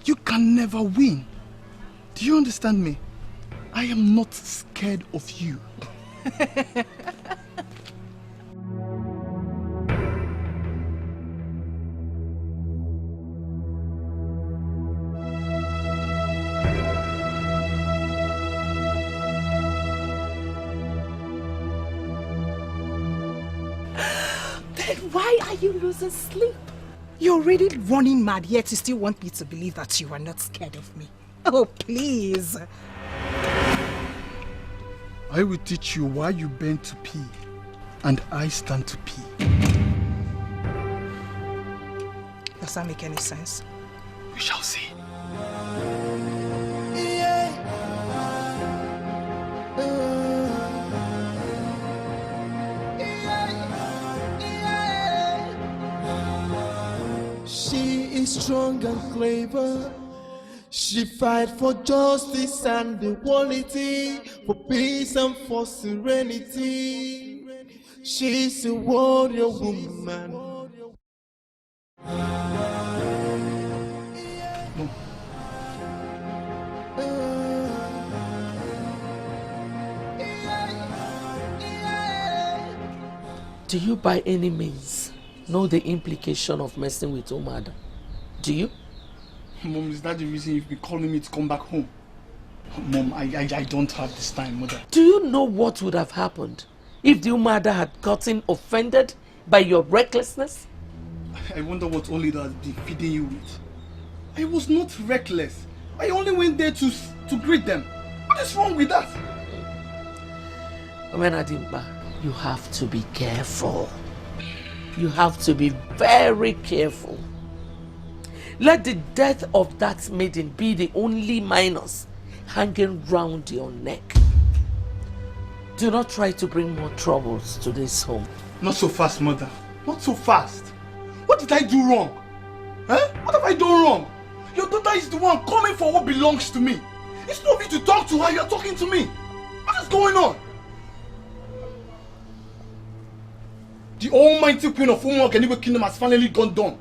You can never win. Do you understand me? I am not scared of you. Then why are you losing sleep? You're already running mad, yet you still want me to believe that you are not scared of me. Oh, please. I will teach you why you bend to pee, and I stand to pee. Does that make any sense? We shall see. She is strong and clever. She fight for justice and equality, for peace and for serenity. She's a warrior woman. Do you by any means know the implication of messing with Umada? Do you? Mom, is that the reason you've been calling me to come back home? Mom, I don't have this time, Mother. Do you know what would have happened if the Umada had gotten offended by your recklessness? I wonder what only that has been feeding you with. I was not reckless. I only went there to greet them. What is wrong with that? Adimba, you have to be careful. You have to be very careful. Let the death of that maiden be the only minus hanging round your neck. Do not try to bring more troubles to this home. Not so fast, Mother. Not so fast. What did I do wrong? Huh? What have I done wrong? Your daughter is the one coming for what belongs to me. It's not me to talk to her, you're talking to me. What is going on? The almighty queen of Umo Ganiwe kingdom has finally gone down.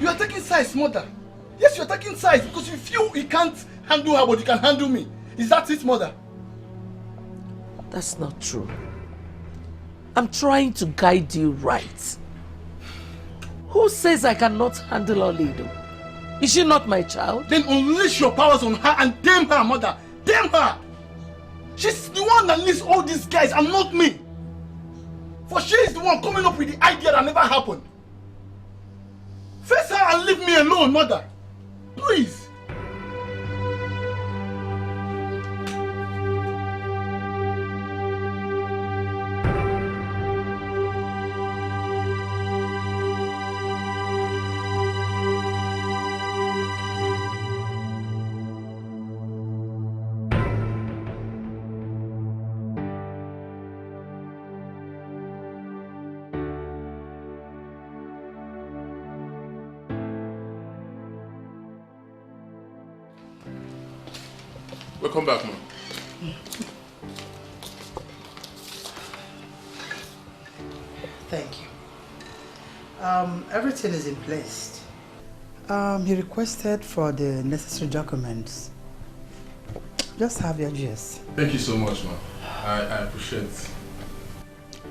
You are taking sides, Mother. Yes, you are taking sides because you feel you can't handle her, but you can handle me. Is that it, Mother? That's not true. I'm trying to guide you right. Who says I cannot handle Olido? Is she not my child? Then unleash your powers on her and damn her, Mother. Damn her! She's the one that leads all these guys and not me. For she is the one coming up with the idea that never happened. Face her and leave me alone, Mother. Please. Welcome back, Mom. Thank you. Everything is in place. He requested for the necessary documents. Just have your juice. Thank you so much, ma'am. I appreciate it.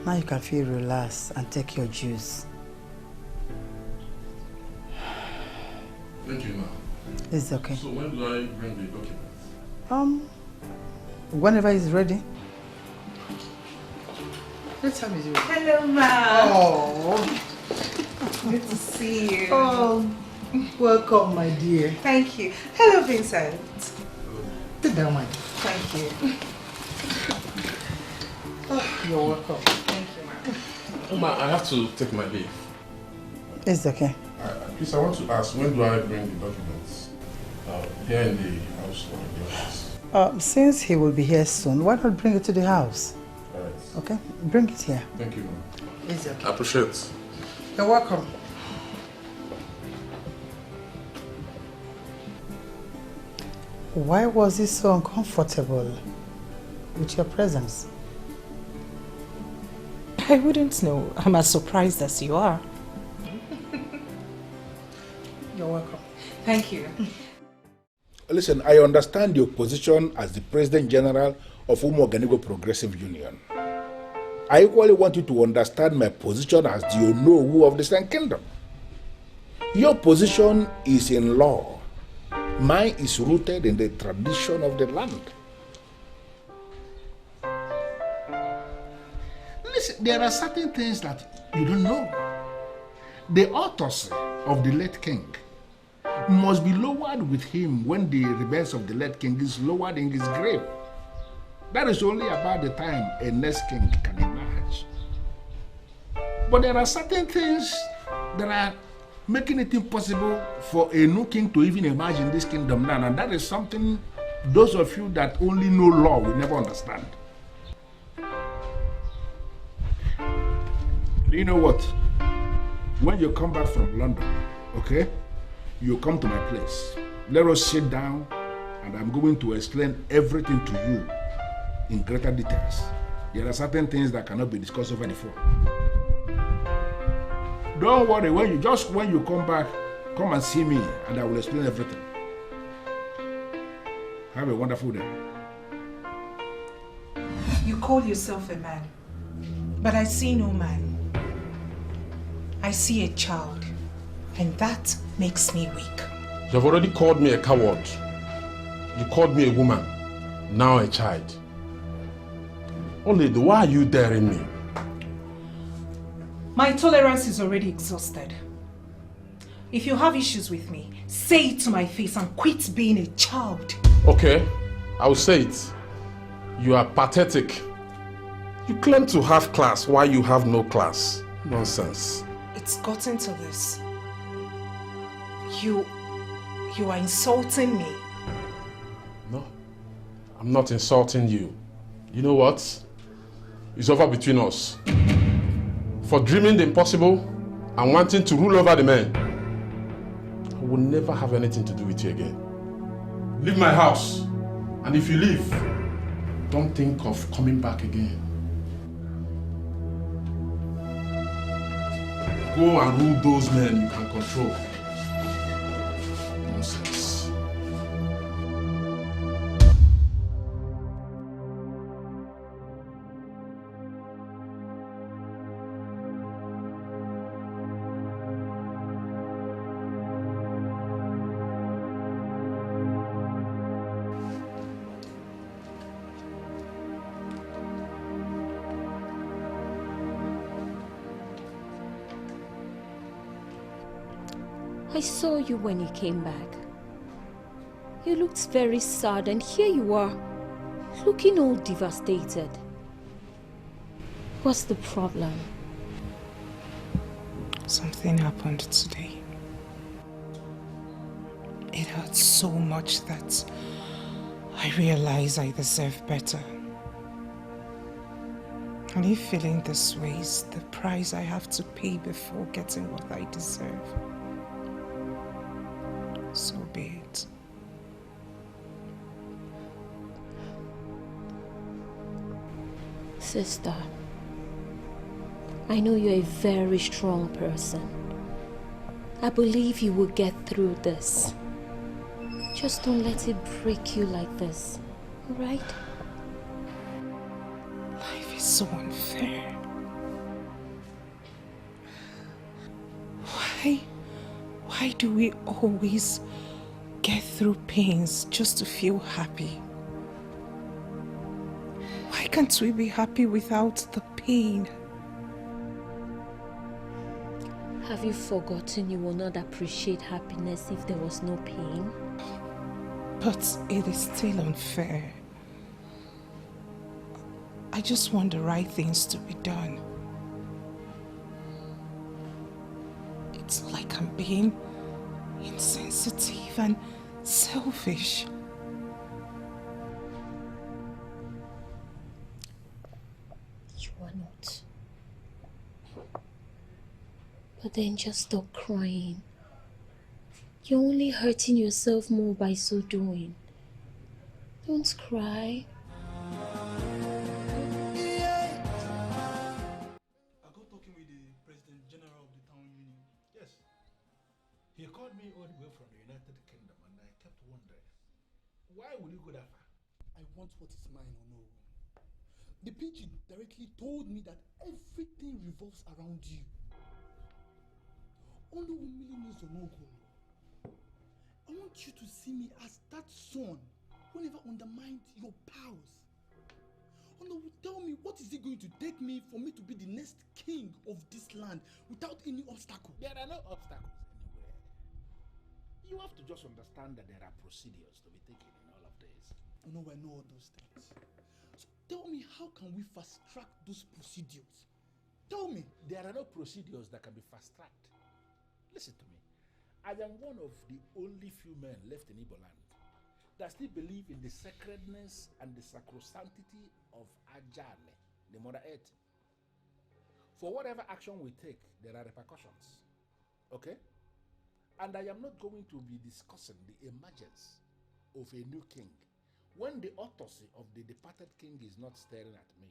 Now you can feel relaxed and take your juice. Thank you, ma'am. It's okay. So when do I bring the documents? Whenever he's ready. What time is it? Hello, ma'am. Oh. Good to see you. Oh, welcome, my dear. Thank you. Hello, Vincent. Sit down, my dear. Thank you. Oh, you're welcome. Thank you, ma'am. Ma, I have to take my leave. It's okay. Please, I want to ask, when do I bring the documents? Here in the house or in the office? Since he will be here soon, why not bring it to the house? All right. Okay? Bring it here. Thank you, ma'am. It's okay. I appreciate it. You're welcome. Why was he so uncomfortable with your presence? I wouldn't know. I'm as surprised as you are. You're welcome. Thank you. Listen, I understand your position as the President General of Umuoganigo Progressive Union. I equally want you to understand my position as the Onowu of the Eastern Kingdom. Your position is in law. Mine is rooted in the tradition of the land. Listen, there are certain things that you don't know. The autopsy of the late king must be lowered with him when the remains of the late king is lowered in his grave. That is only about the time a next king can emerge. But there are certain things that are making it impossible for a new king to even emerge in this kingdom now, and that is something those of you that only know law will never understand. Do you know what? When you come back from London, okay, you come to my place. Let us sit down and I'm going to explain everything to you in greater details. There are certain things that cannot be discussed over the phone. Don't worry, when you come back, come and see me and I will explain everything. Have a wonderful day. You call yourself a man, but I see no man. I see a child, and that makes me weak. You have already called me a coward. You called me a woman, now a child. Olede, why are you daring me? My tolerance is already exhausted. If you have issues with me, say it to my face and quit being a child. Okay, I will say it. You are pathetic. You claim to have class while you have no class. Nonsense. It's gotten to this. You are insulting me. No, I'm not insulting you. You know what? It's over between us. For dreaming the impossible and wanting to rule over the men, I will never have anything to do with you again. Leave my house, and if you leave, don't think of coming back again. Go and rule those men you can control. Nonsense. I saw you when you came back. You looked very sad, and here you are, looking all devastated. What's the problem? Something happened today. It hurt so much that I realize I deserve better. And if feeling this way is the price I have to pay before getting what I deserve, so be it. Sister, I know you're a very strong person. I believe you will get through this. Just don't let it break you like this, alright? Life is so unfair. Why do we always get through pains just to feel happy? Why can't we be happy without the pain? Have you forgotten you will not appreciate happiness if there was no pain? But it is still unfair. I just want the right things to be done. It's like I'm being insensitive and selfish. You are not. But then just stop crying. You're only hurting yourself more by so doing. Don't cry. I got talking with the President General of the town union. Yes. He called me all the way from the United Kingdom and I kept wondering, why will you go that far? I want what is mine or no. The PG directly told me that everything revolves around you. Only 1 million is no goal. I want you to see me as that son who never undermined your powers. Oh no, tell me, what is it going to take me for me to be the next king of this land without any obstacle? There are no obstacles anywhere. You have to just understand that there are procedures to be taken in all of this. Oh no, I know all those things. So tell me, how can we fast track those procedures? Tell me. There are no procedures that can be fast tracked. Listen to me. I am one of the only few men left in Igbo land that still believe in the sacredness and the sacrosanctity of Ajale, the Mother Earth. For whatever action we take, there are repercussions. Okay? And I am not going to be discussing the emergence of a new king when the autopsy of the departed king is not staring at me.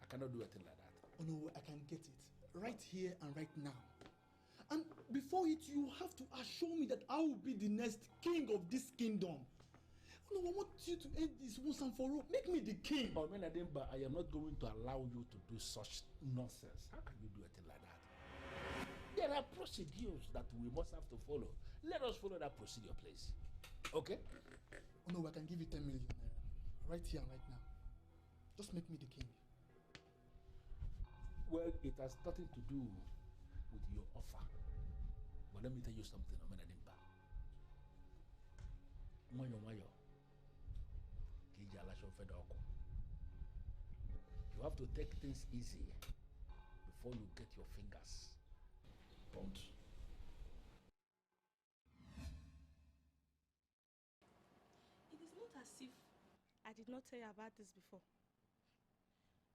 I cannot do a thing like that. Oh no, I can get it. Right here and right now. And before it, you have to assure me that I will be the next king of this kingdom. Oh no, I want you to end this once and for all. Make me the king. Oh, Menadimba, I am not going to allow you to do such nonsense. How can you do a thing like that? There are procedures that we must have to follow. Let us follow that procedure, please. Okay? Oh no, I can give you 10 million naira. Right here and right now. Just make me the king. Well, it has nothing to do with your offer. But let me tell you something, Omenadimba. You have to take things easy before you get your fingers burnt. It is not as if I did not tell you about this before.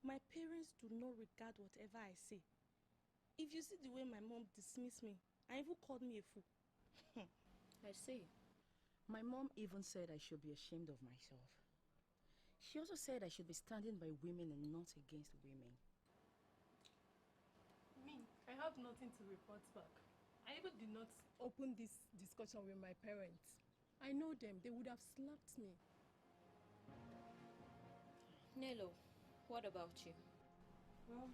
My parents do not regard whatever I say. If you see the way my mom dismissed me and even called me a fool. I see. My mom even said I should be ashamed of myself. She also said I should be standing by women and not against women. Me, I have nothing to report back. I even did not open this discussion with my parents. I know them, they would have slapped me. Nello, what about you? Well,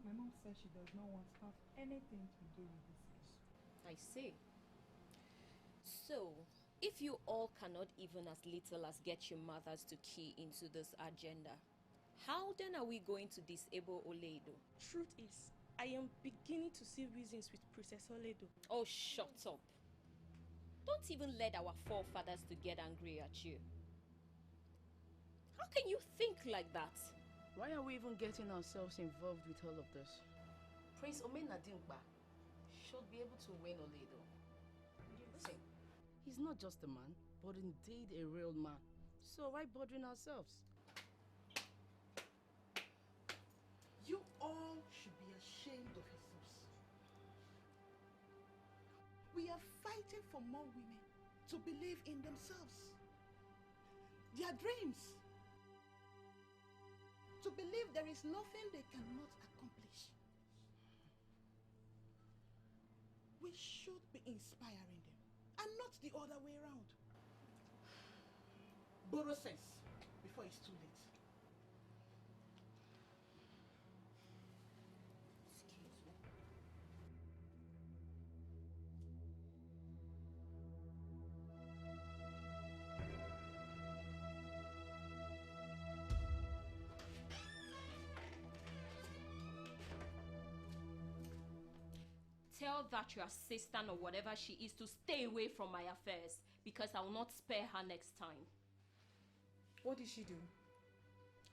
my mom says she does not want to have anything to do with this issue. I see. So, if you all cannot even as little as get your mothers to key into this agenda, how then are we going to disable Oledo? Truth is, I am beginning to see reasons with Princess Oledo. Oh, shut up. Don't even let our forefathers to get angry at you. How can you think like that? Why are we even getting ourselves involved with all of this? Prince Omenadimba should be able to win Oledo. Listen, he's not just a man, but indeed a real man. So why bothering ourselves? You all should be ashamed of yourselves. We are fighting for more women to believe in themselves, their dreams, to believe there is nothing they cannot accomplish. We should be inspiring them and not the other way around. Borrow sense before it's too late. Excuse me. Tell that your assistant or whatever she is to stay away from my affairs because I will not spare her next time. What did she do?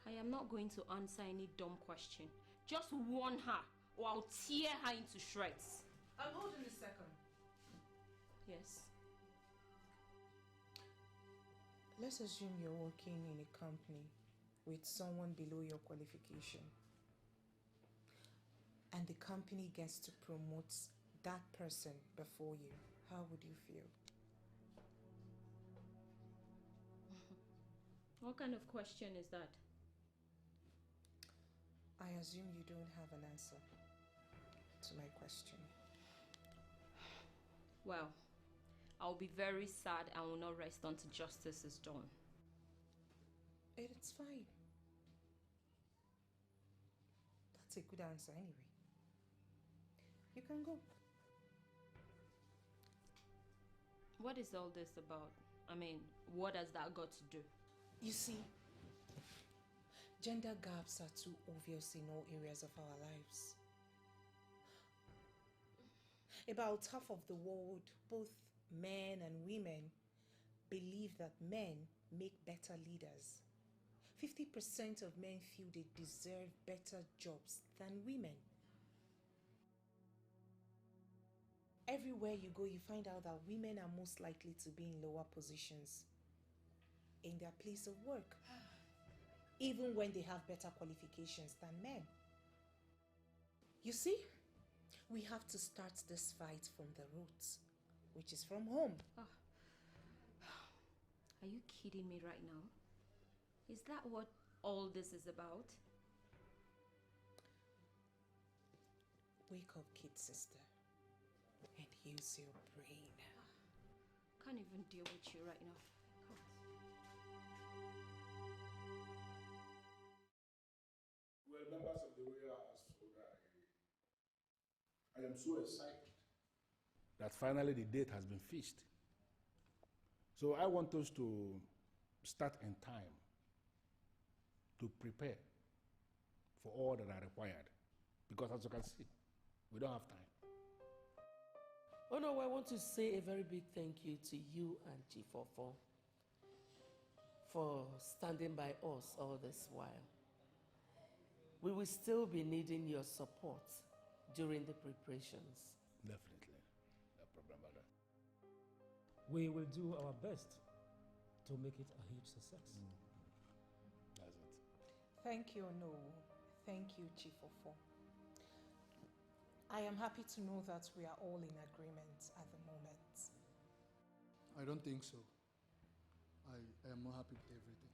I am not going to answer any dumb question. Just warn her or I'll tear her into shreds. I'm holding a second. Yes. Let's assume you're working in a company with someone below your qualification. And the company gets to promote that person before you. How would you feel? What kind of question is that? I assume you don't have an answer to my question. Well, I'll be very sad and will not rest until justice is done. It's fine. That's a good answer anyway. You can go. What is all this about? I mean, what has that got to do? You see, gender gaps are too obvious in all areas of our lives. About half of the world, both men and women, believe that men make better leaders. 50% of men feel they deserve better jobs than women. Everywhere you go, you find out that women are most likely to be in lower positions in their place of work, even when they have better qualifications than men. You see, we have to start this fight from the roots, which is from home. Oh. Are you kidding me right now? Is that what all this is about? Wake up, kid sister, and use your brain. Can't even deal with you right now. Come. Well, members of the Royal Household, I am so excited that finally the date has been fixed. So I want us to start in time to prepare for all that are required. Because as you can see, we don't have time. Oh no, I want to say a very big thank you to you and Chief Ofo for standing by us all this while. We will still be needing your support during the preparations. Definitely. No problem about that. We will do our best to make it a huge success. That's it. Thank you, No. Thank you, Chief Ofo. I am happy to know that we are all in agreement at the moment. I don't think so. I am not happy with everything.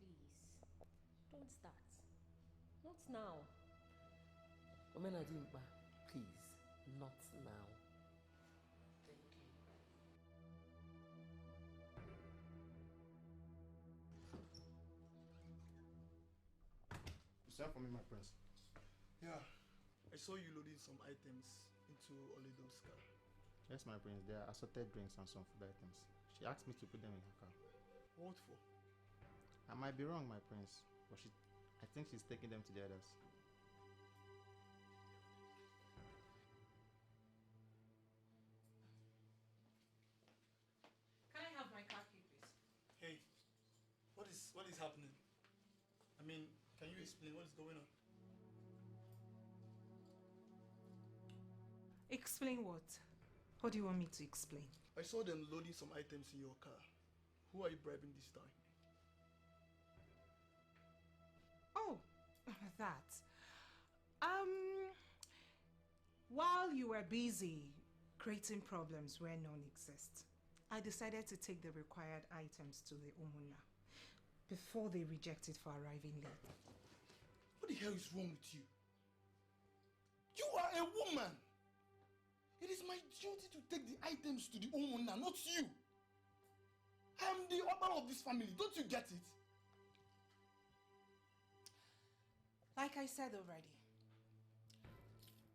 Please, don't start. Not now. Omenadimpa, please, not now. Thank you. You sent for me, my prince. Yeah, I saw you loading some items into Oledo's car. Yes, my prince. There are assorted drinks and some food items. She asked me to put them in her car. What for? I might be wrong, my prince, but I think she's taking them to the others. Can I have my car key, please? Hey, what is happening? I mean, can you explain what is going on? Explain what? What do you want me to explain? I saw them loading some items in your car. Who are you bribing this time? Oh, that. While you were busy creating problems where none exist, I decided to take the required items to the Umuna before they reject it for arriving late. What the hell is wrong with you? You are a woman! It is my duty to take the items to the owner, not you. I am the owner of this family. Don't you get it? Like I said already,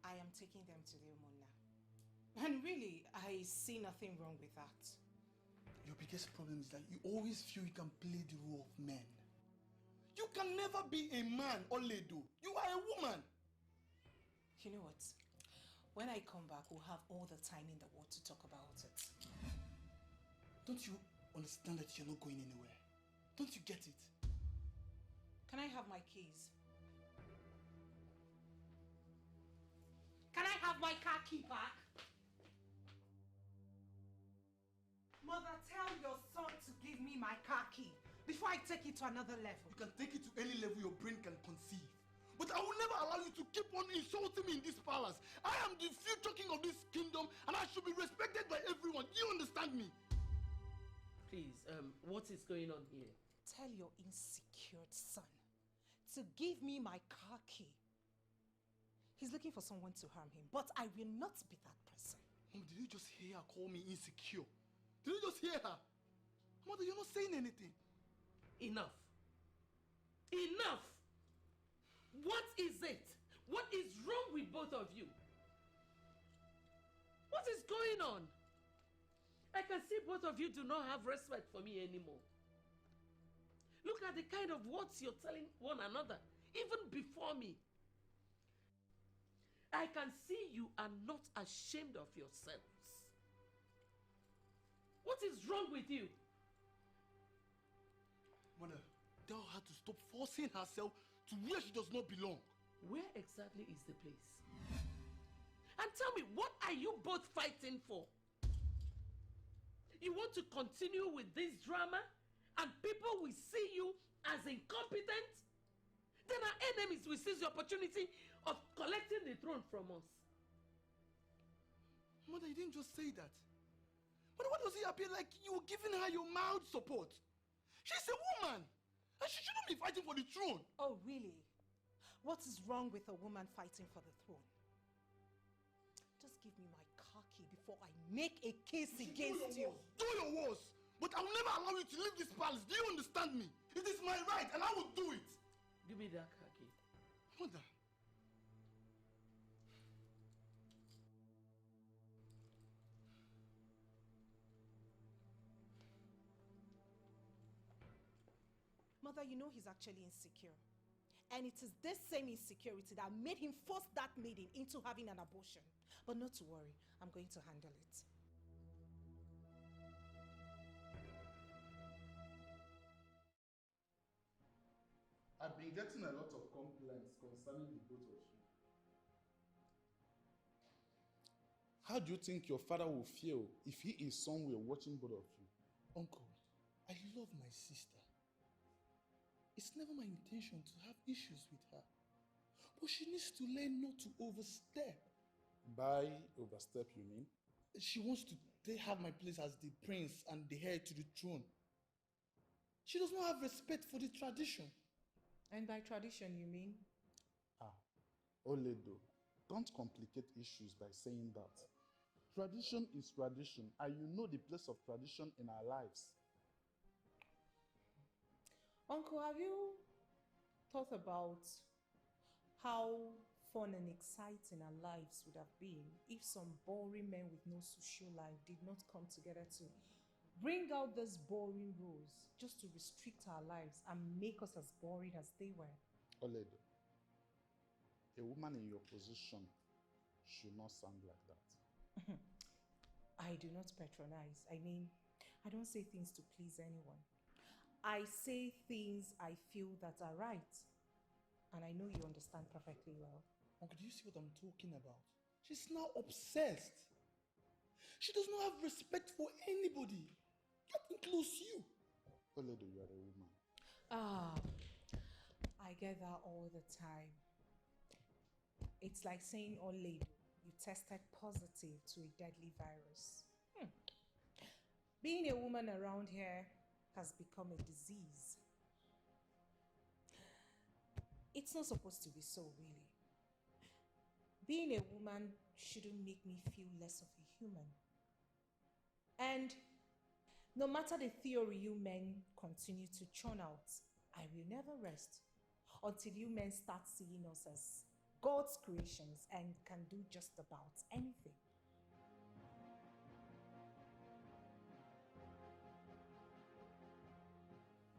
I am taking them to the Umunna. And really, I see nothing wrong with that. Your biggest problem is that you always feel you can play the role of men. You can never be a man, Oledo. You are a woman. You know what? When I come back, we'll have all the time in the world to talk about it. Don't you understand that you're not going anywhere? Don't you get it? Can I have my keys? Can I have my car key back? Mother, tell your son to give me my car key before I take it to another level. You can take it to any level your brain can conceive. But I will never allow you to keep on insulting me in this palace. I am the future king of this kingdom and I should be respected by everyone. Do you understand me? Please, what is going on here? Tell your insecure son to give me my car key. He's looking for someone to harm him, but I will not be that person. Mom, did you just hear her call me insecure? Did you just hear her? Mother, you're not saying anything. Enough. Enough! What is it? What is wrong with both of you? What is going on? I can see both of you do not have respect for me anymore. Look at the kind of words you're telling one another, even before me. I can see you are not ashamed of yourselves. What is wrong with you? Mother, tell her to stop forcing herself to where she does not belong. Where exactly is the place? And tell me, what are you both fighting for? You want to continue with this drama and people will see you as incompetent? Then our enemies will seize the opportunity of collecting the throne from us. Mother, you didn't just say that. Mother, why does it appear like you were giving her your mild support? She's a woman and she shouldn't be fighting for the throne. Oh, really? What is wrong with a woman fighting for the throne? Just give me my car key before I make a case against you. Do your worst. But I will never allow you to leave this palace. Do you understand me? It is my right and I will do it. Give me that car key. Mother. Mother, you know he's actually insecure. And it is this same insecurity that made him force that maiden into having an abortion. But not to worry, I'm going to handle it. I've been getting a lot of complaints concerning the both of you. How do you think your father will feel if he is somewhere watching both of you? Uncle, I love my sister. It's never my intention to have issues with her. But she needs to learn not to overstep. By overstep, you mean? She wants to have my place as the prince and the heir to the throne. She does not have respect for the tradition. And by tradition, you mean? Oledo, don't complicate issues by saying that. Tradition is tradition, and you know the place of tradition in our lives. Uncle, have you thought about how fun and exciting our lives would have been if some boring men with no social life did not come together to bring out these boring rules just to restrict our lives and make us as boring as they were? Oledo, a woman in your position should not sound like that. I do not patronize. I mean, I don't say things to please anyone. I say things I feel that are right. And I know you understand perfectly well. Uncle, do you see what I'm talking about? She's now obsessed. She does not have respect for anybody. That includes you. Oledo, you are a woman. I get that all the time. It's like saying, Oledo, you tested positive to a deadly virus. Being a woman around here has become a disease. It's not supposed to be so, really. Being a woman shouldn't make me feel less of a human. And no matter the theory you men continue to churn out, I will never rest until you men start seeing us as God's creations and can do just about anything.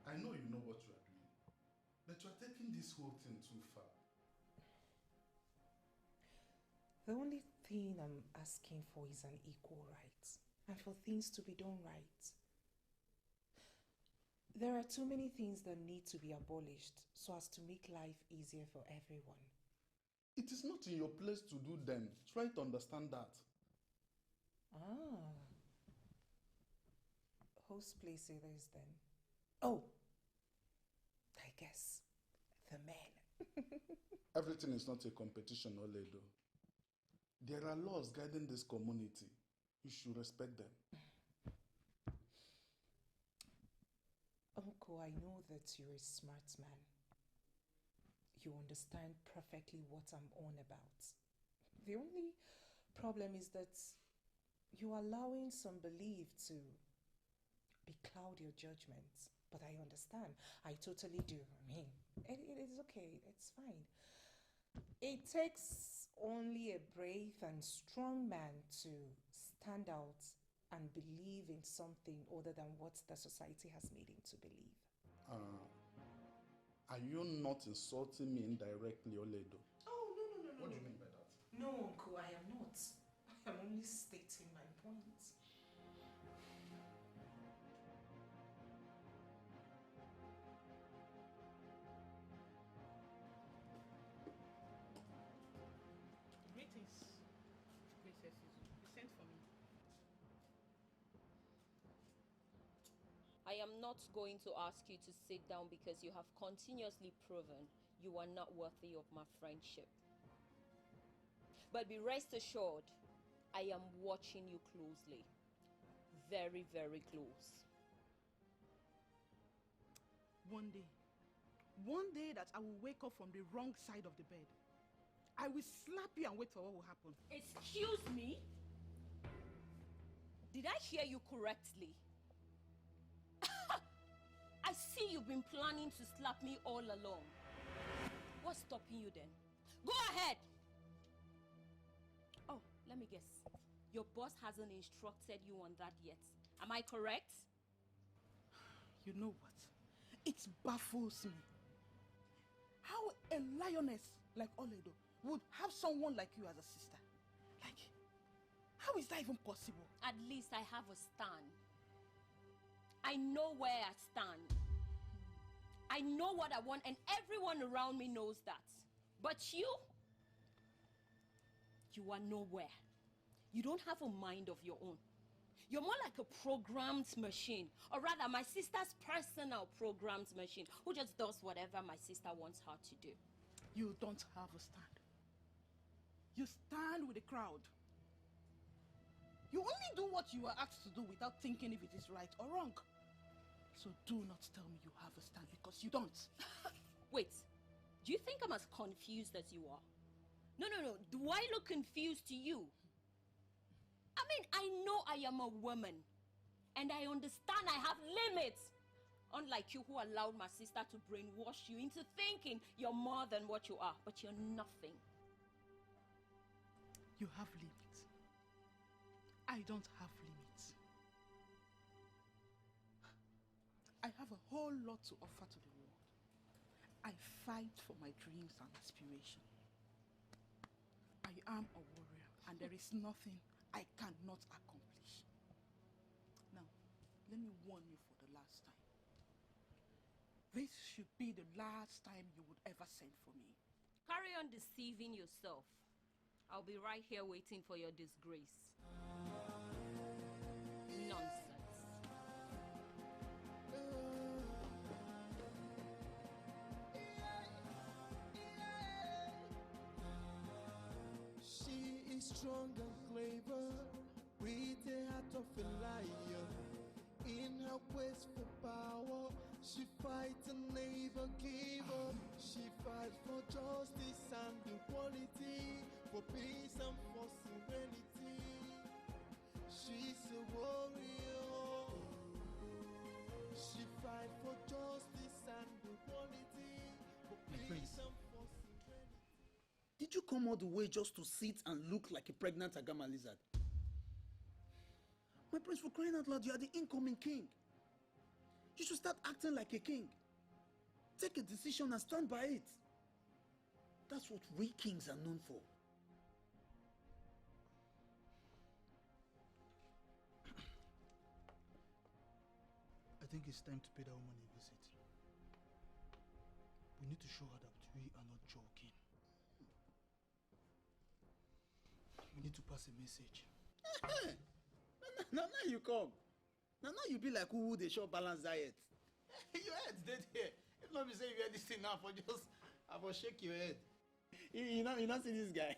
I know you know what you are doing, but you are taking this whole thing too far. The only thing I'm asking for is an equal right, and for things to be done right. There are too many things that need to be abolished so as to make life easier for everyone. It is not in your place to do them. Try to understand that. Ah. Whose place it is then? Oh, I guess the men. Everything is not a competition, Oledo. There are laws guiding this community. You should respect them. Uncle, I know that you're a smart man. You understand perfectly what I'm on about. The only problem is that you're allowing some belief to becloud your judgments. But I understand. I totally do. I mean, it is okay. It's fine. It takes only a brave and strong man to stand out and believe in something other than what the society has made him to believe. Are you not insulting me indirectly, Oledo? Oh, no. What do you mean by that? No, Uncle, I am not. I am only stating my point. Greetings, Princess Ugezu. You sent for me. I am not going to ask you to sit down because you have continuously proven you are not worthy of my friendship. But be rest assured, I am watching you closely. Very, very close. One day that I will wake up from the wrong side of the bed. I will slap you and wait for what will happen. Excuse me? Did I hear you correctly? I see you've been planning to slap me all along. What's stopping you then? Go ahead! Oh, let me guess. Your boss hasn't instructed you on that yet. Am I correct? You know what? It baffles me. How a lioness like Oledo would have someone like you as a sister. Like, how is that even possible? At least I have a stand. I know where I stand. I know what I want, and everyone around me knows that. But you are nowhere. You don't have a mind of your own. You're more like a programmed machine, or rather my sister's personal programmed machine, who just does whatever my sister wants her to do. You don't have a stand. You stand with the crowd. You only do what you are asked to do without thinking if it is right or wrong. So do not tell me you have a stand, because you don't. Wait, do you think I'm as confused as you are? No. Do I look confused to you? I mean, I know I am a woman. And I understand I have limits. Unlike you, who allowed my sister to brainwash you into thinking you're more than what you are. But you're nothing. You have limits. I don't have limits. I have a whole lot to offer to the world. I fight for my dreams and aspirations. I am a warrior, and there is nothing I cannot accomplish. Now, let me warn you for the last time. This should be the last time you would ever send for me. Carry on deceiving yourself. I'll be right here waiting for your disgrace. Nonsense. She is strong and clever, with the heart of a lion. In her quest for power, she fights and never give up. She fights for justice and equality for peace and for serenity. She's a warrior. She fight for justice and equality, for peace and for serenity. Did you come all the way just to sit and look like a pregnant Agama lizard? My prince, for crying out loud, you are the incoming king. You should start acting like a king. Take a decision and stand by it. That's what we kings are known for. I think it's time to pay that woman a visit. We need to show her that we are not joking. We need to pass a message. Now you come. Now you be like who they show balanced diet. Your head's dead here. If not be say you hear this thing now for just I will shake your head. You not see this guy.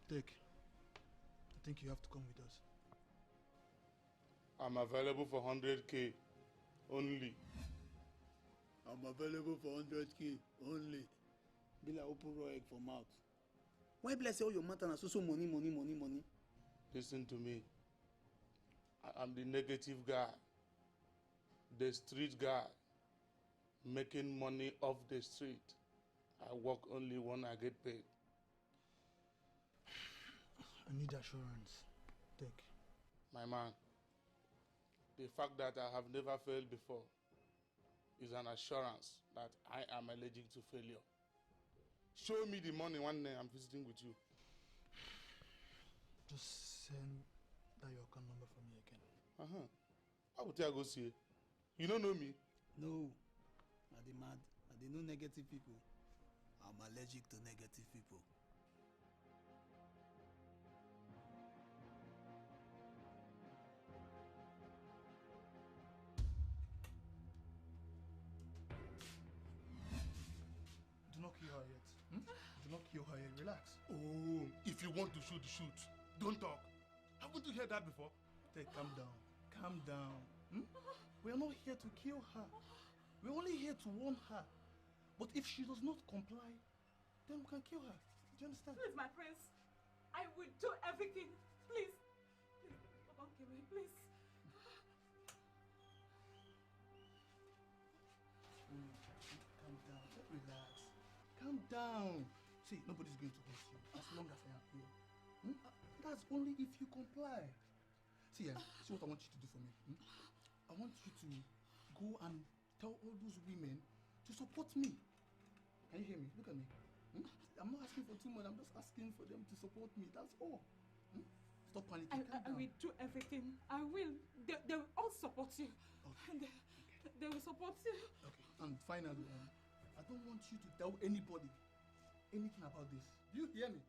Dick, I think you have to come with us. I'm available for 100K only. I'm available for 100K only. Be like open raw egg for mouth. Why bless all your matter and so money? Listen to me. I'm the negative guy, the street guy, making money off the street. I work only when I get paid. I need assurance, Dick. My man, the fact that I have never failed before is an assurance that I am allergic to failure. Show me the money one day I'm visiting with you. Just send that your account number for me again. How would I go see? You don't know me? No. Are they mad? Are they no negative people? I'm allergic to negative people. Do not kill her yet. Do not kill her yet. Relax. Oh, if you want to shoot, shoot. Don't talk. Haven't you heard that before? Dick, calm down. Calm down. We are not here to kill her. We're only here to warn her. But if she does not comply, then we can kill her. Do you understand? Please, my prince. I will do everything. Please. Please, don't kill me, please. Calm down. Just relax. Calm down. See, nobody's going to hurt you as long as I am here. That's only if you comply. See what I want you to do for me. I want you to go and tell all those women to support me. Can you hear me? Look at me. I'm not asking for too much. I'm just asking for them to support me. That's all. Stop panicking. I will do everything. I will. They will all support you. Okay. They will support you. Okay. And finally, I don't want you to tell anybody anything about this. Do you hear me?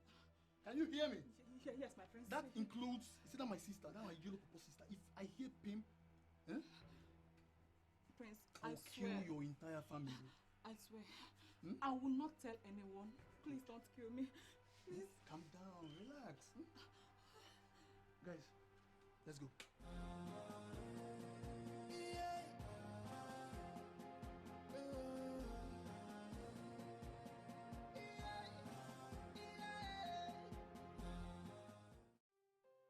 Can you hear me? Yes, my friend. That includes, is that my sister? That my yellow purple sister. If I hear Pim, Prince, I'll I kill swear. your entire family. I swear. I will not tell anyone. Please don't kill me. Please. Calm down, relax. Guys, let's go.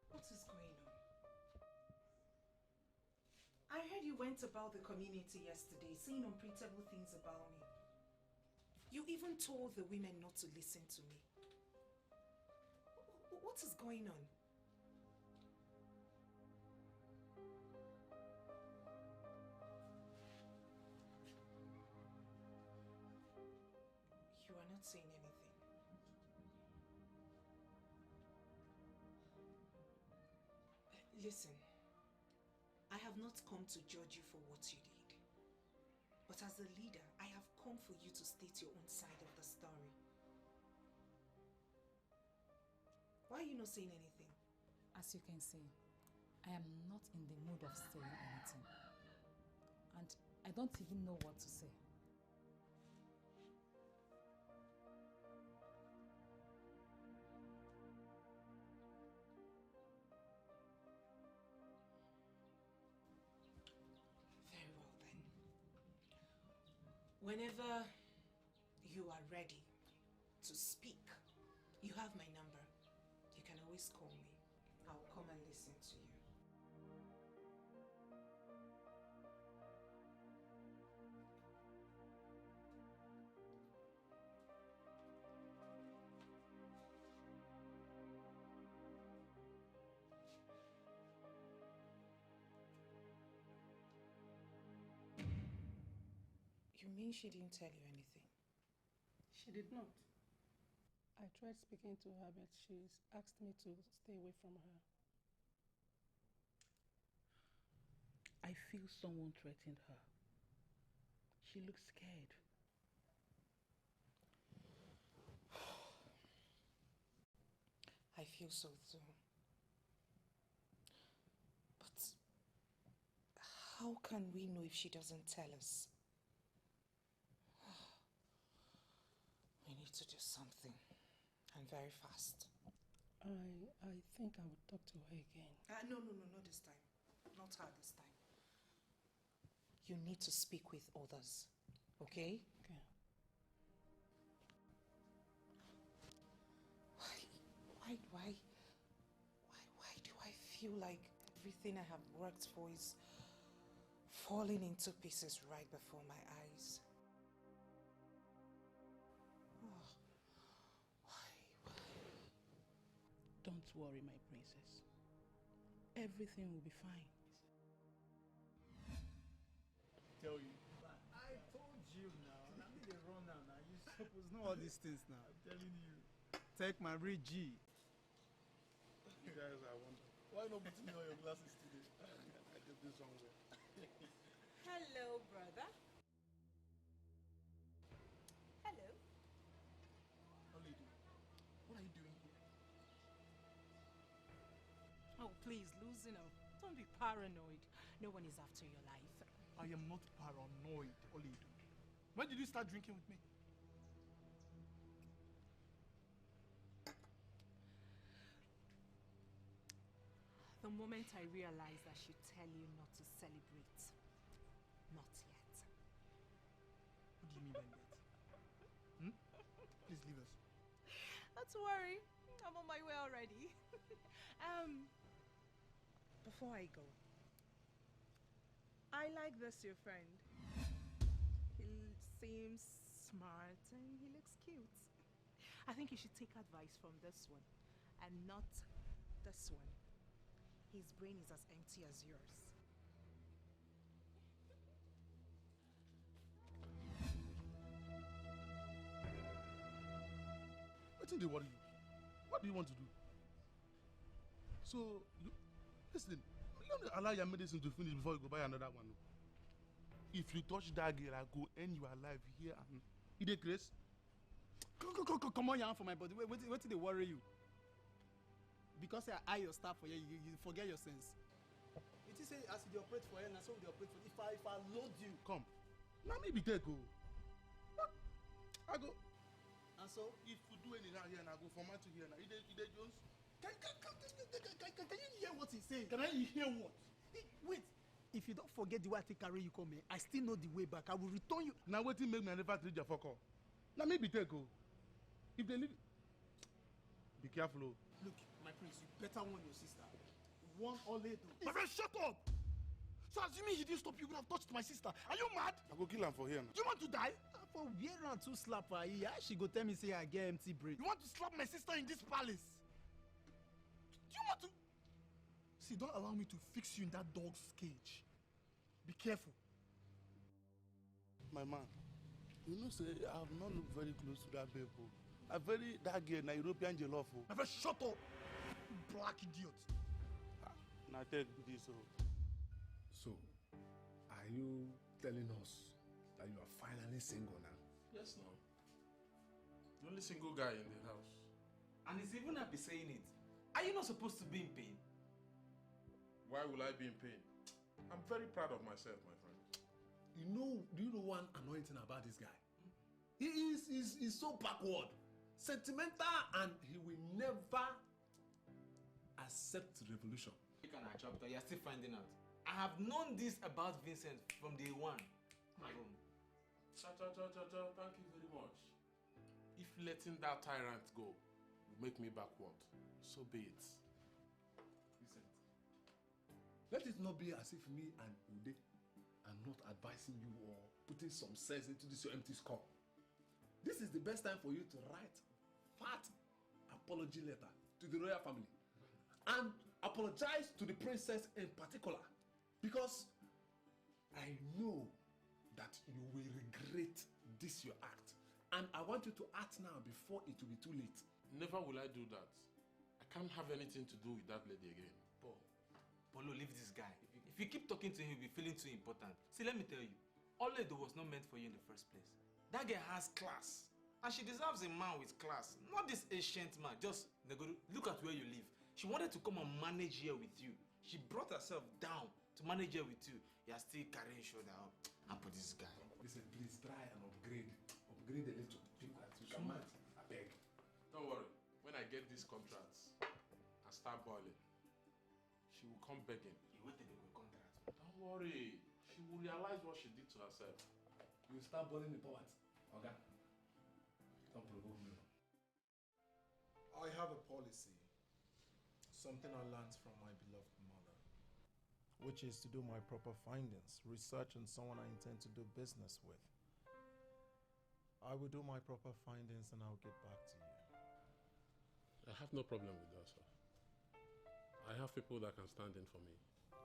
What is going on? I heard you went about the community yesterday saying unprintable things about me. You even told the women not to listen to me. What is going on? You are not saying anything. Listen, I have not come to judge you for what you did. But as a leader, I have come for you to state your own side of the story. Why are you not saying anything? As you can see, I am not in the mood of saying anything. And I don't even know what to say. Very well then. Whenever you are ready to speak, you have my number. You can always call me. I'll come and listen to you. You mean she didn't tell you anything? She did not. I tried speaking to her, but she's asked me to stay away from her. I feel someone threatened her. She looks scared. I feel so too. But how can we know if she doesn't tell us? We need to do something, and very fast. I think I would talk to her again. No, not this time. Not her this time. You need to speak with others, okay? Okay. Why do I feel like everything I have worked for is falling into pieces right before my eyes? Oh, why? Don't worry, my princess. Everything will be fine. Tell you. I told you now. I need a run now. You supposed to know all these things now. I'm telling you. Take my real G. You guys are wonderful. Why not putting on your glasses today? I did this somewhere. Hello, brother. Hello. What are you doing? What are you doing here? Oh, please, loosen up. Don't be paranoid. No one is after your life. I am not paranoid, Olido. When did you start drinking with me? The moment I realized I should tell you not to celebrate. Not yet. What do you mean by that? Please leave us. Not to worry. I'm on my way already. Before I go, I like this, your friend. He seems smart and he looks cute. I think you should take advice from this one and not this one. His brain is as empty as yours. What did they worry you? What do you want to do? So, listen, you don't allow your medicine to finish before you go buy another one. If you touch that girl, I go end your life here and you dey craze? Come on, your hand for my body. What did they worry you? Because I eye your staff for you, you forget your sense. It is say as they operate for you, and so they operate for. If I load you, come. Now me be take go. I go. And so, if you do anything here, and I go from to here now. You dey Jones. Can you hear what he's saying? Can I hear what? Wait. If you don't forget the way I take carry you come here, I still know the way back. I will return you. Now waiting make me never treat your fuck up. Now me be take go. If they leave, be careful. Oh. Look, my prince, you better warn your sister. Warn Oledo. My friend, shut up! So assuming he didn't stop, you would have touched my sister. Are you mad? I go kill him for here now. You want to die? For wear and two slap her here. She go tell me say I get empty brain. You want to slap my sister in this palace? Do you want to? See, don't allow me to fix you in that dog's cage. Be careful. My man, you know say I have not looked very close to that babe. That girl na European jollof. My friend, shut up! You black idiot. Now take this. So, are you telling us that you are finally single now? Yes, no. The only single guy in the house. And he's even happy saying it. Are you not supposed to be in pain? Why will I be in pain? I'm very proud of myself, my friend. Do you know one annoying thing about this guy? He's so backward, sentimental, and he will never accept revolution. You can chapter, you're still finding out. I have known this about Vincent from day one. Cha, thank you very much. If letting that tyrant go will make me backward, so be it. Listen, let it not be as if me and Ude are not advising you or putting some sense into this your empty skull. This is the best time for you to write fat apology letter to the royal family and apologize to the princess in particular, because I know that you will regret this your act, and I want you to act now before it will be too late. Never will I do that. I can't have anything to do with that lady again. Polo, leave this guy. If you keep talking to him, he'll be feeling too important. See, let me tell you, Oledo was not meant for you in the first place. That girl has class, and she deserves a man with class, not this ancient man. Just look at where you live. She wanted to come and manage here with you. She brought herself down to manage here with you. You are still carrying shoulder up and put this guy. Listen, please try and upgrade a little. You can manage. I beg. Don't worry. When I get these contracts and start boiling, she will come begging. You wait till they will contract. Don't worry. She will realize what she did to herself. You will start boiling the poverty. Okay? Don't provoke me. I have a policy, something I learned from my beloved mother, which is to do my proper findings, research on someone I intend to do business with. I will do my proper findings and I'll get back to you. I have no problem with that, sir. I have people that can stand in for me.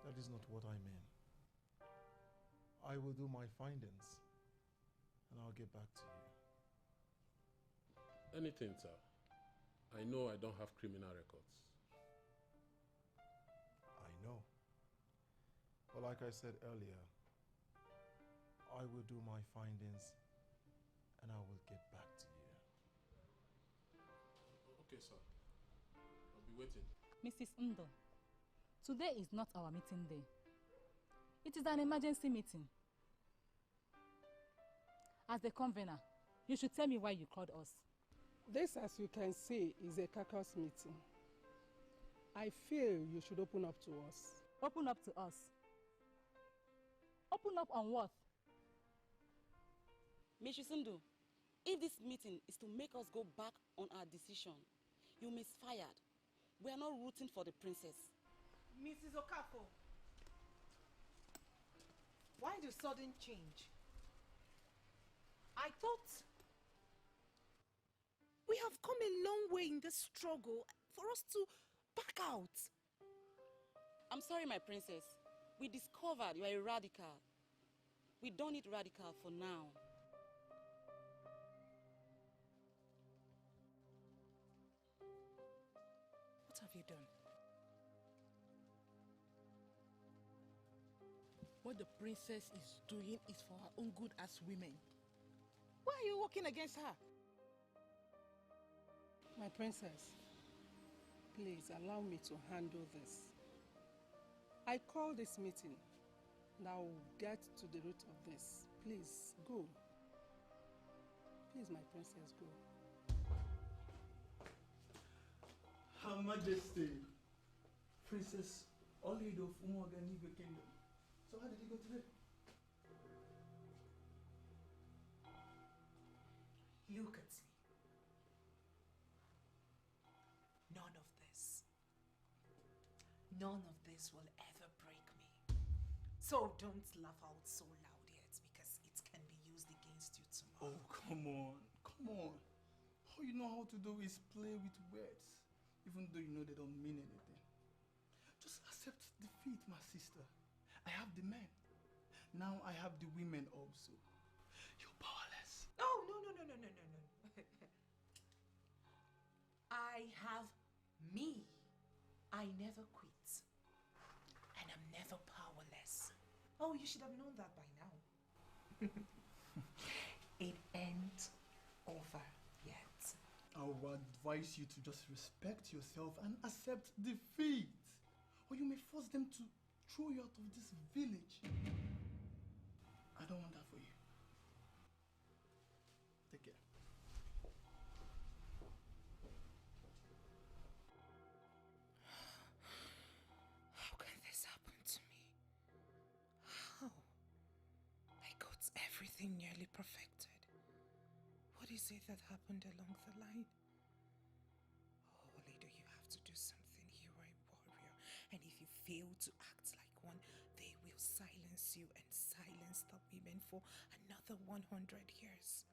That is not what I mean. I will do my findings and I'll get back to you. Anything, sir. I know I don't have criminal records. I know. But like I said earlier, I will do my findings and I will get back to you. Okay, sir. I'll be waiting. Mrs. Ndo, today is not our meeting day. It is an emergency meeting. As the convener, you should tell me why you called us. This, as you can see, is a caucus meeting. I feel you should open up to us. Open up to us? Open up on what? Mrs. Ndo, if this meeting is to make us go back on our decision, you misfired. We are not rooting for the princess. Mrs. Okafor, why the sudden change? I thought we have come a long way in this struggle for us to back out. I'm sorry, my princess. We discovered you are a radical. We don't need radical for now. What have you done? What the princess is doing is for her own good as women. Why are you working against her? My princess, please allow me to handle this. I call this meeting and I will get to the root of this. Please, go. Please, my princess, go. Her Majesty, Princess Oledo of Umuoganibe Kingdom. So how did he go today? Look at me. None of this will ever break me. So don't laugh out so loud yet, because it can be used against you tomorrow. Oh, come on. All you know how to do is play with words, even though you know they don't mean anything. Just accept defeat, my sister. I have the men. Now I have the women also. You're powerless. Oh, no. I have me. I never quit. And I'm never powerless. Oh, you should have known that by now. It ain't over yet. I would advise you to just respect yourself and accept defeat. Or you may force them to throw you out of this village. I don't want that for you. Take care. How can this happen to me? How? I got everything nearly perfected. What What is it that happened along the line? Oh, Oledo, you have to do something. You are a warrior. And if you fail to act like one, they will silence you and silence the women for another 100 years.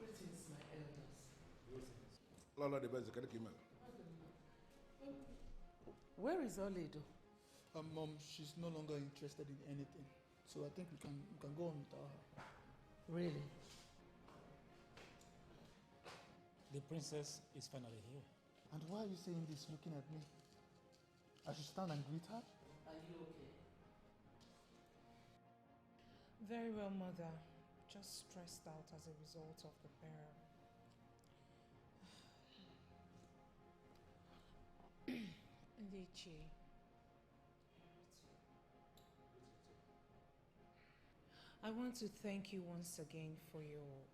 Greetings, my elders. Lala, the best can you Where is Oledo? Mom, she's no longer interested in anything. So I think we can go on without her. Really? The princess is finally here. And why are you saying this looking at me? I should stand and greet her? Are you okay? Very well, Mother. Just stressed out as a result of the bear. Ndichi. I want to thank you once again for your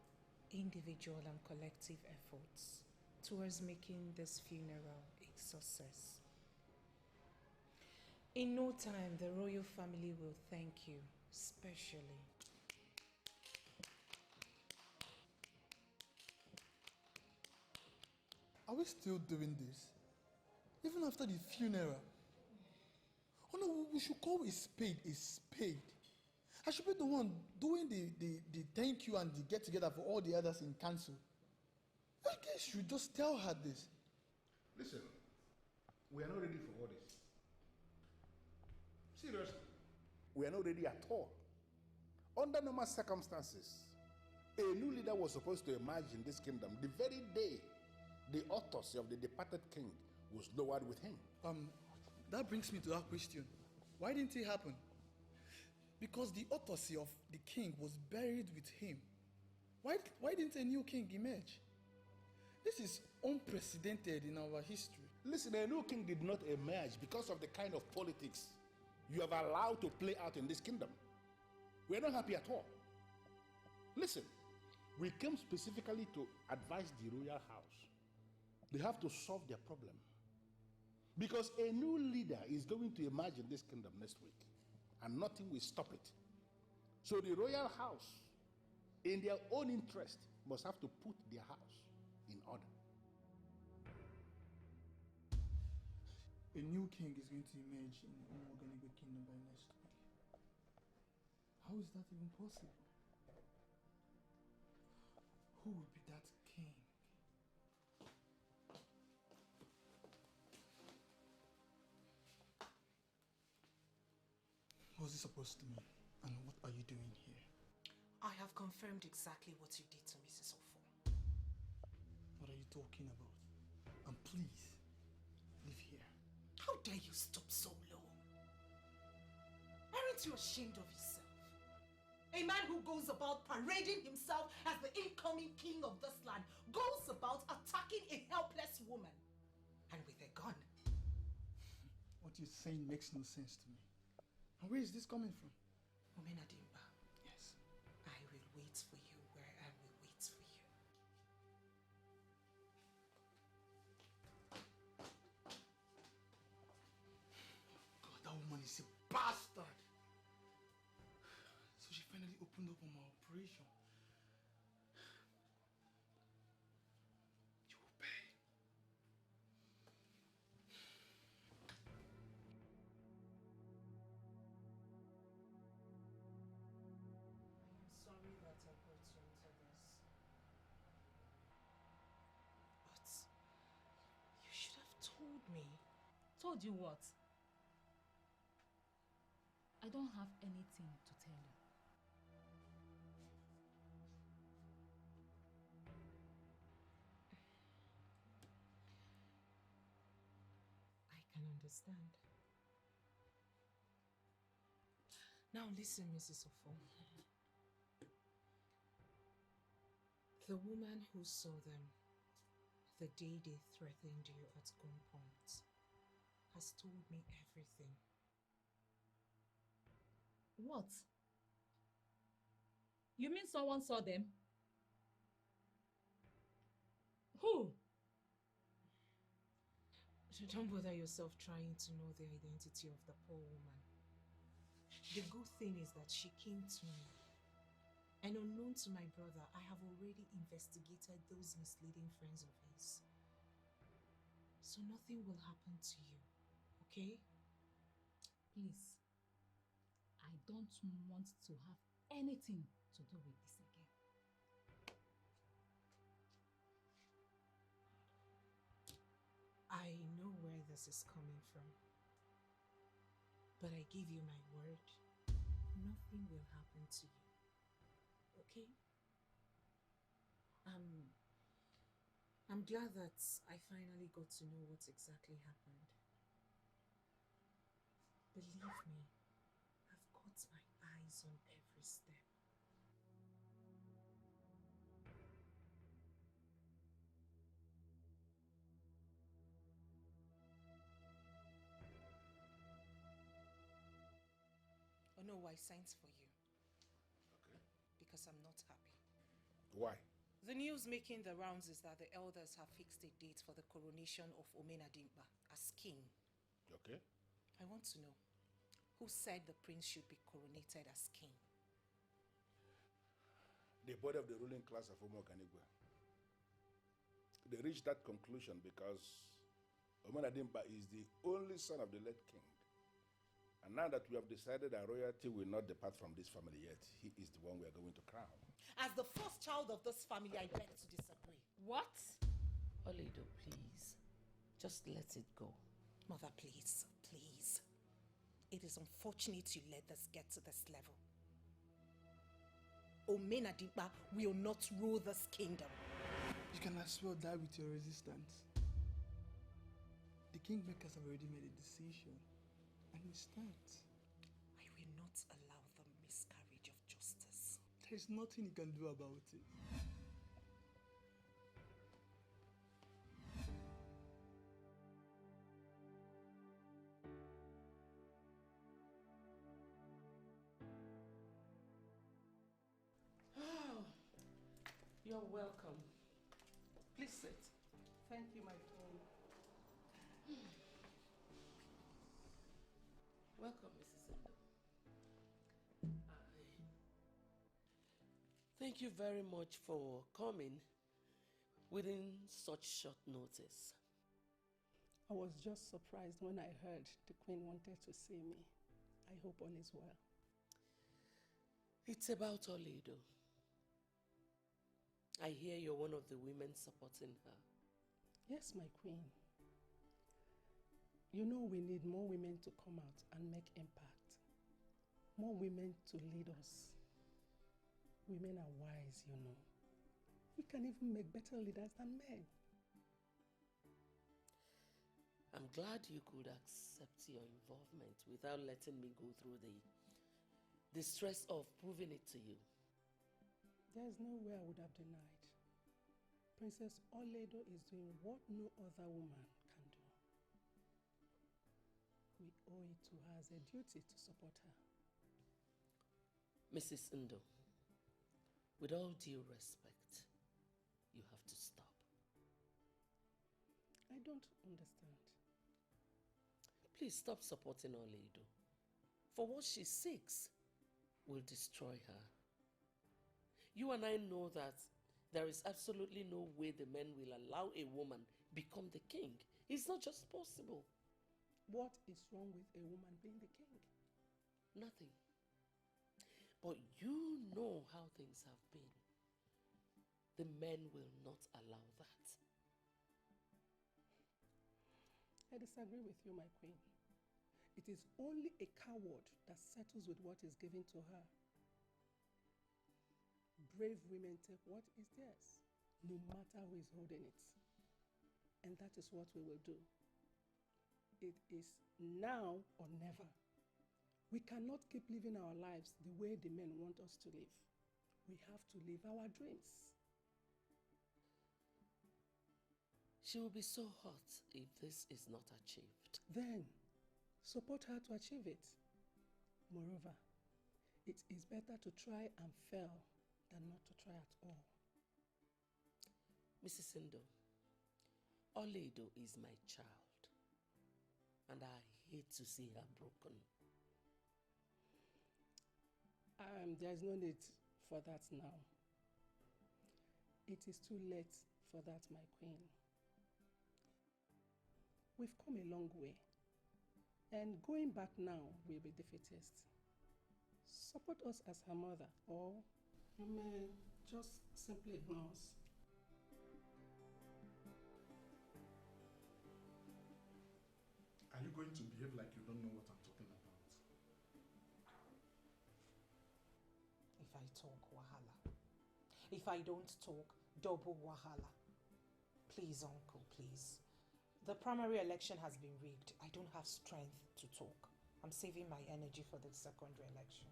individual and collective efforts towards making this funeral a success. In no time, the royal family will thank you, specially. Are we still doing this? Even after the funeral? Oh no, we should call a spade a spade. I should be the one doing the thank you and the get together for all the others in council. I guess you just tell her this. Listen, we are not ready for all this. Seriously, we are not ready at all. Under normal circumstances, a new leader was supposed to emerge in this kingdom the very day the autopsy of the departed king was lowered with him. That brings me to that question. Why didn't it happen? Because the autopsy of the king was buried with him. Why didn't a new king emerge? This is unprecedented in our history. Listen, a new king did not emerge because of the kind of politics you have allowed to play out in this kingdom. We are not happy at all. Listen, we came specifically to advise the royal house. They have to solve their problem. Because a new leader is going to emerge in this kingdom next week, and nothing will stop it. So the royal house, in their own interest, must have to put their house in order. A new king is going to emerge in the Umuoganigwe kingdom by next week. How is that even possible? Who will be that king? What's this supposed to mean? And what are you doing here? I have confirmed exactly what you did to Mrs. Ofo. What are you talking about? And please, leave here. How dare you stoop so low? Aren't you ashamed of yourself? A man who goes about parading himself as the incoming king of this land goes about attacking a helpless woman. And with a gun. What you're saying makes no sense to me. And where is this coming from? Omenadimba. Yes. I will wait for you where I will wait for you. God, that woman is a bastard! So she finally opened up on my operation. You will pay. I'm sorry that I brought you into this. But you should have told me. Told you what? I don't have anything to tell you. I can understand. Now listen, Mrs. Ofo. The woman who saw them the day they threatened you at gunpoint has told me everything. What? You mean someone saw them? Who? Don't bother yourself trying to know the identity of the poor woman. The good thing is that she came to me. And unknown to my brother, I have already investigated those misleading friends of his. So nothing will happen to you, okay? Please, I don't want to have anything to do with this again. I know where this is coming from. But I give you my word, nothing will happen to you. Okay? I'm glad that I finally got to know what exactly happened. Believe me, I've got my eyes on every step. Oh no, I sent for you. Okay. Because I'm not happy. Why? The news making the rounds is that the elders have fixed a date for the coronation of Omenadimba as king. Okay. I want to know, who said the prince should be coronated as king? The body of the ruling class of Omoganigwe. They reached that conclusion because Omenadimba is the only son of the late king. And now that we have decided that royalty will not depart from this family yet, he is the one we are going to crown. As the first child of this family, I beg to disagree. What? Olido, please. Just let it go. Mother, please, please. It is unfortunate you let us get to this level. Omenadimba will not rule this kingdom. You can as well die with your resistance. The kingmakers have already made a decision. And it stands. I will not allow the miscarriage of justice. There is nothing you can do about it. Oh, you're welcome. Please sit. Thank you, my friend. Welcome, Mrs. Endo. Thank you very much for coming within such short notice. I was just surprised when I heard the Queen wanted to see me. I hope all is well. It's about Olido. I hear you're one of the women supporting her. Yes, my Queen. You know we need more women to come out and make impact. More women to lead us. Women are wise, you know. We can even make better leaders than men. I'm glad you could accept your involvement without letting me go through the stress of proving it to you. There's no way I would have denied. Princess Oledo is doing what no other woman can do. We owe it to her as a duty to support her. Mrs. Ndo, with all due respect, you have to stop. I don't understand. Please stop supporting Oledo. For what she seeks will destroy her. You and I know that there is absolutely no way the men will allow a woman become the king. It's not just possible. What is wrong with a woman being the king? Nothing. But you know how things have been. The men will not allow that. I disagree with you, my queen. It is only a coward that settles with what is given to her. Brave women take what is theirs, no matter who is holding it. And that is what we will do. It is now or never. We cannot keep living our lives the way the men want us to live. We have to live our dreams. She will be so hurt if this is not achieved. Then, support her to achieve it. Moreover, it is better to try and fail than not to try at all. Mrs. Indo, Oledo is my child, and I hate to see her broken. There is no need for that now. It is too late for that, my queen. We've come a long way, and going back now will be defeatist. Support us as her mother, or you may just simply ignore us. Are you going to behave like you don't know what I'm talking about? If I talk, wahala. If I don't talk, double wahala. Please, uncle, please. The primary election has been rigged. I don't have strength to talk. I'm saving my energy for the secondary election.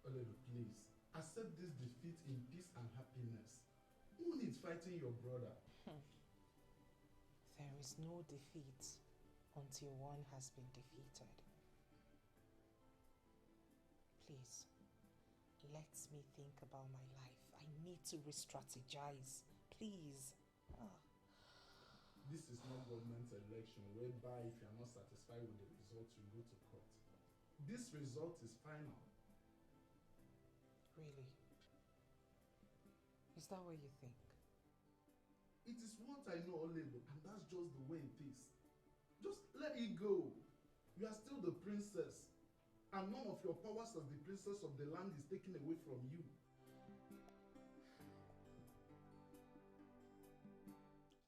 Oledo, please. Accept this defeat in peace and happiness. Who needs fighting your brother? There is no defeat until one has been defeated. Please, let me think about my life. I need to re-strategize. Please. This is not government election whereby if you are not satisfied with the result, you go to court. This result is final. Really? Is that what you think? It is what I know, Oledo, and that's just the way it is. Just let it go. You are still the princess, and none of your powers as the princess of the land is taken away from you.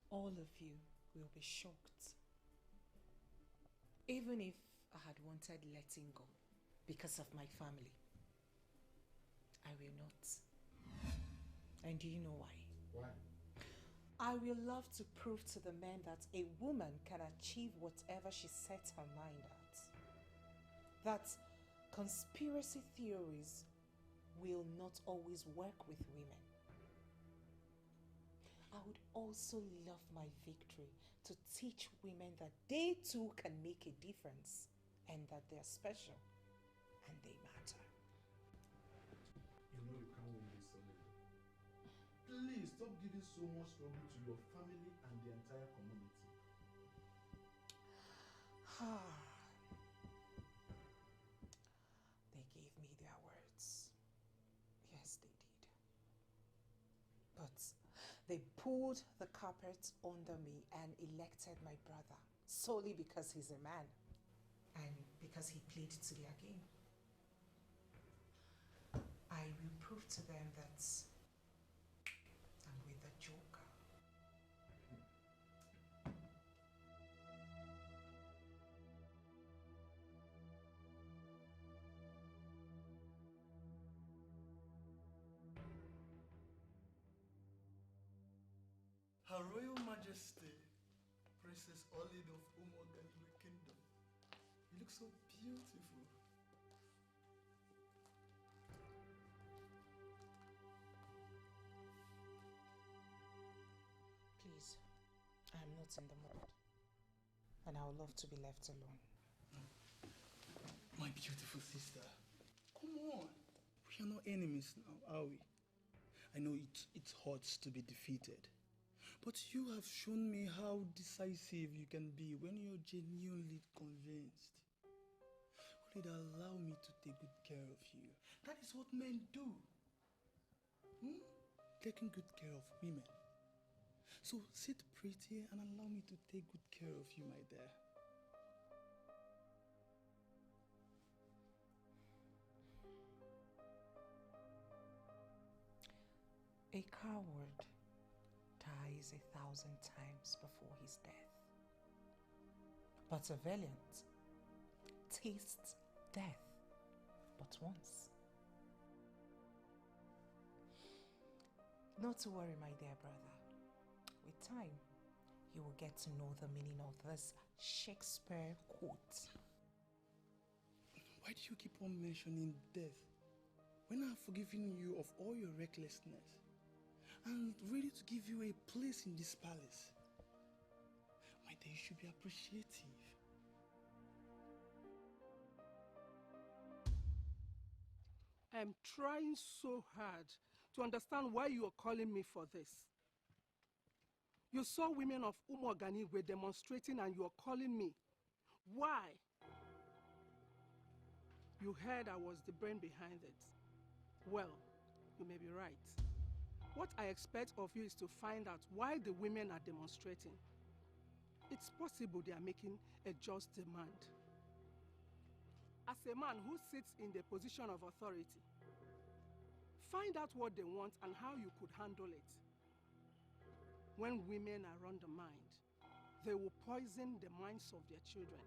All of you will be shocked. Even if I had wanted letting go because of my family, I will not. And do you know why? Why? I will love to prove to the men that a woman can achieve whatever she sets her mind at. That conspiracy theories will not always work with women. I would also love my victory to teach women that they too can make a difference and that they're special and they matter. You know you can't win this, Oledo. Please stop giving so much trouble to your family and the entire community. They gave me their words. Yes, they did. But they pulled the carpet under me and elected my brother solely because he's a man and because he played to their game. I will prove to them that I'm with the Joker. Her Royal Majesty, Princess Oledo of Umoganile Kingdom. You look so beautiful. Please, I am not in the mood. And I would love to be left alone. My beautiful sister, come on. We are not enemies now, are we? I know it hurts to be defeated. But you have shown me how decisive you can be when you're genuinely convinced. Only allow me to take good care of you. That is what men do. Taking good care of women. So sit pretty and allow me to take good care of you, my dear. A coward dies 1,000 times before his death. But a valiant tastes death but once. Not to worry, my dear brother. With time, you will get to know the meaning of this Shakespeare quote. Why do you keep on mentioning death when I have forgiven you of all your recklessness and ready to give you a place in this palace? then you should be appreciative. I am trying so hard to understand why you are calling me for this. You saw women of Umogani were demonstrating and you are calling me. Why? You heard I was the brain behind it. Well, you may be right. What I expect of you is to find out why the women are demonstrating. It's possible they are making a just demand. As a man who sits in the position of authority, find out what they want and how you could handle it. When women are undermined, they will poison the minds of their children.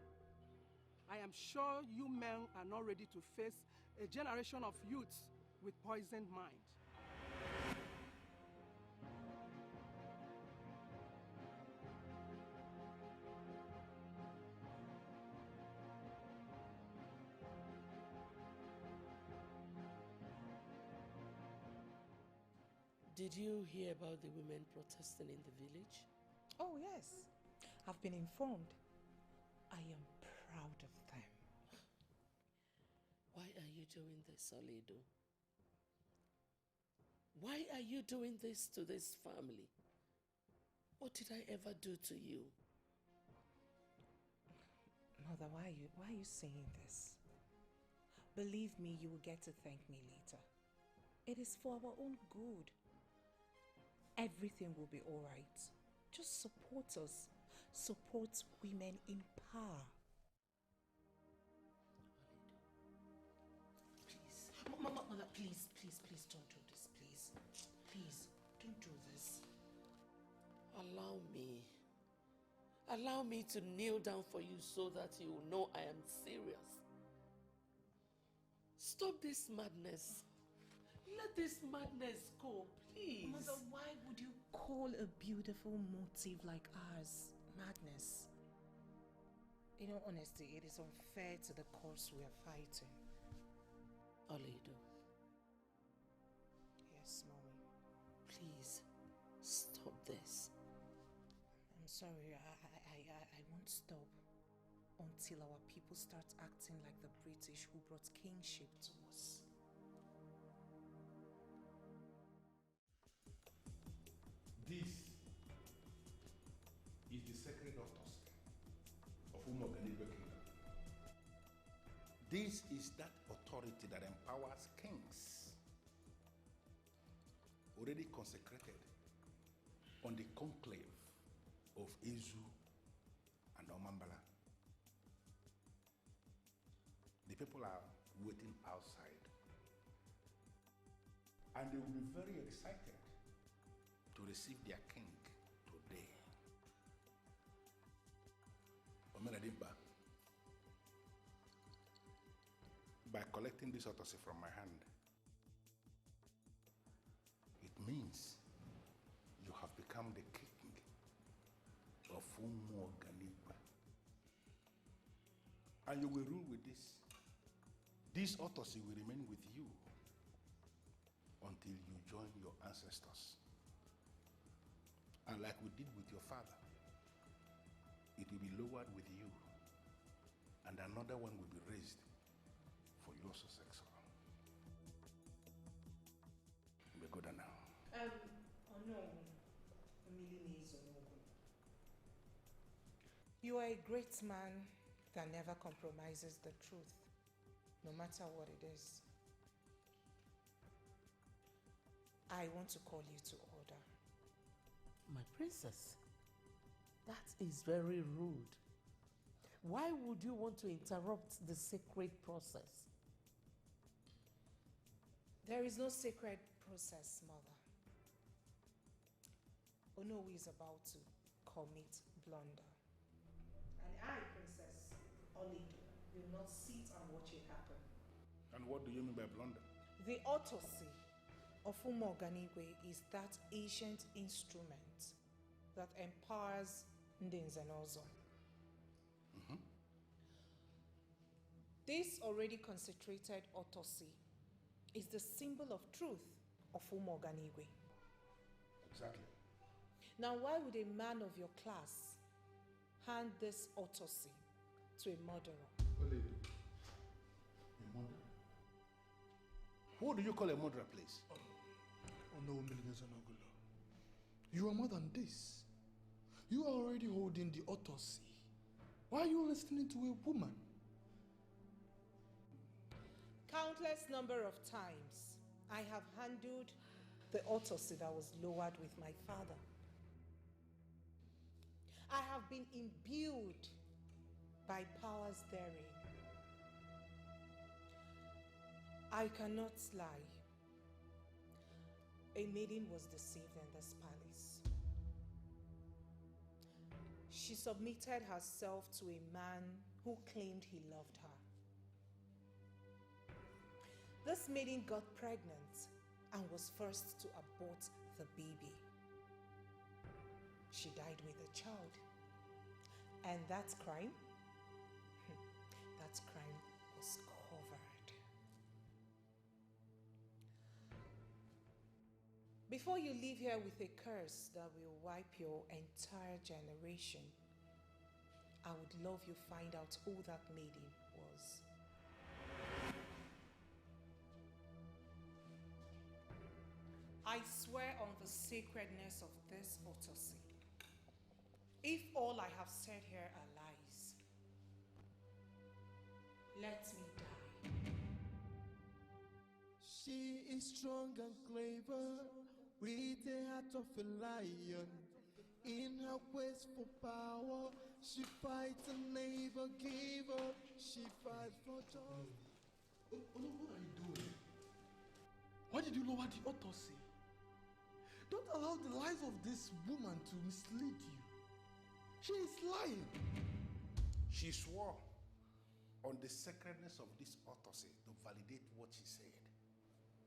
I am sure you men are not ready to face a generation of youths with poisoned mind. Did you hear about the women protesting in the village? Oh, yes. I've been informed. I am proud of them. Why are you doing this, Oledo? Why are you doing this to this family? What did I ever do to you? Mother, why are you saying this? Believe me, you will get to thank me later. It is for our own good. Everything will be all right. Just support us. Support women in power. Please. Mother, please don't do this, please. Please, don't do this. Allow me to kneel down for you so that you will know I am serious. Stop this madness. Let this madness go, please. Mother, why would you call a beautiful motive like ours madness? In all honesty, it is unfair to the cause we are fighting. Oledo. Yes, Mommy. Please, stop this. I'm sorry, I won't stop until our people start acting like the British who brought kingship to us. This is the sacred autopsy of Umogani Kingdom. This is that authority that empowers kings, already consecrated on the conclave of Ugezu and Omambala. The people are waiting outside, and they will be very excited to receive their king today. Omenadimba, by collecting this autopsy from my hand, it means you have become the king of Umuoganigba. And you will rule with this. This autopsy will remain with you until you join your ancestors. And like we did with your father, it will be lowered with you, and another one will be raised for your successor. We're good now. You are a great man that never compromises the truth, no matter what it is. I want to call you to order. My princess, that is very rude. Why would you want to interrupt the sacred process? There is no sacred process, Mother. Onowu is about to commit blunder. And I, Princess Oledo, will not sit and watch it happen. And what do you mean by blunder? The autopsy of Umuoganigwe is that ancient instrument that empowers Ndenzenozo. This already concentrated autopsy is the symbol of truth of Umuoganigwe. Exactly. Now, why would a man of your class hand this autopsy to a murderer. Oledo. A murderer? Who do you call a murderer, please? Oh no, Ugezu. You are more than this. You are already holding the autopsy. Why are you listening to a woman? Countless number of times, I have handled the autopsy that was lowered with my father. I have been imbued by powers therein. I cannot lie. A maiden was deceived in this palace. She submitted herself to a man who claimed he loved her. This maiden got pregnant and was forced to abort the baby. She died with the child. And that crime? That crime was covered. Before you leave here with a curse that will wipe your entire generation, I would love you find out who that maiden was. I swear on the sacredness of this autopsy. If all I have said here are lies, let me die. She is strong and clever, with the heart of a lion. In her quest for power, she fights and never give up. She fights for justice. What are you doing? Why did you lower the autopsy? Don't allow the lies of this woman to mislead you. She is lying. She swore on the sacredness of this autopsy to validate what she said.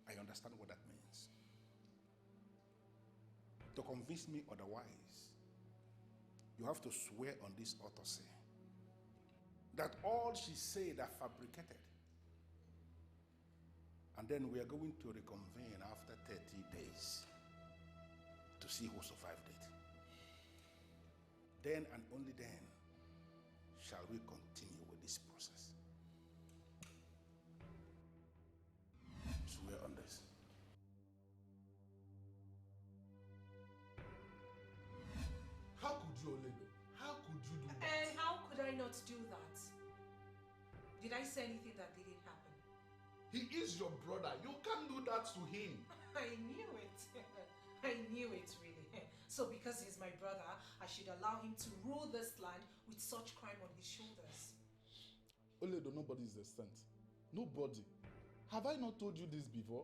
I understand what that means. To convince me otherwise, you have to swear on this autopsy that all she said are fabricated. And then we are going to reconvene after 30 days to see who survived it. Then and only then shall we continue with this process. Swear on this. How could you, Oledo? How could you do that? And how could I not do that? Did I say anything that didn't happen? He is your brother. You can't do that to him. I knew it. I knew it, really. So because he's my brother, I should allow him to rule this land with such crime on his shoulders. Oledo, nobody is a saint. Nobody. Have I not told you this before?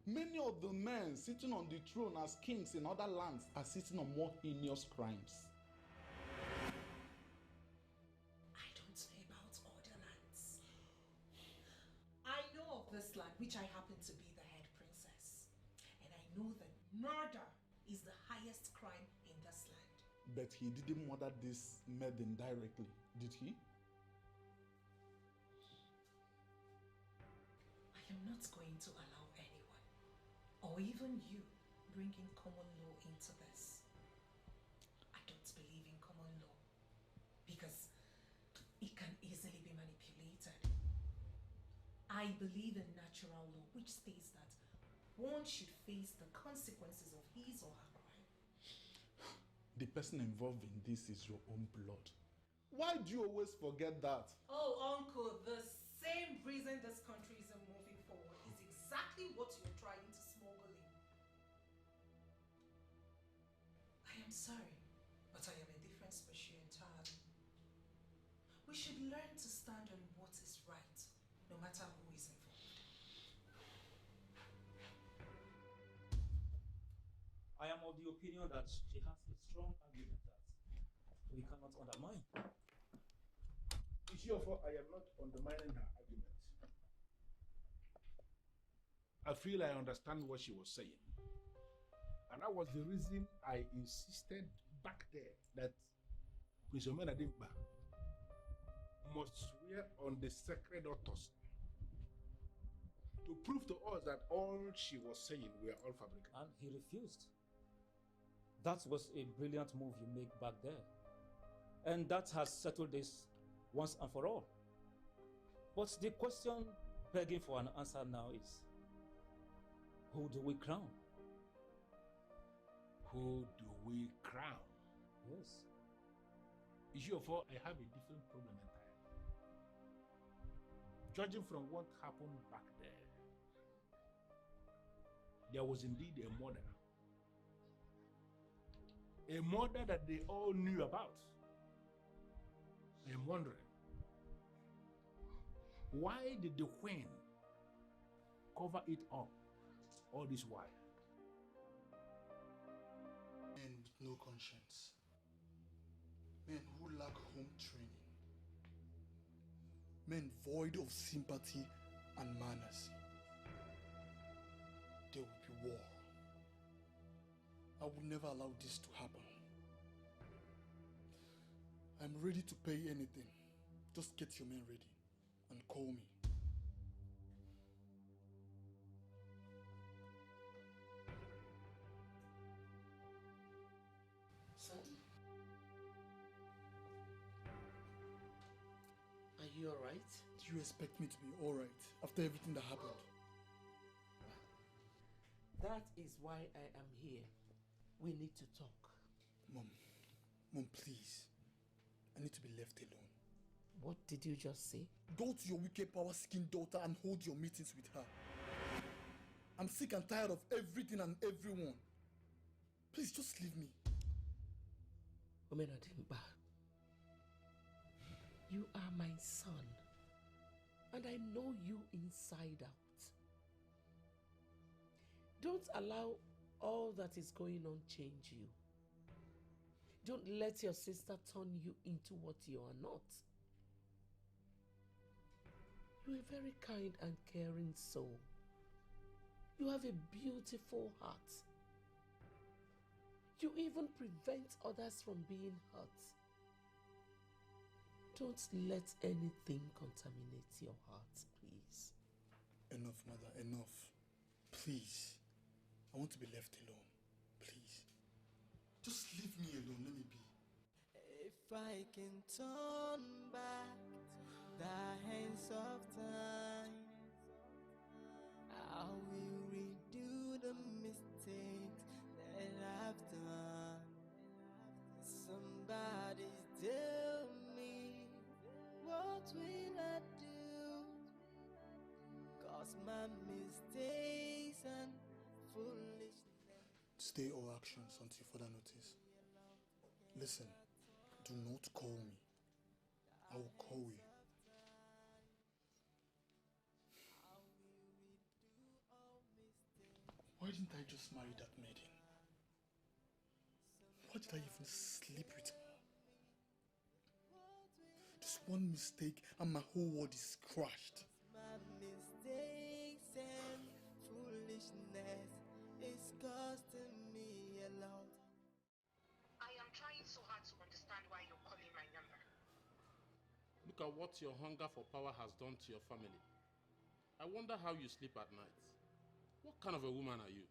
Many of the men sitting on the throne as kings in other lands are sitting on more heinous crimes. I don't know about other lands. I know of this land, which I happen to be the head princess. And I know that murder is the highest crime in this land. But he didn't murder this maiden directly, did he? I am not going to allow anyone, or even you, bringing common law into this. I don't believe in common law because it can easily be manipulated. I believe in natural law, which states that one should face the consequences of his or her crime. The person involved in this is your own blood. Why do you always forget that? Oh, Uncle, the same reason this country isn't moving forward is exactly what you're trying to smuggle in. I am sorry, but I am a different species entirely. We should learn to stand on what is right, no matter who is involved. I am of the opinion that she has a strong argument that we cannot undermine. Therefore, I am not undermining her argument. I feel I understand what she was saying. And that was the reason I insisted back there that Prince Omenadimba must swear on the sacred autopsy to prove to us that all she was saying were all fabricated. And he refused. That was a brilliant move you made back there. And that has settled this once and for all. But the question begging for an answer now is, who do we crown? Who do we crown? Yes. Ejiofor, I have a different problem entirely. Judging from what happened back there was indeed a murder. A murder that they all knew about. I'm wondering, why did the Queen cover it up all this while? Men with no conscience. Men who lack home training. Men void of sympathy and manners. There will be war. I will never allow this to happen. I'm ready to pay anything. Just get your men ready and call me. Sandy? Are you alright? Do you expect me to be alright after everything that happened? That is why I am here. We need to talk. Mom, please. I need to be left alone. What did you just say? Go to your wicked power-skinned daughter and hold your meetings with her. I'm sick and tired of everything and everyone. Please, just leave me. Omenadimba, you are my son, and I know you inside out. Don't allow all that is going on change you. Don't let your sister turn you into what you are not. You're a very kind and caring soul. You have a beautiful heart. You even prevent others from being hurt. Don't let anything contaminate your heart, please. Enough, mother, enough. Please. I want to be left alone. Please. Just leave me alone, let me be. If I can turn back the hands of time, I will redo the mistakes that I've done. Somebody tell me, what will I do? 'Cause my mistakes and foolishness. Stay all actions until further notice. Listen, do not call me. I will call you. Why didn't I just marry that maiden? Why did I even sleep with her? Just one mistake and my whole world is crushed. My mistakes and foolishness is costing me a lot. I am trying so hard to understand why you're calling my number. Look at what your hunger for power has done to your family. I wonder how you sleep at night. What kind of a woman are you?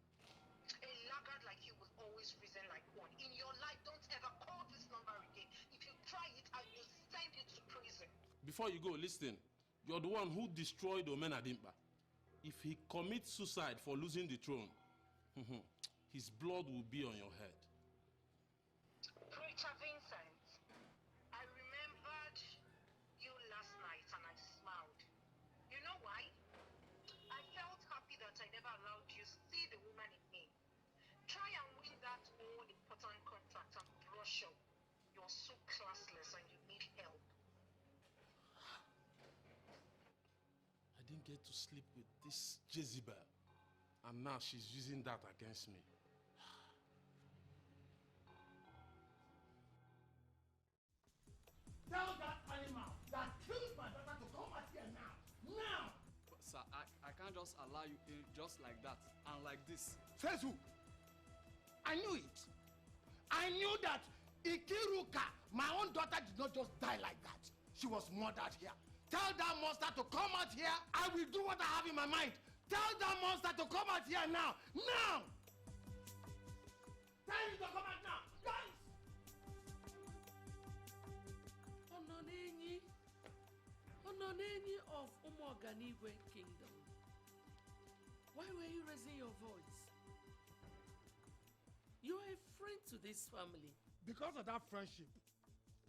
A laggard like you will always reason like one. In your life, don't ever call this number again. If you try it, I will send you to prison. Before you go, listen. You're the one who destroyed Omenadimba. If he commits suicide for losing the throne, his blood will be on your head. Preacher Vincent, I remembered you last night and I smiled. You know why? I felt happy that I never allowed you to see the woman in me. Try and win that all important contract and brush up. You're so classless and you need help. I didn't get to sleep with this Jezebel, and now she's using that against me. Tell that animal that killed my daughter to come out here now. Now! But sir, I can't just allow you in just like that and like this. Says who? I knew it. I knew that Ikiruka, my own daughter, did not just die like that. She was murdered here. Tell that monster to come out here. I will do what I have in my mind. Tell that monster to come out here now. Now! Tell him to come out now. Guys! Ononeni of Umoganigwe Kingdom, why were you raising your voice? You are a friend to this family. Because of that friendship,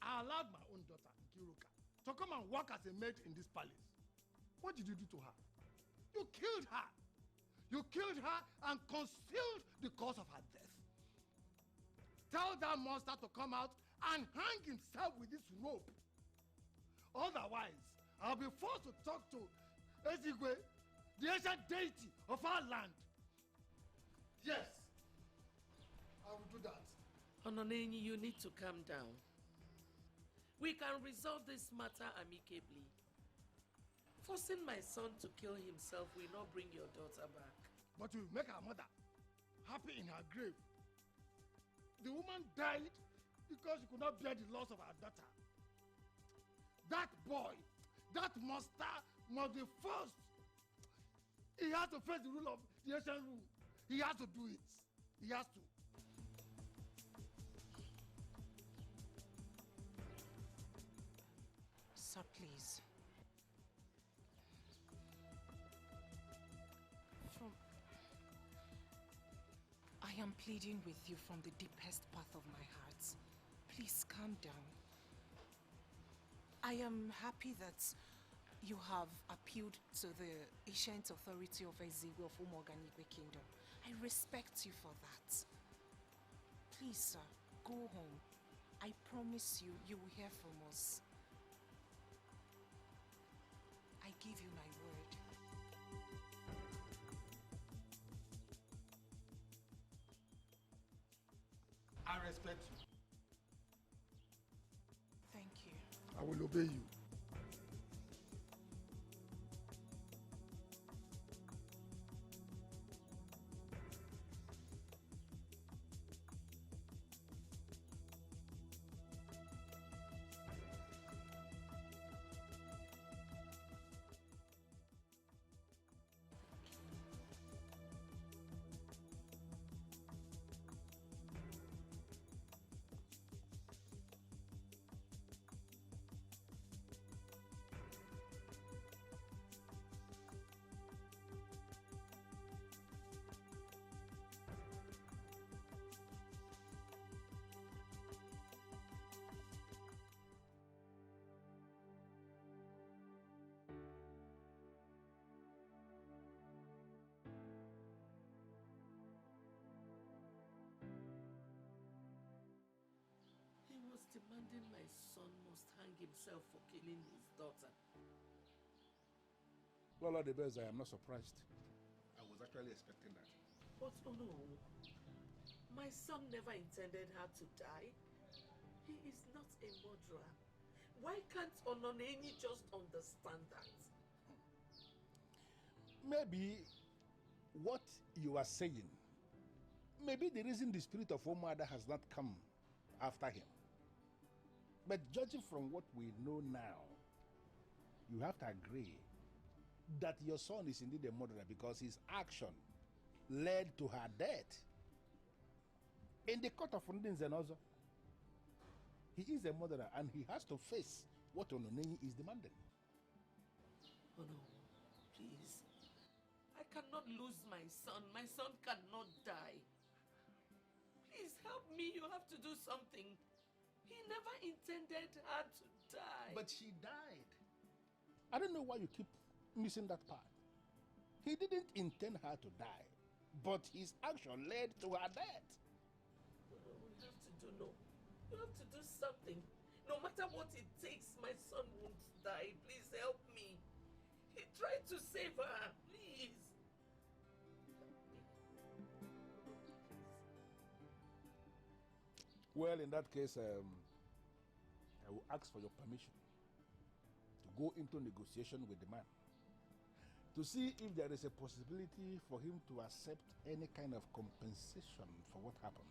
I allowed my own daughter, Nkiruka, to come and work as a maid in this palace. What did you do to her? You killed her. You killed her and concealed the cause of her death. Tell that monster to come out and hang himself with this rope. Otherwise, I'll be forced to talk to Ezigwe, the ancient deity of our land. Yes, I will do that. Ononeni, you need to calm down. We can resolve this matter amicably. Forcing my son to kill himself will not bring your daughter back. But will make our mother happy in her grave. The woman died because she could not bear the loss of her daughter. That boy, that monster must be forced. He has to face the rule of the ancient rule. He has to do it. He has to. Sir, please. I am pleading with you from the deepest path of my heart. Please calm down. I am happy that you have appealed to the ancient authority of Ezigwe of Umoganigwe Kingdom. I respect you for that. Please, sir, go home. I promise you, you will hear from us. I give you my word. I respect you. Thank you. I will obey you. He was demanding my son must hang himself for killing his daughter. Well, the best, I am not surprised. I was actually expecting that. But oh no, my son never intended her to die. He is not a murderer. Why can't Ononeni just understand that? Maybe what you are saying, maybe the reason the spirit of Omada has not come after him. But judging from what we know now, you have to agree that your son is indeed a murderer because his action led to her death. In the court of Ndinzenozo, he is a murderer and he has to face what Ononeni is demanding. Oh no, please. I cannot lose my son. My son cannot die. Please help me. You have to do something. He never intended her to die. But she died. I don't know why you keep missing that part. He didn't intend her to die, but his action led to her death. We have to do You have to do something. No matter what it takes, my son won't die. Please help me. He tried to save her. Please. Well, in that case, I will ask for your permission to go into negotiation with the man to see if there is a possibility for him to accept any kind of compensation for what happened.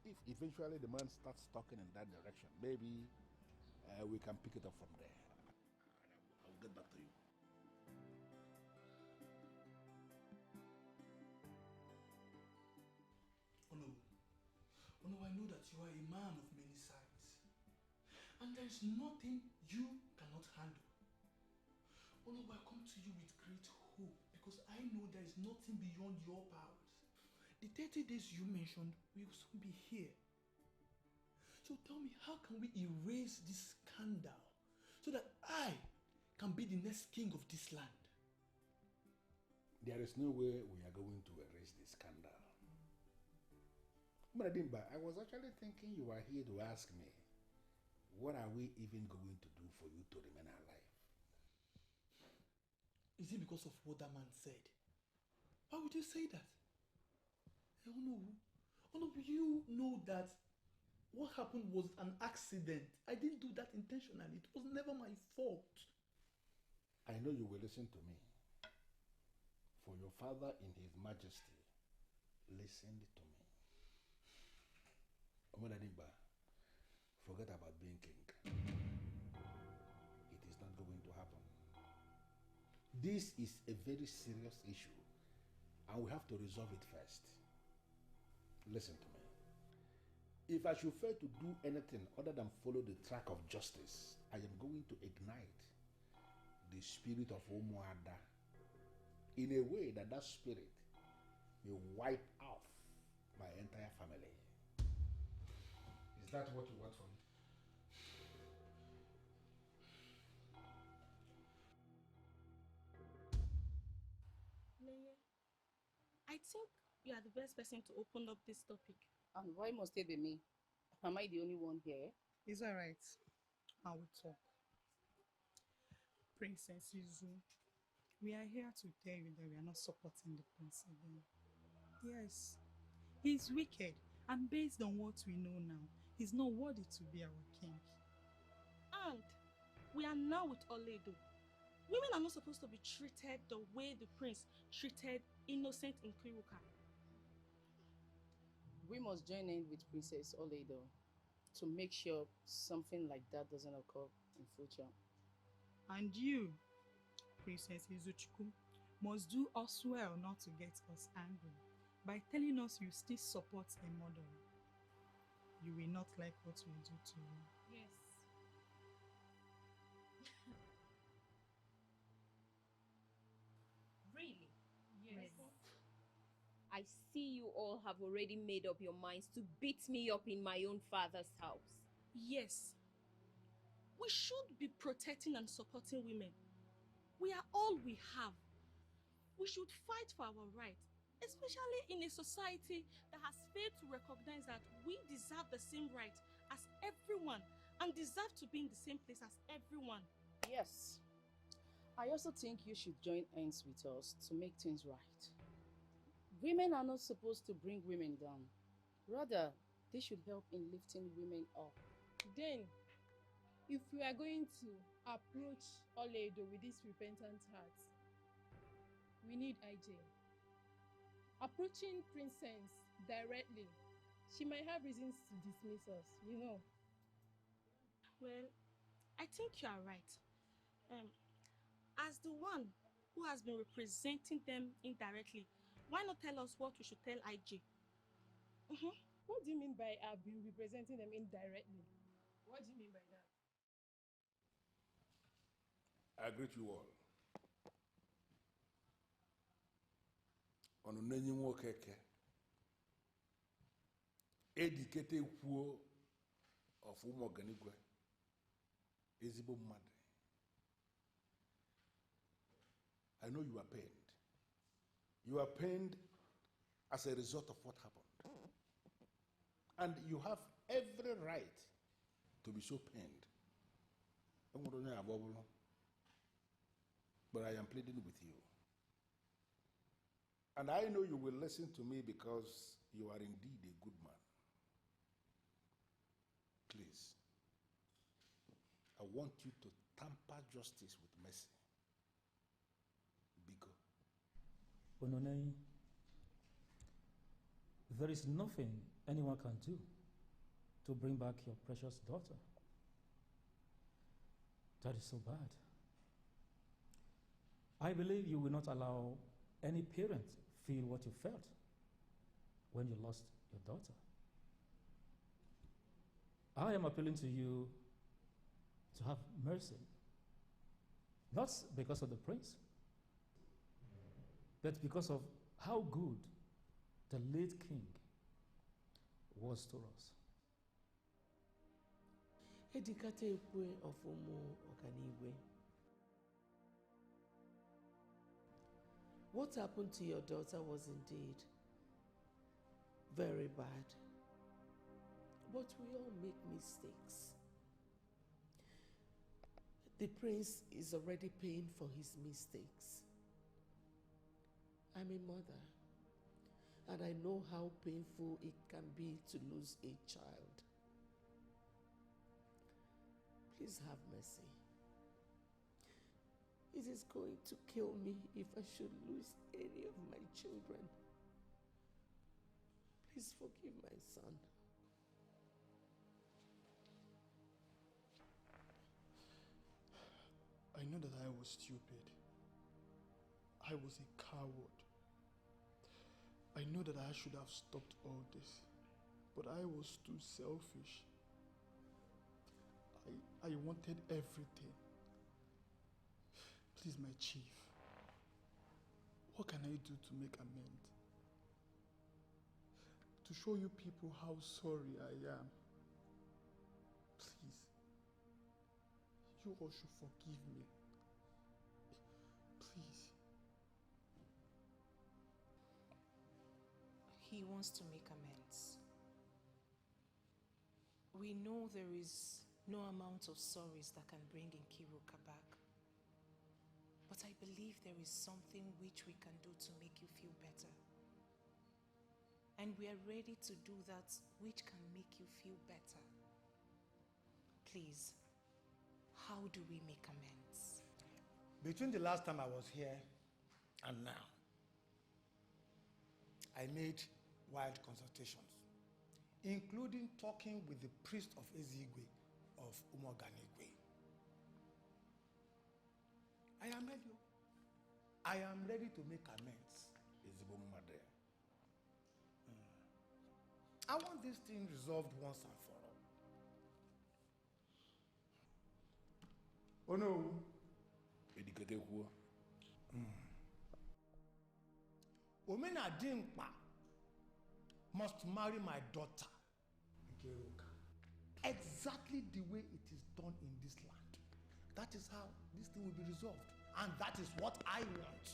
If eventually the man starts talking in that direction, maybe we can pick it up from there. I will get back to you. Oh no, I know that you are a man of many sides. And there is nothing you cannot handle. Oh no, I come to you with great hope because I know there is nothing beyond your powers. The 30 days you mentioned will soon be here. So tell me, how can we erase this scandal so that I can be the next king of this land? There is no way we are going to erase the scandal. Mradimba, I was actually thinking you were here to ask me, what are we even going to do for you to remain alive? Is it because of what that man said? Why would you say that? Oh no. Oh no, you know that what happened was an accident. I didn't do that intentionally. It was never my fault. I know you will listen to me. For your father in his majesty listened to me. Omoladimba, forget about being king. It is not going to happen. This is a very serious issue, and we have to resolve it first. Listen to me. If I should fail to do anything other than follow the track of justice, I am going to ignite the spirit of Umuada in a way that that spirit may wipe off my entire family. Is that what you want from me? I think you are the best person to open up this topic. And why must it be me? Am I the only one here? It's all right. I will talk. Princess Izu, we are here to tell you that we are not supporting the prince again. Yes, he's wicked, and based on what we know now, he's not worthy to be our king. And we are now with Oledo. Women are not supposed to be treated the way the prince treated innocent Nkiruka. We must join in with Princess Oledo to make sure something like that doesn't occur in future. And you, Princess Izuchukwu, must do us well not to get us angry by telling us you still support a murderer. You will not like what we do to you. Yes. Really? Yes. I see you all have already made up your minds to beat me up in my own father's house. Yes. We should be protecting and supporting women. We are all we have. We should fight for our rights, especially in a society that has failed to recognize that we deserve the same right as everyone and deserve to be in the same place as everyone. Yes. I also think you should join hands with us to make things right. Women are not supposed to bring women down. Rather, they should help in lifting women up. Then, if we are going to approach Oledo with this repentant heart, we need IJ. Approaching Princess directly, she might have reasons to dismiss us, you know. Well, I think you are right. As the one who has been representing them indirectly, why not tell us what we should tell IJ? What do you mean by I've been representing them indirectly? What do you mean by that? I greet you all. Onunenyi nwokeke. Edikete kwuo of Umoganigwe. Ezigbo mmadụ. I know you are pained. You are pained as a result of what happened. And you have every right to be so pained. But I am pleading with you. And I know you will listen to me because you are indeed a good man. Please, I want you to tamper justice with mercy. Biko. Ononei, there is nothing anyone can do to bring back your precious daughter. That is so bad. I believe you will not allow any parent feel what you felt when you lost your daughter. I am appealing to you to have mercy. Not because of the prince, but because of how good the late king was to us. Edikate ekwe ofumu okanigwe. What happened to your daughter was indeed very bad. But we all make mistakes. The prince is already paying for his mistakes. I'm a mother, and I know how painful it can be to lose a child. Please have mercy. It is going to kill me if I should lose any of my children. Please forgive my son. I know that I was stupid. I was a coward. I know that I should have stopped all this, but I was too selfish. I wanted everything. Please, my chief, what can I do to make amends? To show you people how sorry I am. Please, you all should forgive me. Please. He wants to make amends. We know there is no amount of sorries that can bring Nkiruka back. But I believe there is something which we can do to make you feel better. And we are ready to do that which can make you feel better. Please, how do we make amends? Between the last time I was here and now, I made wide consultations, including talking with the priest of Ezigwe of Umoganigwe. I am ready. I am ready to make amends. I want this thing resolved once and for all. Oh no. Omena Dimpa must marry my daughter, Nkeruka, exactly the way it is done in this land. That is how this thing will be resolved. And that is what I want.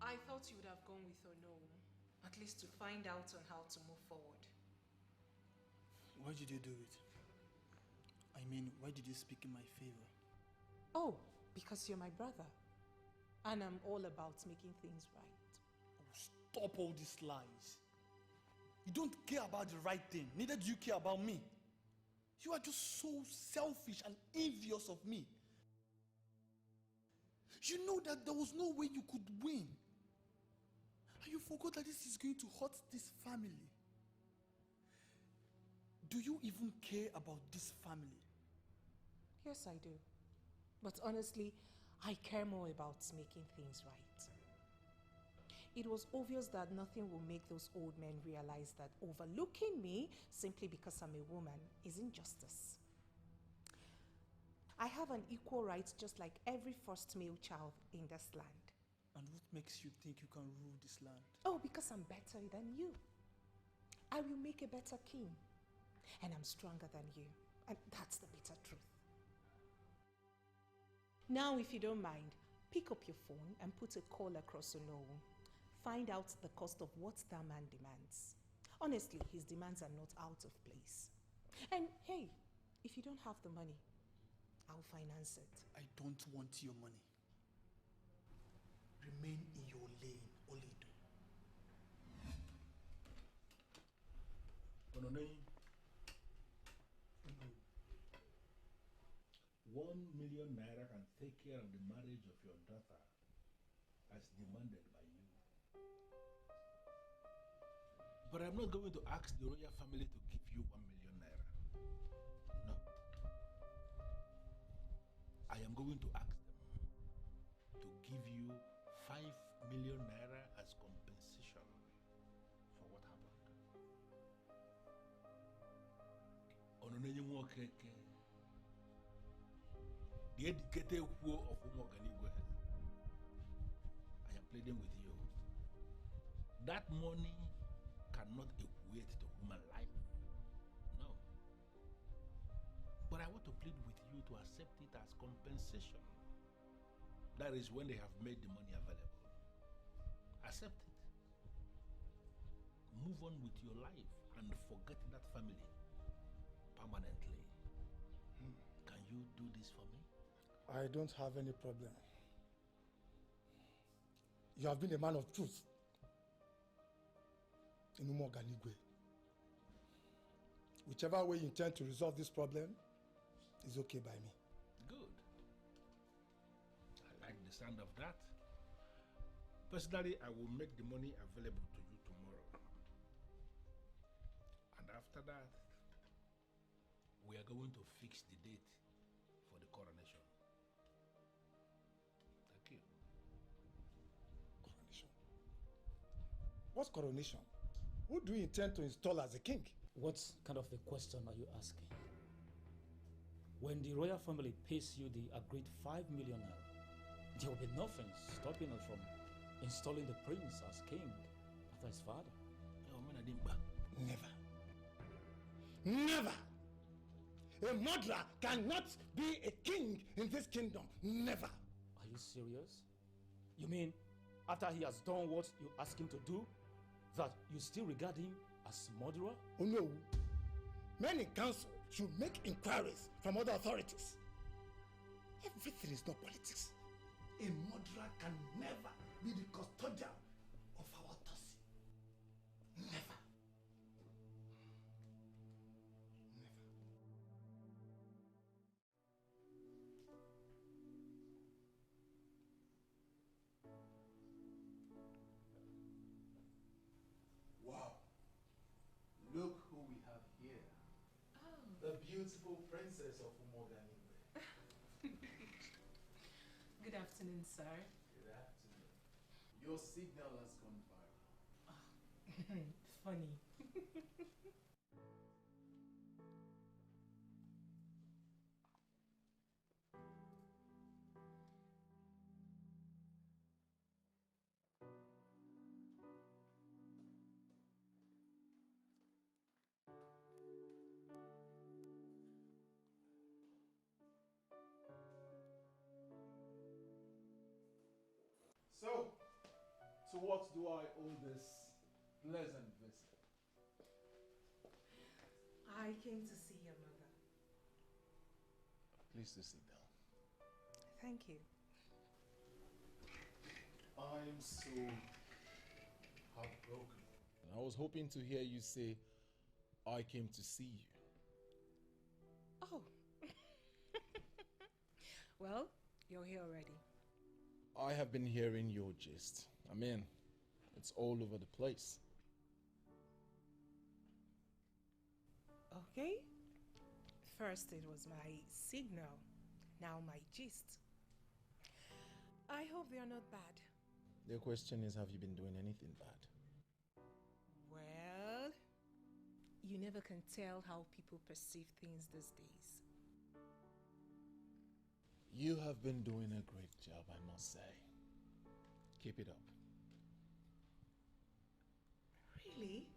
I thought you would have gone with Ono, at least to find out on how to move forward. Why did you do it? I mean, why did you speak in my favor? Oh, because you're my brother. And I'm all about making things right. Oh, stop all these lies. You don't care about the right thing. Neither do you care about me. You are just so selfish and envious of me. You know that there was no way you could win. And you forgot that this is going to hurt this family. Do you even care about this family? Yes, I do. But honestly, I care more about making things right. It was obvious that nothing will make those old men realize that overlooking me simply because I'm a woman isn't justice. I have an equal right just like every first male child in this land. And what makes you think you can rule this land? Oh, because I'm better than you. I will make a better king. And I'm stronger than you. And that's the bitter truth. Now, if you don't mind, pick up your phone and put a call across Onowu. Find out the cost of what that man demands. Honestly, his demands are not out of place. And hey, if you don't have the money, I'll finance it. I don't want your money. Remain in your lane, Oledo. Ononei. 1 million naira can take care of the marriage of your daughter as demanded by you. But I'm not going to ask the royal family to give you 1 million naira. No. I am going to ask them to give you 5 million naira as compensation for what the educated who of Umoganigwe. I am pleading with you. That money cannot equate to human life. No. But I want to plead with you to accept it as compensation. That is when they have made the money available. Accept it. Move on with your life and forget that family permanently. Can you do this for me? I don't have any problem. You have been a man of truth in Umoganigwe. Whichever way you intend to resolve this problem is okay by me. Good. I like the sound of that. Personally, I will make the money available to you tomorrow. And after that, we are going to fix the date for the coronation. Thank you. Coronation? What's coronation? Who do you intend to install as a king? What kind of a question are you asking? When the royal family pays you the agreed 5 million naira, there will be nothing stopping us from installing the prince as king after his father. Never. Never! A murderer cannot be a king in this kingdom. Never! Are you serious? You mean after he has done what you ask him to do, that you still regard him as murderer? Oh no. Men in council should make inquiries from other authorities. Everything is not politics. A murderer can never be the custodian of our autopsy. Never. Wow. Look who we have here. The beautiful princess of Umoganigwe. Good afternoon, sir. Good afternoon. Your signal has gone viral. Funny. So, to what do I owe this pleasant visit? I came to see your mother. Please do sit down. Thank you. I am so heartbroken. I was hoping to hear you say, I came to see you. Oh. Well, you're here already. I have been hearing your gist. I mean, it's all over the place. Okay. First it was my signal, now my gist. I hope they are not bad. The question is, have you been doing anything bad? Well, you never can tell how people perceive things these days. You have been doing a great job, I must say. Keep it up. Really?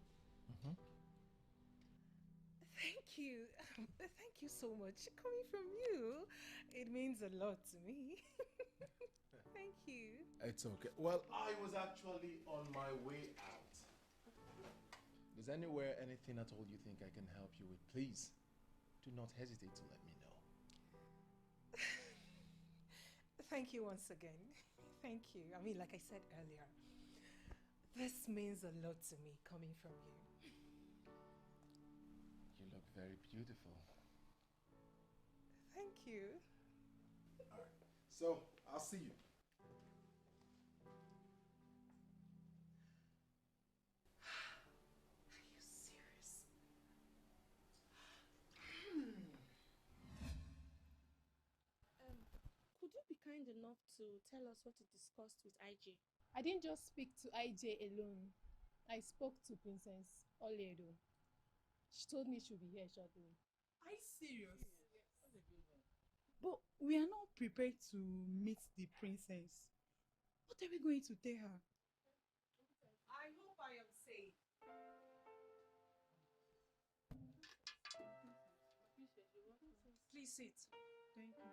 Mm-hmm. Thank you. Thank you so much. Coming from you, it means a lot to me. Thank you. It's okay. Well, I was actually on my way out. Is anywhere, anything at all you think I can help you with? Please, do not hesitate to let me know. Thank you once again. Thank you. I mean, like I said earlier, this means a lot to me coming from you. You look very beautiful. Thank you. All right. So, I'll see you. Are you serious? Could you be kind enough to tell us what you discussed with IJ? I didn't just speak to IJ alone. I spoke to Princess Oledo. She told me she'll be here shortly. Are you serious? But we are not prepared to meet the princess. What are we going to tell her? I hope I am safe. Please sit. Thank you.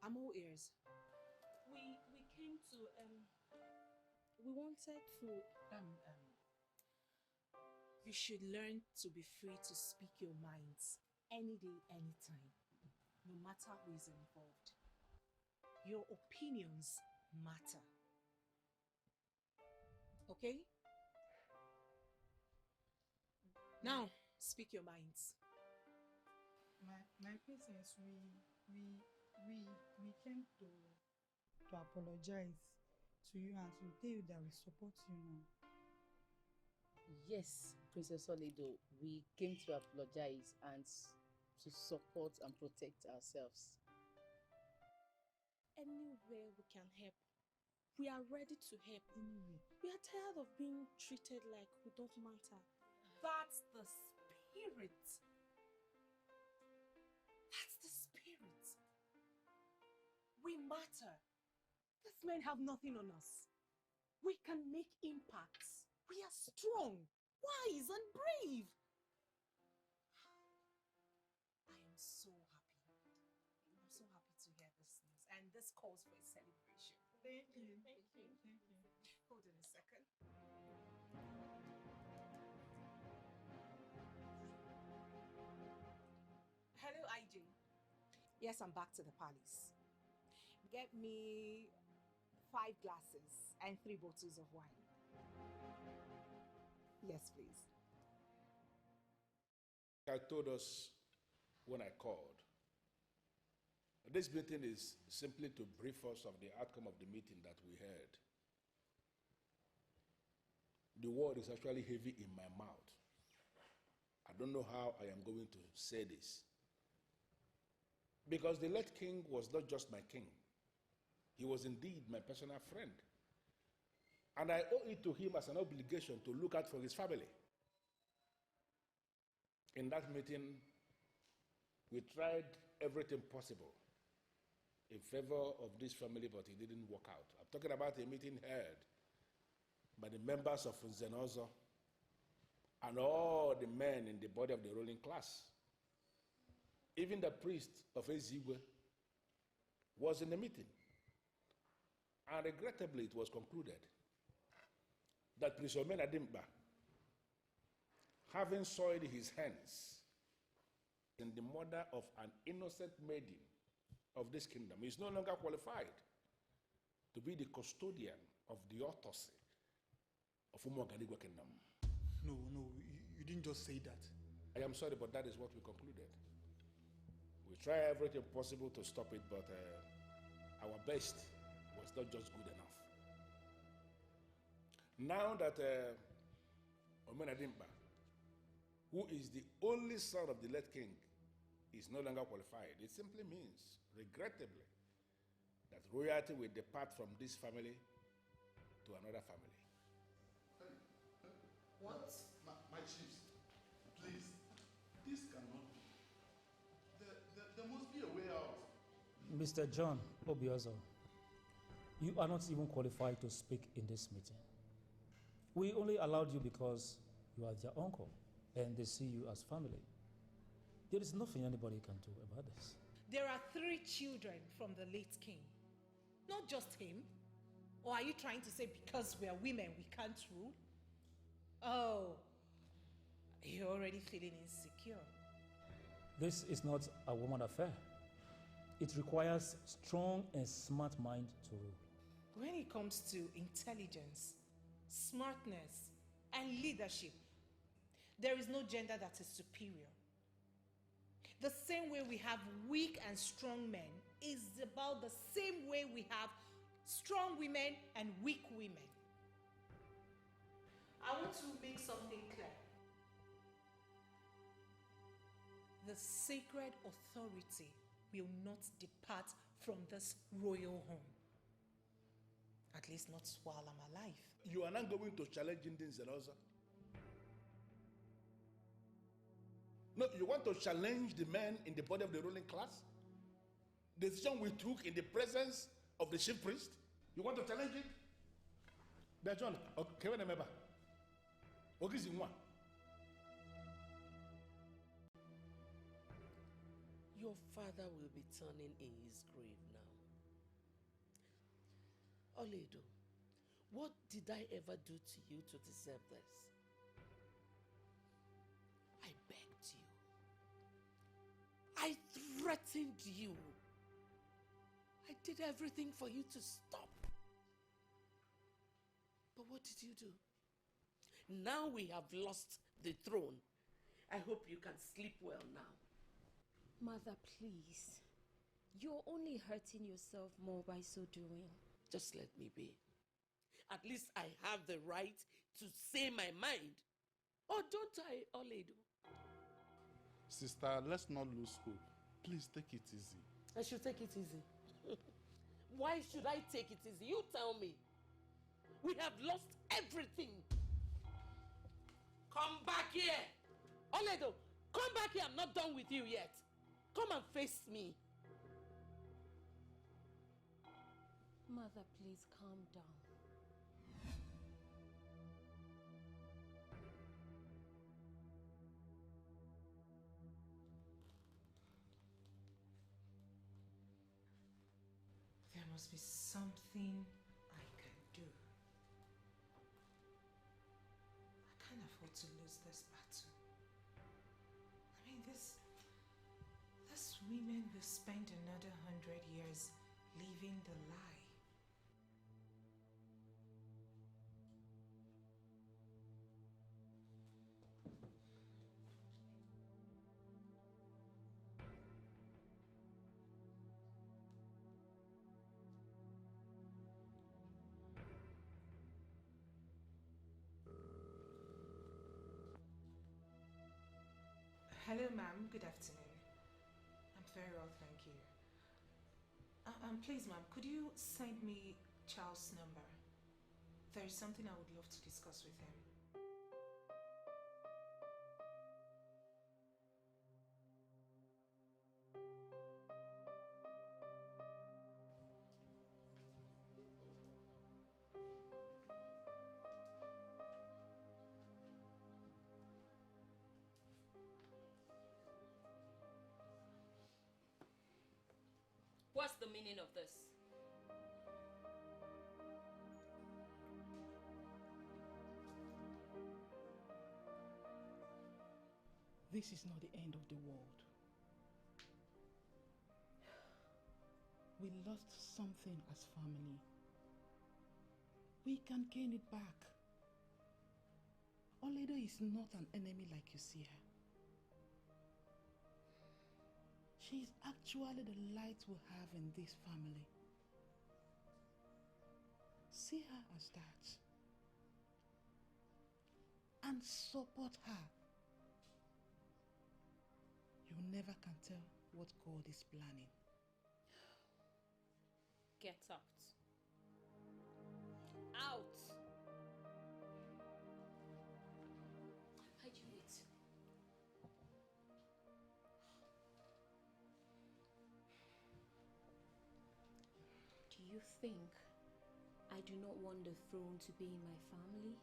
I'm all ears. We came to we wanted to you should learn to be free to speak your minds any day, anytime, no matter who is involved. Your opinions matter. Okay? Now, speak your minds. My princess, we came to apologize to you and to tell you that we support you now. Yes, Princess Oledo, we came to apologize and to support and protect ourselves. Anywhere we can help, we are ready to help. Anyway. We are tired of being treated like we don't matter. That's the spirit. That's the spirit. We matter. These men have nothing on us. We can make impacts. We are strong, wise, and brave. I am so happy. I'm so happy to hear this news. And this calls for a celebration. Thank you. Thank you. Thank you. Hold on a second. Hello, IJ. Yes, I'm back to the palace. Get me 5 glasses and 3 bottles of wine. Yes, please. I told us when I called, this meeting is simply to brief us of the outcome of the meeting that we had. The word is actually heavy in my mouth. I don't know how I am going to say this. Because the late king was not just my king. He was indeed my personal friend. And I owe it to him as an obligation to look out for his family. In that meeting, we tried everything possible in favor of this family, but it didn't work out. I'm talking about a meeting held by the members of Nzenozo and all the men in the body of the ruling class. Even the priest of Ezigwe was in the meeting. And regrettably, it was concluded that Prince Omena Dimba, having soiled his hands in the murder of an innocent maiden of this kingdom, is no longer qualified to be the custodian of the autopsy of Umuoganigwa kingdom. No, you didn't just say that. I am sorry, but that is what we concluded. We tried everything possible to stop it, but our best was not just good enough. Now that Omena Dimba, who is the only son of the late king, is no longer qualified, it simply means, regrettably, that royalty will depart from this family to another family. What? My chiefs, please, this cannot be. There must be a way out. Mr. John Obiozo, you are not even qualified to speak in this meeting. We only allowed you because you are their uncle and they see you as family. There is nothing anybody can do about this. There are 3 children from the late king. Not just him. Or are you trying to say because we are women we can't rule? Oh, you're already feeling insecure. This is not a woman affair. It requires strong and smart mind to rule. When it comes to intelligence, smartness, and leadership, there is no gender that is superior. The same way we have weak and strong men is about the same way we have strong women and weak women. I want to make something clear. The sacred authority will not depart from this royal home. At least not while I'm alive. You are not going to challenge Ndin Zerosa? No, you want to challenge the men in the body of the ruling class? The decision we took in the presence of the chief priest? You want to challenge it? There, John. Okay, when remember. Ogizi Nwa. Your father will be turning in his grave now. Oledo, what did I ever do to you to deserve this? I begged you. I threatened you. I did everything for you to stop. But what did you do? Now we have lost the throne. I hope you can sleep well now. Mother, please. You're only hurting yourself more by so doing. Just let me be. At least I have the right to say my mind. Or don't I, Oledo? Sister, let's not lose hope. Please take it easy. I should take it easy. Why should I take it easy? You tell me. We have lost everything. Come back here. Oledo, come back here. I'm not done with you yet. Come and face me. Mother, please calm down. There must be something I can do. I can't afford to lose this battle. I mean, these women will spend another 100 years living the lie. Hello, ma'am. Good afternoon. I'm very well, thank you. Please, ma'am, could you send me Charles' number? There is something I would love to discuss with him. What's the meaning of this? This is not the end of the world. We lost something as family. We can gain it back. Oledo is not an enemy like you see her. She is actually the light we have in this family. See her as that. And support her. You never can tell what God is planning. Get out. Out! Why'd you wait? Do you think I do not want the throne to be in my family?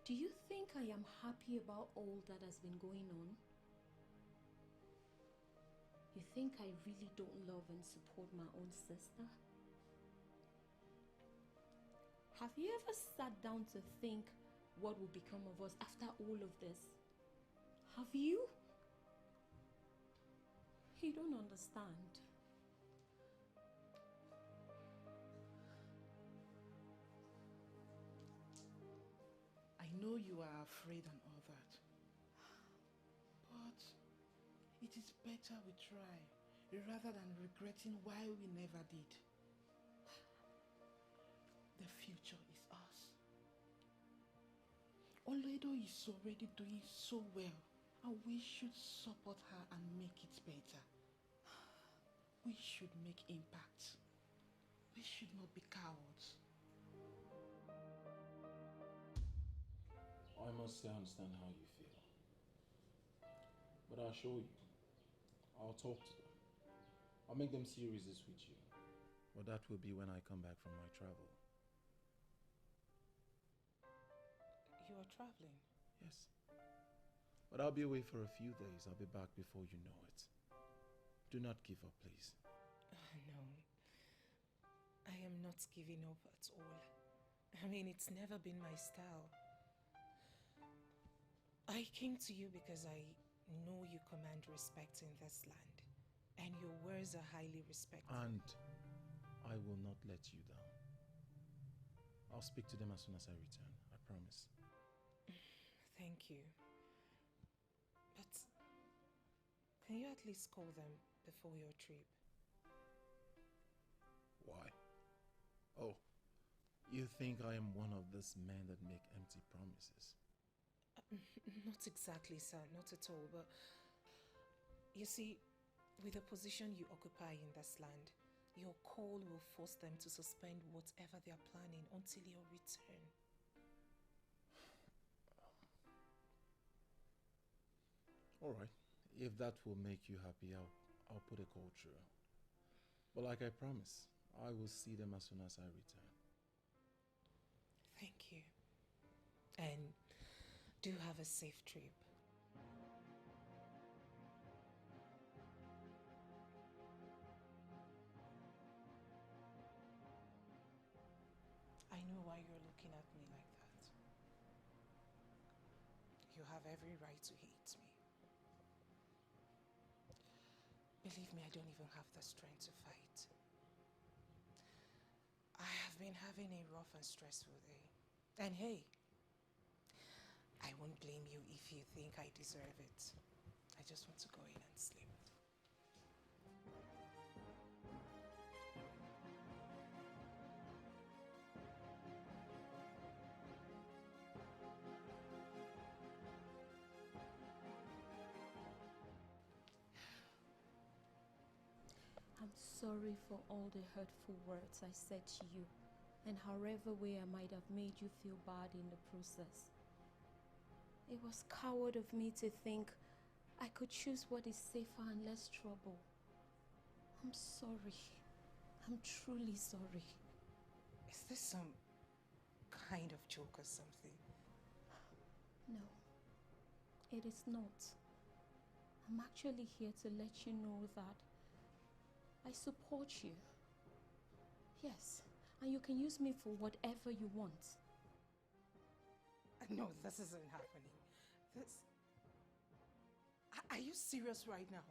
Do you think I am happy about all that has been going on? You think I really don't love and support my own sister? Have you ever sat down to think what will become of us after all of this? Have you? You don't understand. I know you are afraid and all that. But it is better we try rather than regretting why we never did. The future is us. Oledo is already doing so well, and we should support her and make it better. We should make impact. We should not be cowards. I must say I understand how you feel. But I'll show you. I'll talk to them. I'll make them see resist with you. Well, that will be when I come back from my travel. You are traveling? Yes. But I'll be away for a few days. I'll be back before you know it. Do not give up, please. No. I am not giving up at all. I mean, it's never been my style. I came to you because I know you command respect in this land, and your words are highly respected. And I will not let you down. I'll speak to them as soon as I return, I promise. Thank you. But can you at least call them before your trip? Why? Oh, you think I am one of those men that make empty promises? Not exactly, sir, not at all, but you see, with the position you occupy in this land, your call will force them to suspend whatever they are planning until your return. All right. If that will make you happy, I'll put a call through. But like I promised, I will see them as soon as I return. Thank you. And do have a safe trip. I know why you're looking at me like that. You have every right to hate me. Believe me, I don't even have the strength to fight. I have been having a rough and stressful day. And hey, I won't blame you if you think I deserve it. I just want to go in and sleep. I'm sorry for all the hurtful words I said to you, and however way I might have made you feel bad in the process. It was coward of me to think I could choose what is safer and less trouble. I'm sorry. I'm truly sorry. Is this some kind of joke or something? No, it is not. I'm actually here to let you know that I support you. Yes, and you can use me for whatever you want. No, this isn't happening. Are you serious right now?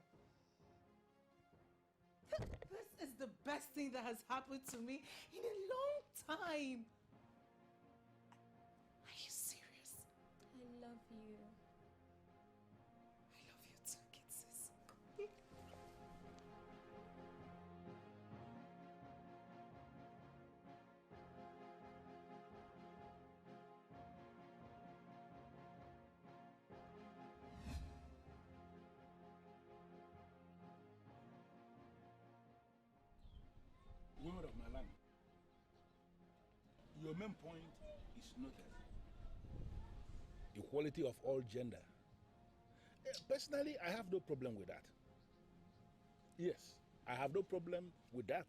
This is the best thing that has happened to me in a long time. Are you serious? I love you. I love you too, Kitsis. Women of my land, your main point is noted. Equality of all gender. Personally, I have no problem with that. Yes, I have no problem with that.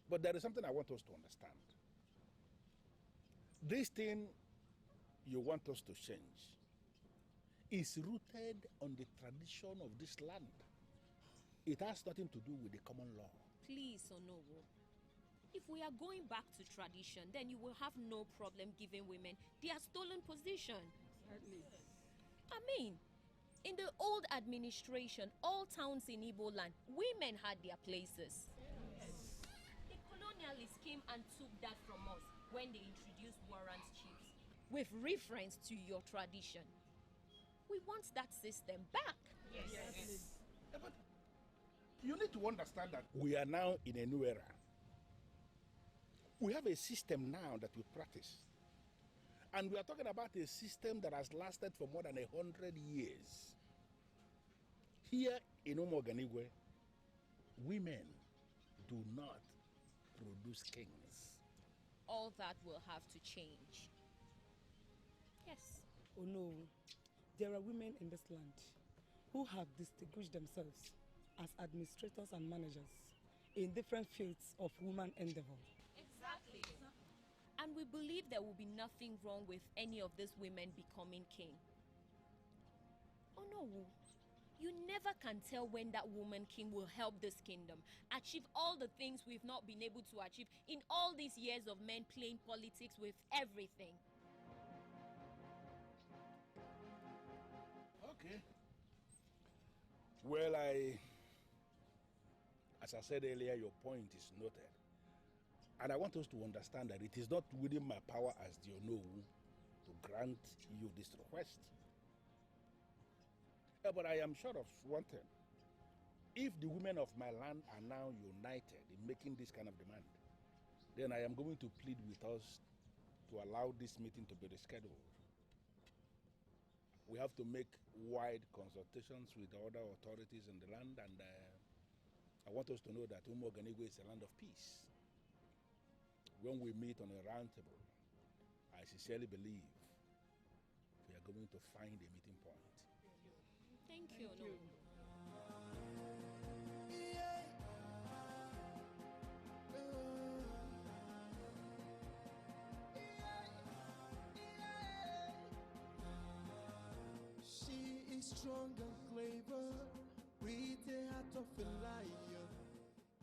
But there is something I want us to understand. This thing you want us to change is rooted on the tradition of this land. It has nothing to do with the common law. Please, Onowo. If we are going back to tradition, then you will have no problem giving women their stolen position. I mean, in the old administration, all towns in Igbo land, women had their places. The colonialists came and took that from us when they introduced warrant chiefs with reference to your tradition. We want that system back. Yes. Yeah, but you need to understand that we are now in a new era. We have a system now that we practice. And we are talking about a system that has lasted for more than 100 years. Here in Umoganigwe, women do not produce kings. All that will have to change. Yes. Oh no, there are women in this land who have distinguished themselves as administrators and managers in different fields of human endeavor. Exactly. And we believe there will be nothing wrong with any of these women becoming king. Oh no, you never can tell when that woman king will help this kingdom achieve all the things we've not been able to achieve in all these years of men playing politics with everything. Okay. Well, as I said earlier, your point is noted. And I want us to understand that it is not within my power as the Onowu to grant you this request. But I am sure of one thing. If the women of my land are now united in making this kind of demand, then I am going to plead with us to allow this meeting to be rescheduled. We have to make wide consultations with the other authorities in the land, and I want us to know that Umuoganigwe is a land of peace. When we meet on a round table, I sincerely believe we are going to find a meeting point. Thank you. She is strong and clever, with the heart of a lion.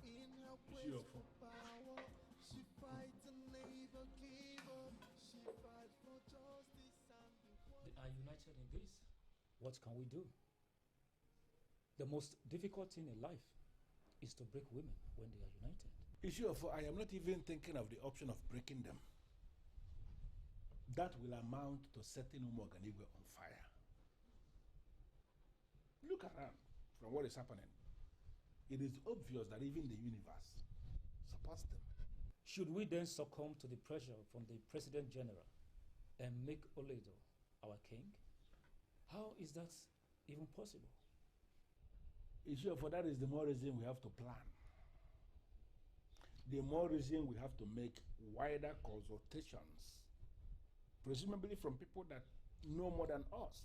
In her quest for power, she fights and never give up. She fights for justice and They are united in this. What can we do? The most difficult thing in life is to break women when they are united. I am not even thinking of the option of breaking them. That will amount to setting Umuoganigwe on fire. Look around from what is happening. It is obvious that even the universe supports them. Should we then succumb to the pressure from the President General and make Oledo our king? How is that even possible? For that is the more reason we have to plan. The more reason we have to make wider consultations, presumably from people that know more than us.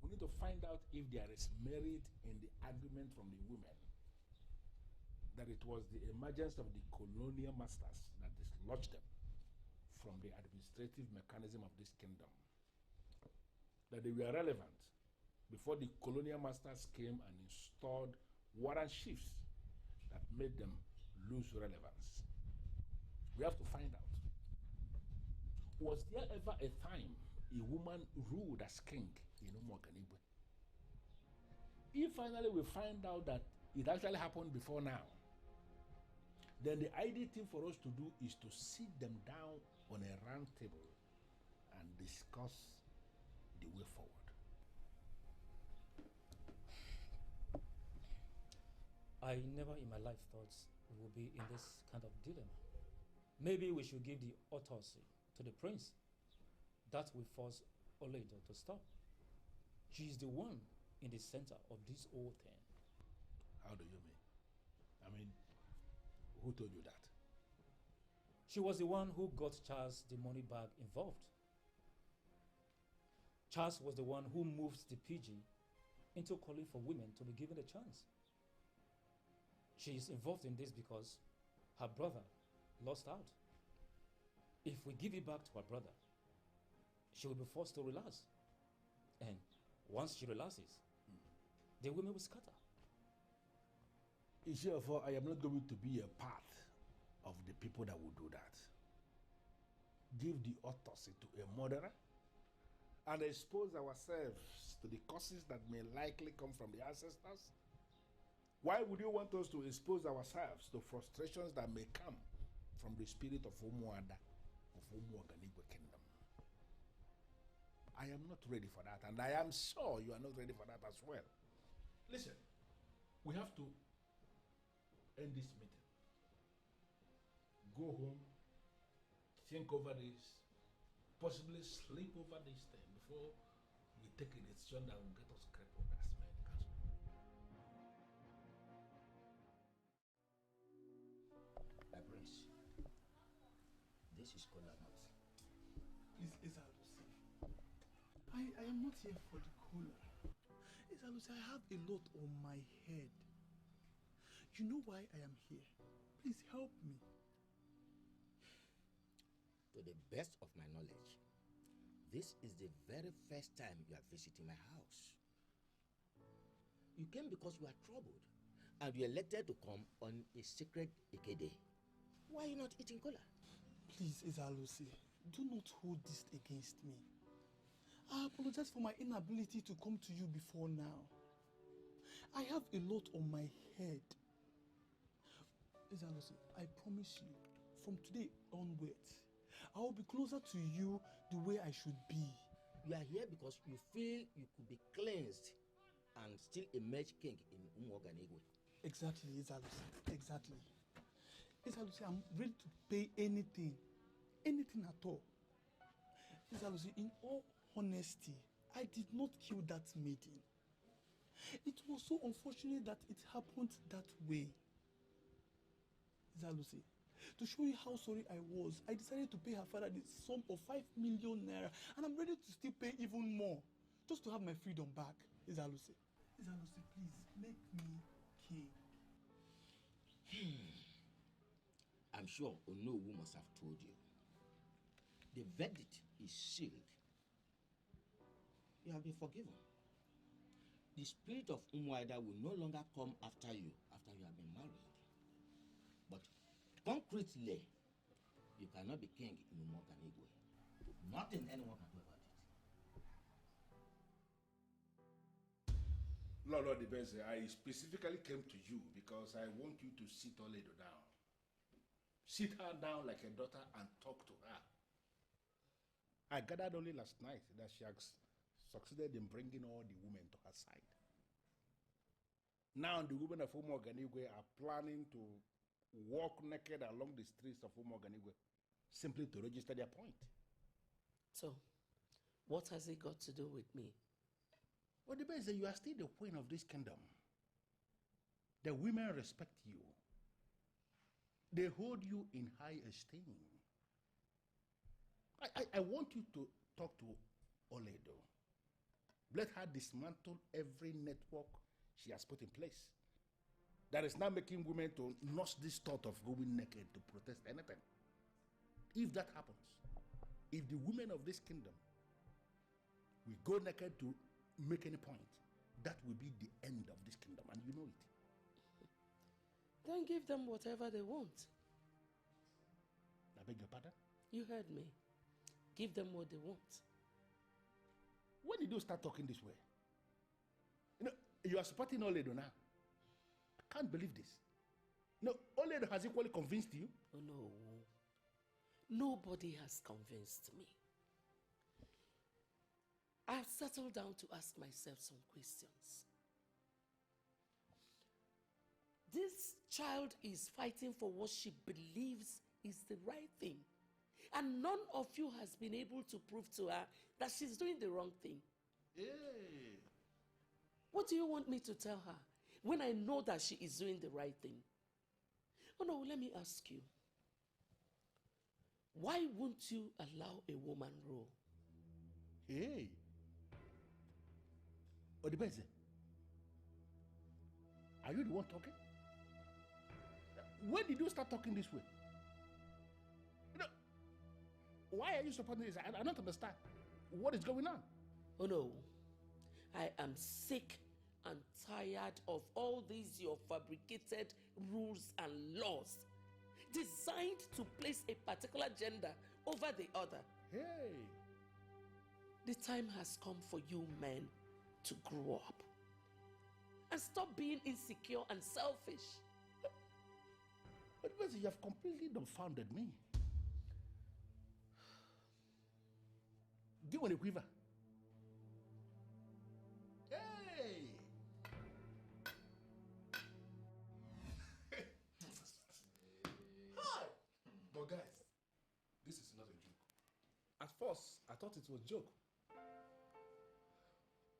We need to find out if there is merit in the argument from the women that it was the emergence of the colonial masters that dislodged them from the administrative mechanism of this kingdom. That they were relevant before the colonial masters came and installed warrant chiefs that made them lose relevance. We have to find out. Was there ever a time a woman ruled as king in Umuoganigwe? If finally we find out that it actually happened before now, then the ideal thing for us to do is to sit them down on a round table and discuss the way forward. I never in my life thought we would be in this kind of dilemma. Maybe we should give the autopsy to the prince. That will force Oledo to stop. She is the one in the center of this whole thing. How do you mean? I mean, who told you that? She was the one who got Charles the money bag involved. Charles was the one who moved the PG into calling for women to be given a chance. She is involved in this because her brother lost out. If we give it back to her brother, she will be forced to relax. And once she relaxes, the women will scatter. I am not going to be a part of the people that will do that. Give the autopsy to a murderer and expose ourselves to the causes that may likely come from the ancestors? Why would you want us to expose ourselves to frustrations that may come from the spirit of Umuada, of Umuoganigwe kingdom? I am not ready for that, and I am sure you are not ready for that as well. Listen, we have to end this meeting. Go home, think over this, possibly sleep over this thing before we take a decision that will get us crippled as men. This is cola nut. Please, Ezalusi. I am not here for the cola. Ezalusi, I have a lot on my head. You know why I am here. Please help me. To the best of my knowledge, this is the very first time you are visiting my house. You came because you are troubled, and you elected to come on a secret Ikede. Why are you not eating cola? Please, Ezalusi, do not hold this against me. I apologize for my inability to come to you before now. I have a lot on my head. Ezalusi, I promise you, from today onwards, I will be closer to you the way I should be. You are here because you feel you could be cleansed and still emerge king in Umuoganigwe. Exactly, Ezalusi. Exactly. Ezalusi, I'm ready to pay anything. Anything at all. Ezalusi, in all honesty, I did not kill that maiden. It was so unfortunate that it happened that way. Ezalusi, to show you how sorry I was, I decided to pay her father the sum of 5 million naira, and I'm ready to still pay even more, just to have my freedom back. Ezalusi. Ezalusi, please, make me king. I'm sure Onowu must have told you. The verdict is sealed. You have been forgiven. The spirit of Umuaida will no longer come after you after you have been married. But concretely, you cannot be king in Umuoganigwe. Nothing anyone can do about it. Lord Dibeze, I specifically came to you because I want you to sit Oledo down. Sit her down like a daughter and talk to her. I gathered only last night that she has succeeded in bringing all the women to her side. Now the women of Umuoganigwe are planning to walk naked along the streets of Umuoganigwe simply to register their point. So, what has it got to do with me? Well, the best is that you are still the queen of this kingdom. The women respect you. They hold you in high esteem. I want you to talk to Oledo. Let her dismantle every network she has put in place that is now making women to nurse this thought of going naked to protest anything. If that happens, if the women of this kingdom will go naked to make any point, that will be the end of this kingdom, and you know it. Then give them whatever they want. I beg your pardon? You heard me. Give them what they want. When did you start talking this way? You know, you are supporting Oledo now. I can't believe this. No, Oledo has equally convinced you. Oh no. Nobody has convinced me. I've settled down to ask myself some questions. This child is fighting for what she believes is the right thing. And none of you has been able to prove to her that she's doing the wrong thing. Hey. What do you want me to tell her when I know that she is doing the right thing? Oh no, let me ask you. Why won't you allow a woman rule? Hey. Odibeze, are you the one talking? When did you start talking this way? You know, why are you supporting this? I don't understand. What is going on? Oh no. I am sick and tired of all these your fabricated rules and laws designed to place a particular gender over the other. Hey. The time has come for you men to grow up and stop being insecure and selfish. But because you have completely dumbfounded me. Give me a quiver. Hey! Hi! But guys, this is not a joke. At first, I thought it was a joke.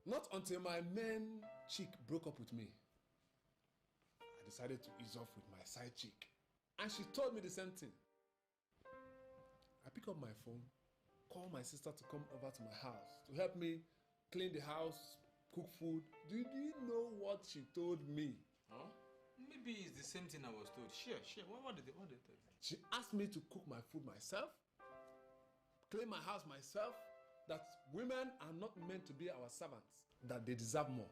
Not until my main chick broke up with me. I decided to ease off with my side chick. And she told me the same thing. pick up my phone, call my sister to come over to my house to help me clean the house, cook food. Do you know what she told me? Huh? Maybe it's the same thing I was told. Share. What did they tell you? She asked me to cook my food myself, clean my house myself, that women are not meant to be our servants, that they deserve more.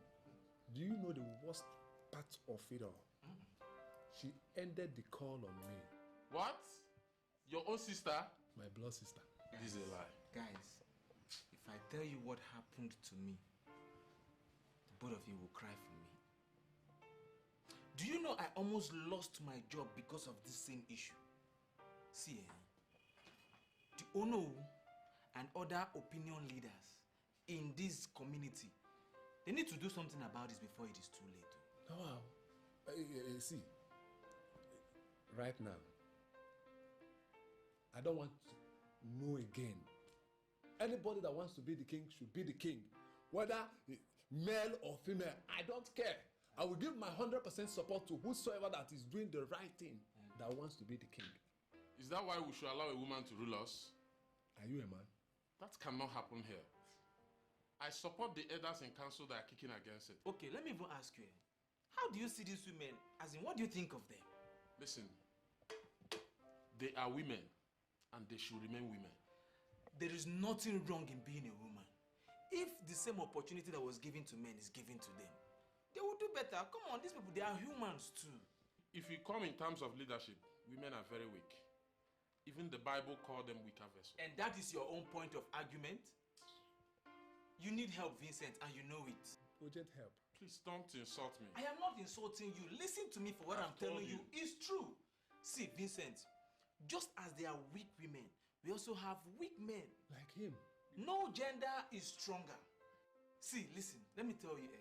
Do you know the worst part of it all? She ended the call on me. What? Your own sister? My blood sister. This is a lie. Guys, if I tell you what happened to me, the both of you will cry for me. Do you know I almost lost my job because of this same issue? See, the Ono and other opinion leaders in this community, they need to do something about this before it is too late. Oh, wow. See, right now, I don't want to know again. Anybody that wants to be the king should be the king. Whether male or female, I don't care. I will give my 100% support to whosoever that is doing the right thing that wants to be the king. Is that why we should allow a woman to rule us? Are you a man? That cannot happen here. I support the elders in council that are kicking against it. Okay, let me even ask you. How do you see these women? As in, what do you think of them? Listen, they are women and they should remain women. There is nothing wrong in being a woman. If the same opportunity that was given to men is given to them, they will do better. Come on, these people, they are humans too. If you come in terms of leadership, women are very weak. Even the Bible called them weaker vessels. And that is your own point of argument? You need help, Vincent, and you know it. Urgent help. Please don't insult me. I am not insulting you. Listen to me for what I'm telling you. It's true. See, Vincent, just as there are weak women, we also have weak men. Like him. No gender is stronger. See, listen, let me tell you,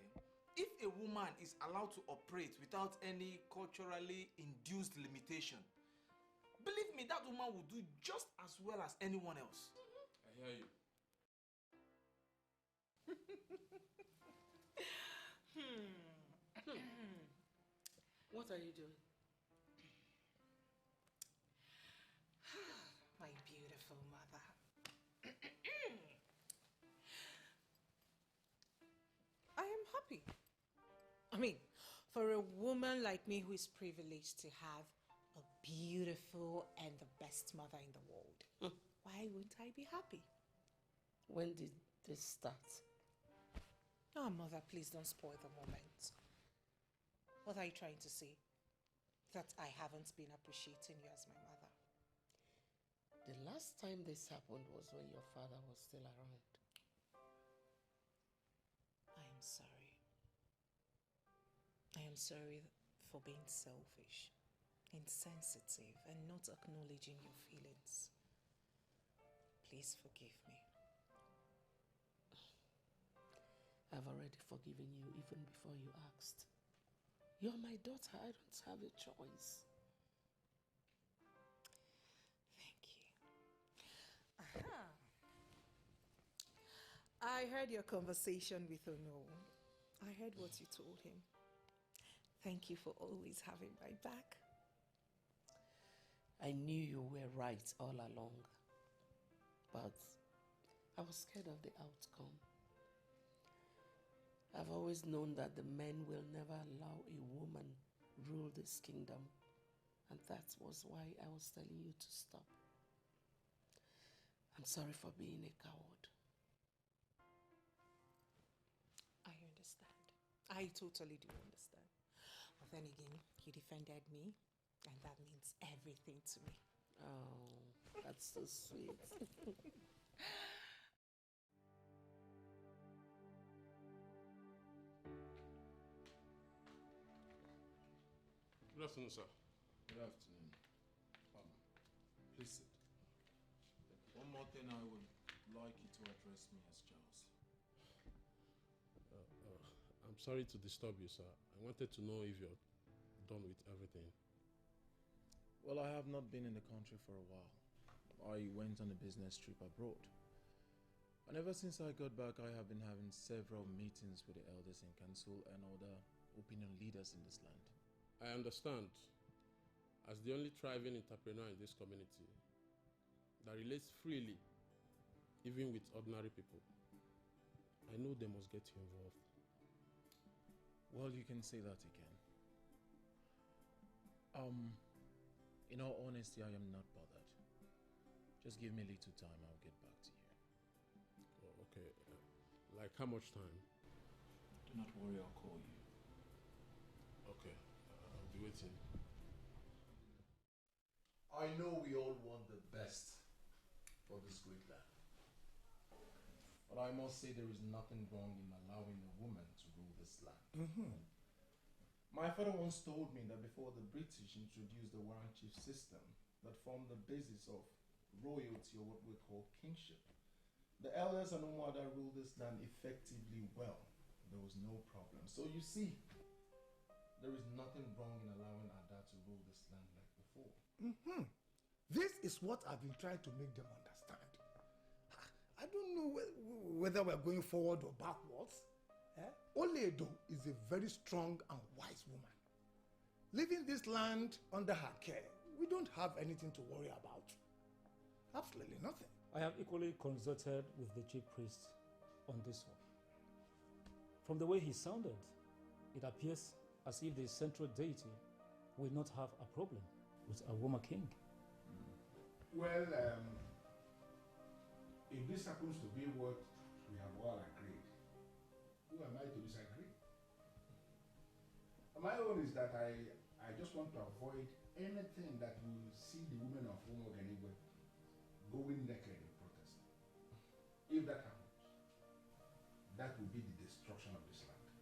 if a woman is allowed to operate without any culturally induced limitation, believe me, that woman will do just as well as anyone else. I hear you. What are you doing? My beautiful mother. I am happy. I mean, for a woman like me who is privileged to have a beautiful and the best mother in the world, why wouldn't I be happy? When did this start? Oh, mother, please don't spoil the moment. What are you trying to say? That I haven't been appreciating you as my mother? The last time this happened was when your father was still around. I am sorry. I am sorry for being selfish, insensitive, and not acknowledging your feelings. Please forgive me. I've already forgiven you even before you asked. You're my daughter. I don't have a choice. Thank you. Aha. I heard your conversation with Ono. I heard what you told him. Thank you for always having my back. I knew you were right all along, but I was scared of the outcome. I've always known that the men will never allow a woman rule this kingdom, and that was why I was telling you to stop. I'm sorry for being a coward. I understand. I totally do understand. But then again, you defended me, and that means everything to me. Oh, that's so sweet. Good afternoon, sir. Good afternoon. Please sit. One more thing, I would like you to address me as Charles. I'm sorry to disturb you, sir. I wanted to know if you're done with everything. Well, I have not been in the country for a while. I went on a business trip abroad. And ever since I got back, I have been having several meetings with the elders in council and other opinion leaders in this land. I understand. As the only thriving entrepreneur in this community, that relates freely, even with ordinary people. I know they must get you involved. Well, you can say that again. In all honesty, I am not bothered. Just give me a little time, I'll get back to you. Oh, okay. Like how much time? Do not worry, I'll call you. Okay, I'll be waiting. I know we all want the best for this great land. But I must say there is nothing wrong in allowing a woman to rule this land. My father once told me that before the British introduced the warrant chief system that formed the basis of royalty, or what we call kingship, the elders and Umuada ruled this land effectively well. There was no problem. So you see, there is nothing wrong in allowing Ada to rule this land like before. This is what I've been trying to make them understand. I don't know whether we're going forward or backwards. Oledo is a very strong and wise woman. Leaving this land under her care, we don't have anything to worry about. Absolutely nothing. I have equally consulted with the chief priest on this one. From the way he sounded, it appears as if the central deity will not have a problem with a woman king. Well, if this happens to be what we have all agreed, who am I to disagree? My own is that I just want to avoid anything that will see the women of Umuoganiwe going naked in protest. If that happens, that will be the destruction of this land.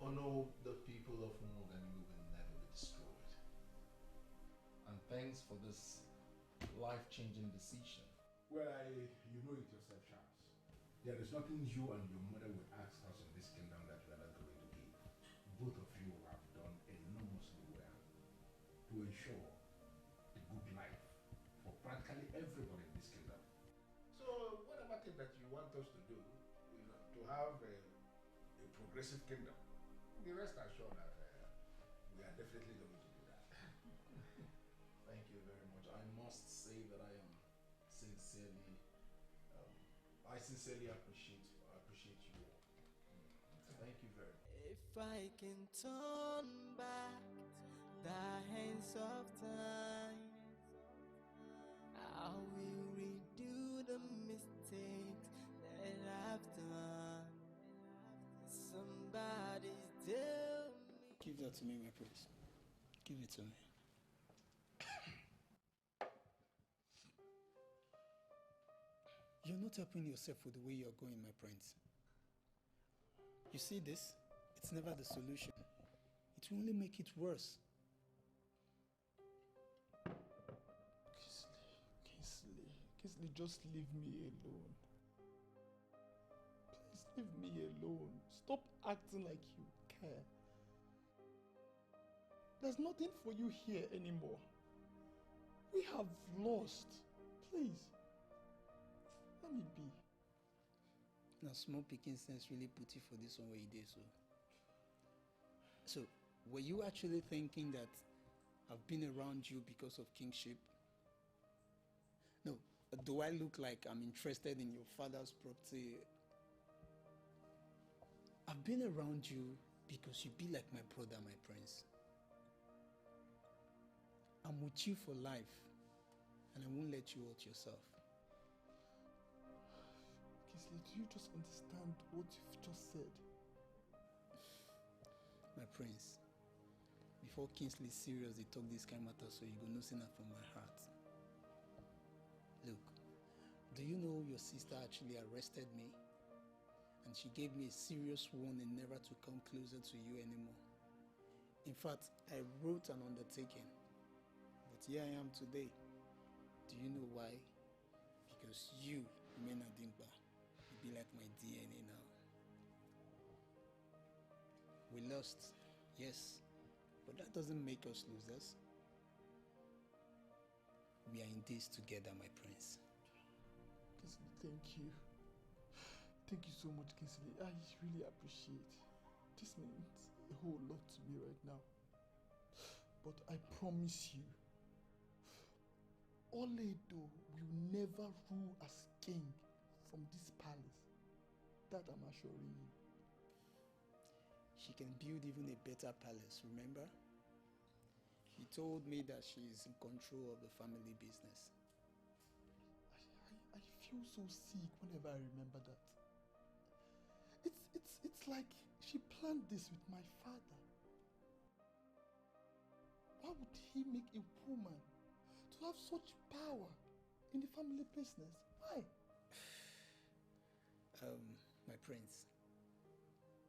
Oh no, the people of Umuoganiwe will never be destroyed. And thanks for this life-changing decision. Well, you know it yourself, Charles. There is nothing you and your mother will ask us in this kingdom that we are not going to give. Both of you have done enormously well to ensure a good life for practically everybody in this kingdom. So, whatever thing that you want us to do, to have a progressive kingdom, be rest assured that we are definitely going to do that. Thank you very much. I must say that I am sincerely, I sincerely appreciate you all. Thank you very much. If I can turn back the hands of time, I will redo the mistakes that I've done. Somebody tell me. Give that to me, my prince. Give it to me. You're not helping yourself with the way you're going, my prince. You see this? It's never the solution. It will only make it worse. Kingsley, just leave me alone. Please leave me alone. Stop acting like you care. There's nothing for you here anymore. We have lost. Please. Let me be. Now, small picking sense really put you for this one where you did so. So, were you actually thinking that I've been around you because of kingship? No. Do I look like I'm interested in your father's property? I've been around you because you be like my brother, my prince. I'm with you for life, and I won't let you out yourself. Kingsley, do you just understand what you've just said? My prince, before Kingsley serious, they talk this kind of matter, so you go know that from my heart. Look, do you know your sister actually arrested me? And she gave me a serious warning never to come closer to you anymore. In fact, I wrote an undertaking. But here I am today. Do you know why? Because you, Mena Dimba, you be like my DNA now. We lost, yes, but that doesn't make us losers. We are in this together, my prince. Kingsley, thank you. Thank you so much, Kingsley. I really appreciate. This means a whole lot to me right now. But I promise you, Oledo will never rule as king from this palace. That I'm assuring you. She can build even a better palace, remember? She told me that she is in control of the family business. I feel so sick whenever I remember that. It's like she planned this with my father. Why would he make a woman to have such power in the family business? Why? My prince,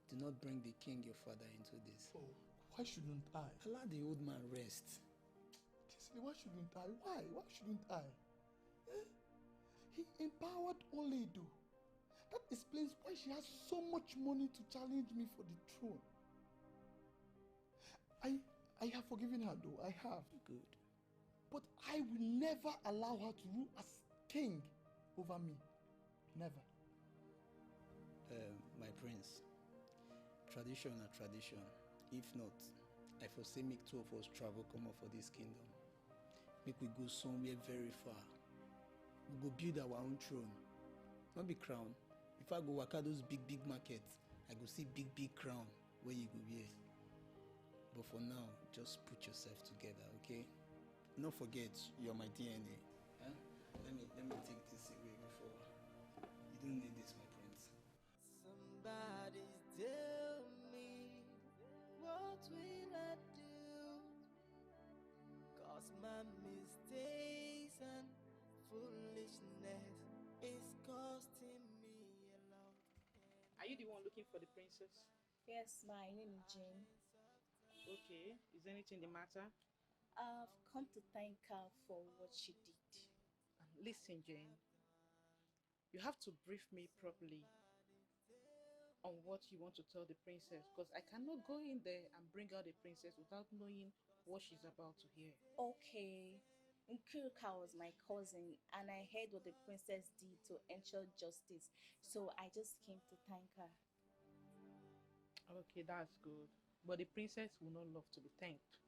do not bring the king your father into this. Oh, why shouldn't I? Allow the old man rest. Kingsley, why shouldn't I? Why? Why shouldn't I? He empowered Oledo. That explains why she has so much money to challenge me for the throne. I have forgiven her though, I have. Good. But I will never allow her to rule as king over me. Never. My prince, tradition are tradition. If not, I foresee make two of us travel come up for this kingdom. Make we go somewhere very far. We go build our own throne. Not be crown. If I go waka those big markets, I go see big crown where you go wear. But for now, just put yourself together, okay? Don't forget, you're my DNA. Huh? Let me take this away before. You don't need this, my prince. Somebody tell me, what will I do? 'Cause my mistakes and foolishness is costing me a lot. Are you the one looking for the princess? Yes, my name is Jane. Okay, is anything the matter? I've come to thank her for what she did. Listen, Jane. You have to brief me properly on what you want to tell the princess, because I cannot go in there and bring out the princess without knowing what she's about to hear. Okay, Nkuruka was my cousin, and I heard what the princess did to ensure justice, so I just came to thank her. Okay, that's good. But the princess will not love to be thanked.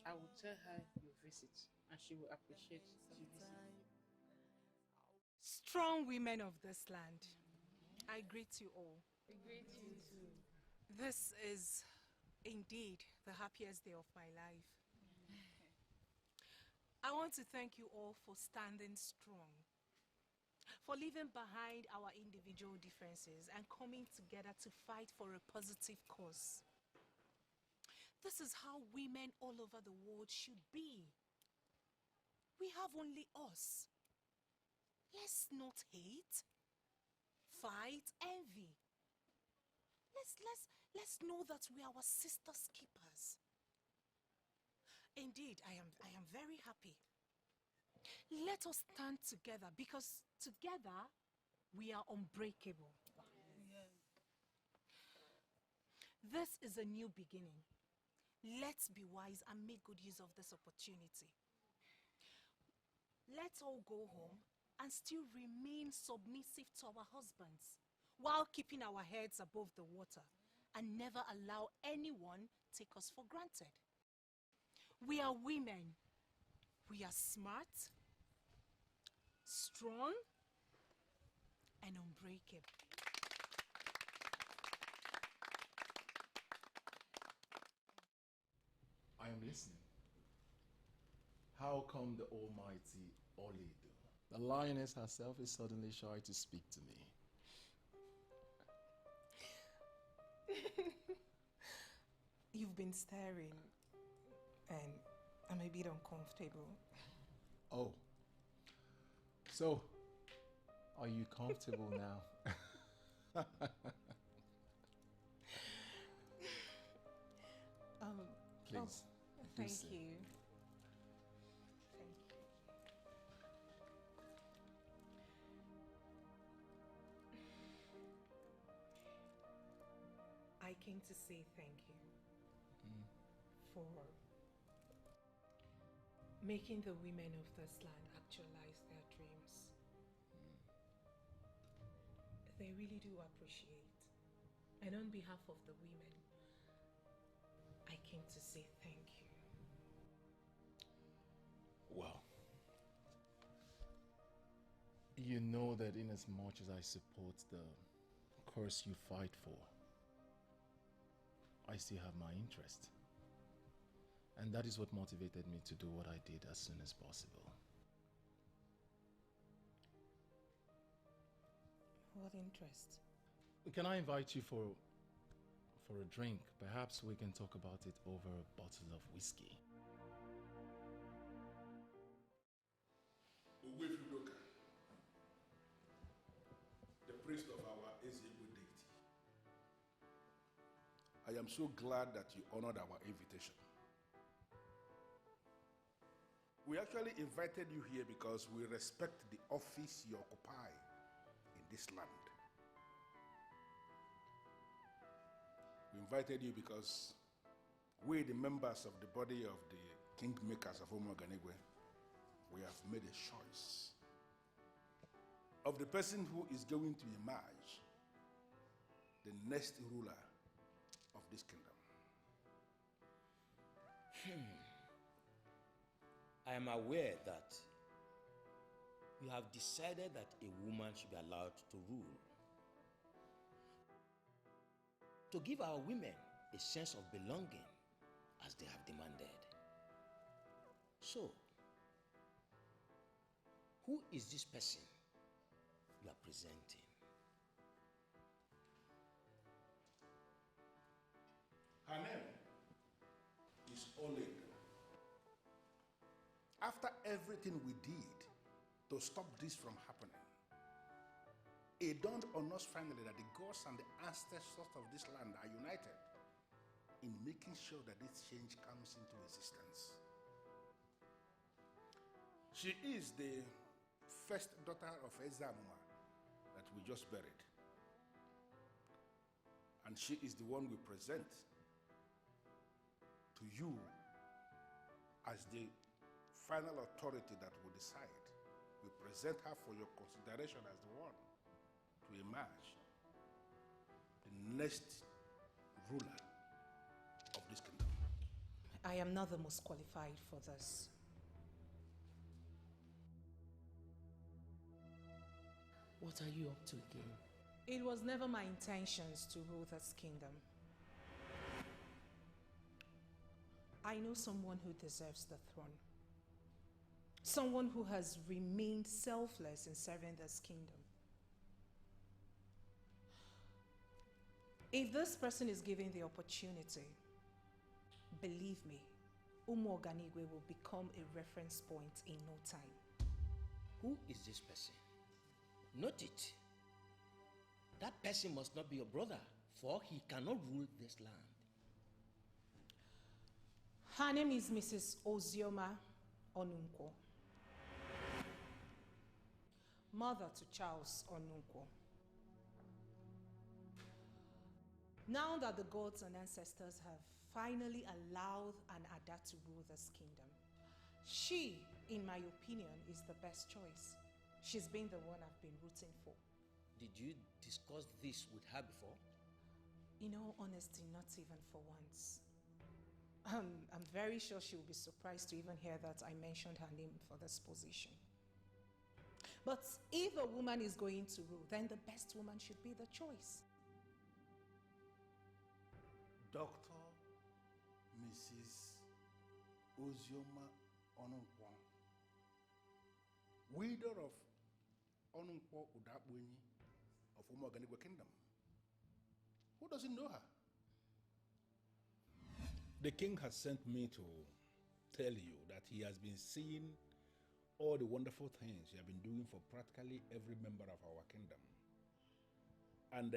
I will tell her your visit, and she will appreciate the visit. Strong women of this land, I greet you all. We greet you too. This is indeed the happiest day of my life. I want to thank you all for standing strong, for leaving behind our individual differences and coming together to fight for a positive cause. This is how women all over the world should be. We have only us. Let's not hate, fight, envy. Let's know that we are our sisters' keepers. Indeed, I am very happy. Let us stand together, because together we are unbreakable. This is a new beginning. Let's be wise and make good use of this opportunity. Let's all go home and still remain submissive to our husbands while keeping our heads above the water and never allow anyone take us for granted. We are women. We are smart, strong, and unbreakable. I am listening. How come the almighty Oledo, the lioness herself, is suddenly shy to speak to me? You've been staring, and I'm a bit uncomfortable. Oh. So, are you comfortable now? Please. Thank sit. you. I came to say thank you for making the women of this land actualize their dreams. They really do appreciate. And on behalf of the women, I came to say thank you. Well, You know that in as much as I support the cause you fight for, I still have my interest. And that is what motivated me to do what I did as soon as possible. What interest? Can I invite you for a drink? Perhaps we can talk about it over a bottle of whiskey. Ugezu, the priest of our Ezeonu deity. I am so glad that you honored our invitation. We actually invited you here because we respect the office you occupy in this land. We invited you because we, the members of the body of the kingmakers of Omoganigwe, we have made a choice of the person who is going to emerge the next ruler of this kingdom. I am aware that you have decided that a woman should be allowed to rule. To give our women a sense of belonging as they have demanded. So, who is this person you are presenting? Her name is Oleg. After everything we did to stop this from happening, it dawned on us finally that the gods and the ancestors of this land are united in making sure that this change comes into existence. She is the first daughter of Ezamuma that we just buried. And she is the one we present to you as the final authority that will decide. We present her for your consideration as the one to emerge the next ruler of this kingdom. I am not the most qualified for this. What are you up to again? It was never my intentions to rule this kingdom. I know someone who deserves the throne. Someone who has remained selfless in serving this kingdom. If this person is given the opportunity, believe me, Omoganigwe will become a reference point in no time. Who is this person? Note it. That person must not be your brother, for he cannot rule this land. Her name is Mrs. Ozioma Onunkwo, mother to Charles Onunkwo. Now that the gods and ancestors have finally allowed an Ada to rule this kingdom, she, in my opinion, is the best choice. She's been the one I've been rooting for. Did you discuss this with her before? In all honesty, not even for once. I'm very sure she will be surprised to even hear that I mentioned her name for this position. But if a woman is going to rule, then the best woman should be the choice. Dr. Mrs. Ozioma Onunkwo, widow of Onunkwo Udakwenyi of Omoganigwe Kingdom. Who doesn't know her? The king has sent me to tell you that he has been seeing all the wonderful things you have been doing for practically every member of our kingdom. And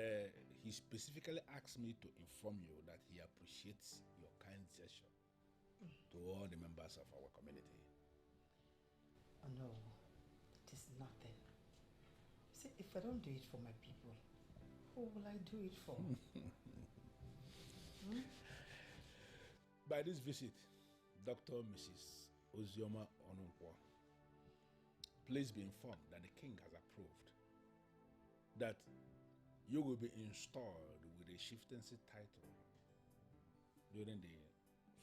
he specifically asked me to inform you that he appreciates your kind gesture to all the members of our community. Oh no, it is nothing. See, if I don't do it for my people, who will I do it for? By this visit, Dr. Mrs. Ozioma Onunkwo, please be informed that the king has approved that you will be installed with a chieftaincy title during the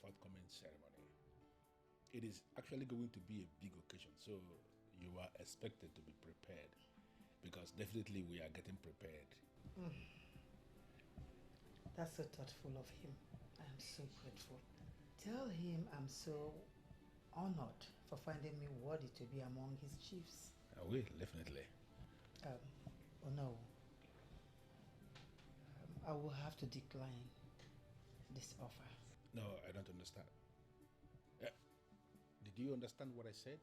forthcoming ceremony. It is actually going to be a big occasion, so you are expected to be prepared because definitely we are getting prepared. That's so thoughtful of him. I am so grateful. Tell him I'm so honored for finding me worthy to be among his chiefs. I will, definitely. Oh no. I will have to decline this offer. No, I don't understand. Did you understand what I said?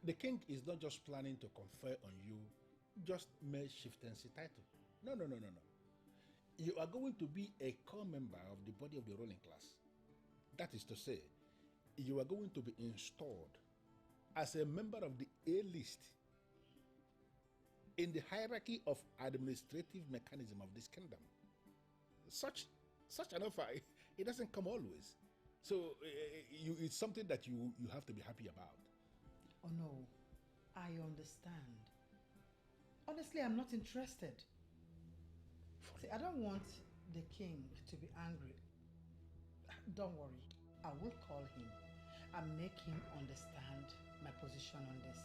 The king is not just planning to confer on you just mere chieftaincy title. No. You are going to be a core member of the body of the ruling class. That is to say, you are going to be installed as a member of the A list in the hierarchy of administrative mechanism of this kingdom. Such an offer, it doesn't come always. So it's something that you have to be happy about. Oh no, I understand. Honestly, I'm not interested. See, I don't want the king to be angry. Don't worry, I will call him and make him understand my position on this.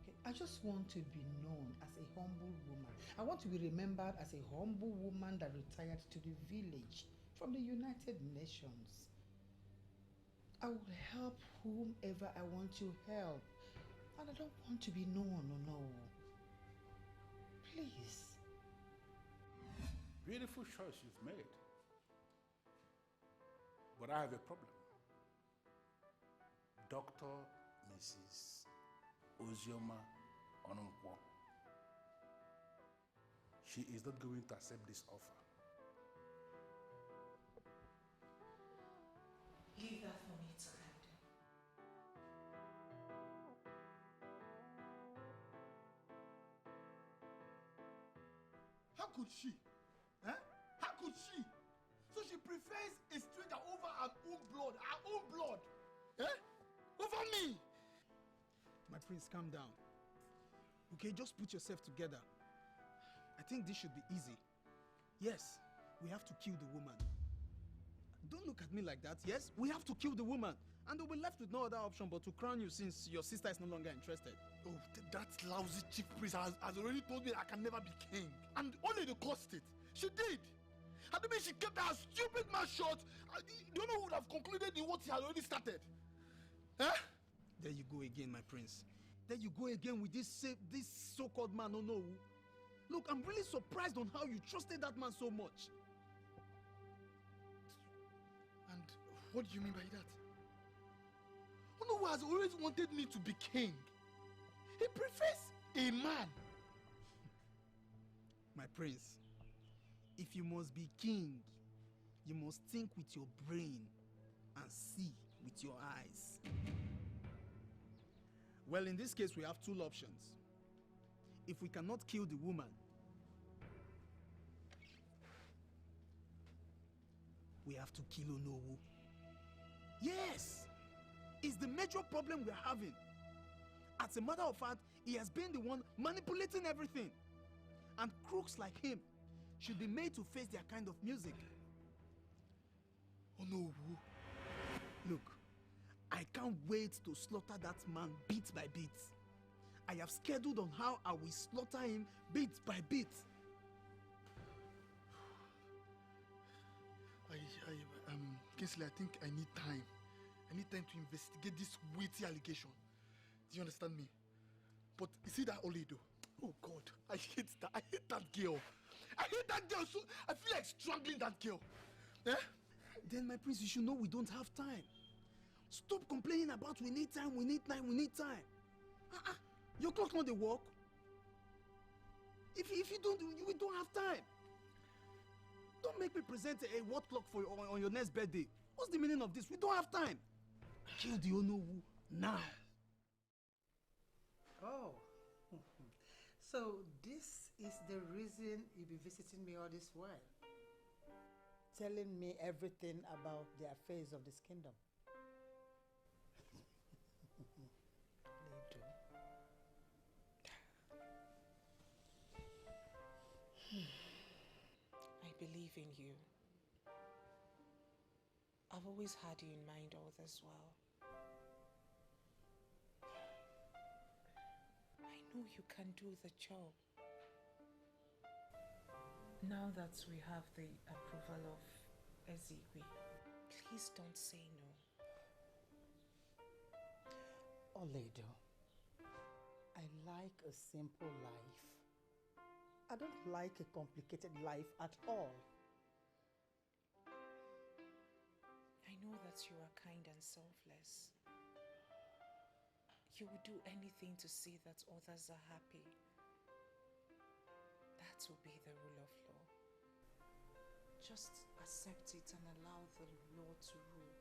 Okay, I just want to be known as a humble woman. I want to be remembered as a humble woman that retired to the village from the United Nations. I will help whomever I want to help. And I don't want to be known, no. Please. Beautiful choice you've made. But I have a problem. Dr. Mrs. Ozioma Onunkwo. She is not going to accept this offer. Leave that for me to handle. How could she? How could she? So she prefers a stranger over her own blood, over me. My prince, calm down. Okay, just put yourself together. I think this should be easy. Yes, we have to kill the woman. Don't look at me like that. Yes, we have to kill the woman. And we'll be left with no other option but to crown you since your sister is no longer interested. Oh, that lousy chief priest has already told me I can never be king. And only the cost it. She did. And the minute she kept her stupid mouth shut, you know who would have concluded in what he had already started. Huh? There you go again, my prince. There you go again with this so-called man, no. Look, I'm really surprised on how you trusted that man so much. And what do you mean by that? Onowu has always wanted me to be king. He prefers a man. My prince, if you must be king, you must think with your brain and see with your eyes. Well, in this case, we have two options. If we cannot kill the woman, we have to kill Onowu. Yes! It's the major problem we're having. As a matter of fact, he has been the one manipulating everything. And crooks like him should be made to face their kind of music. Onowu. Look, I can't wait to slaughter that man bit by bit. I have scheduled on how I will slaughter him bit by bit. Kingsley, I think I need time. I need time to investigate this weighty allegation. Do you understand me? But you see that Oledo? Oh God, I hate that. I hate that girl. I hate that girl. So I feel like strangling that girl. Eh? Then, my prince, you should know we don't have time. Stop complaining about we need time, we need time, we need time. Your clock not the work. If you don't, we don't have time. Don't make me present a what clock for on your next birthday. What's the meaning of this? We don't have time. Kill the Onowu now. Oh. So this is the reason you've been visiting me all this while. Telling me everything about the affairs of this kingdom. I believe in you. I've always had you in mind all this while. I know you can do the job. Now that we have the approval of Ezigwe, please don't say no. Oledo, I like a simple life. I don't like a complicated life at all. I know that you are kind and selfless. You would do anything to see that others are happy. That will be the rule of law. Just accept it and allow the law to rule.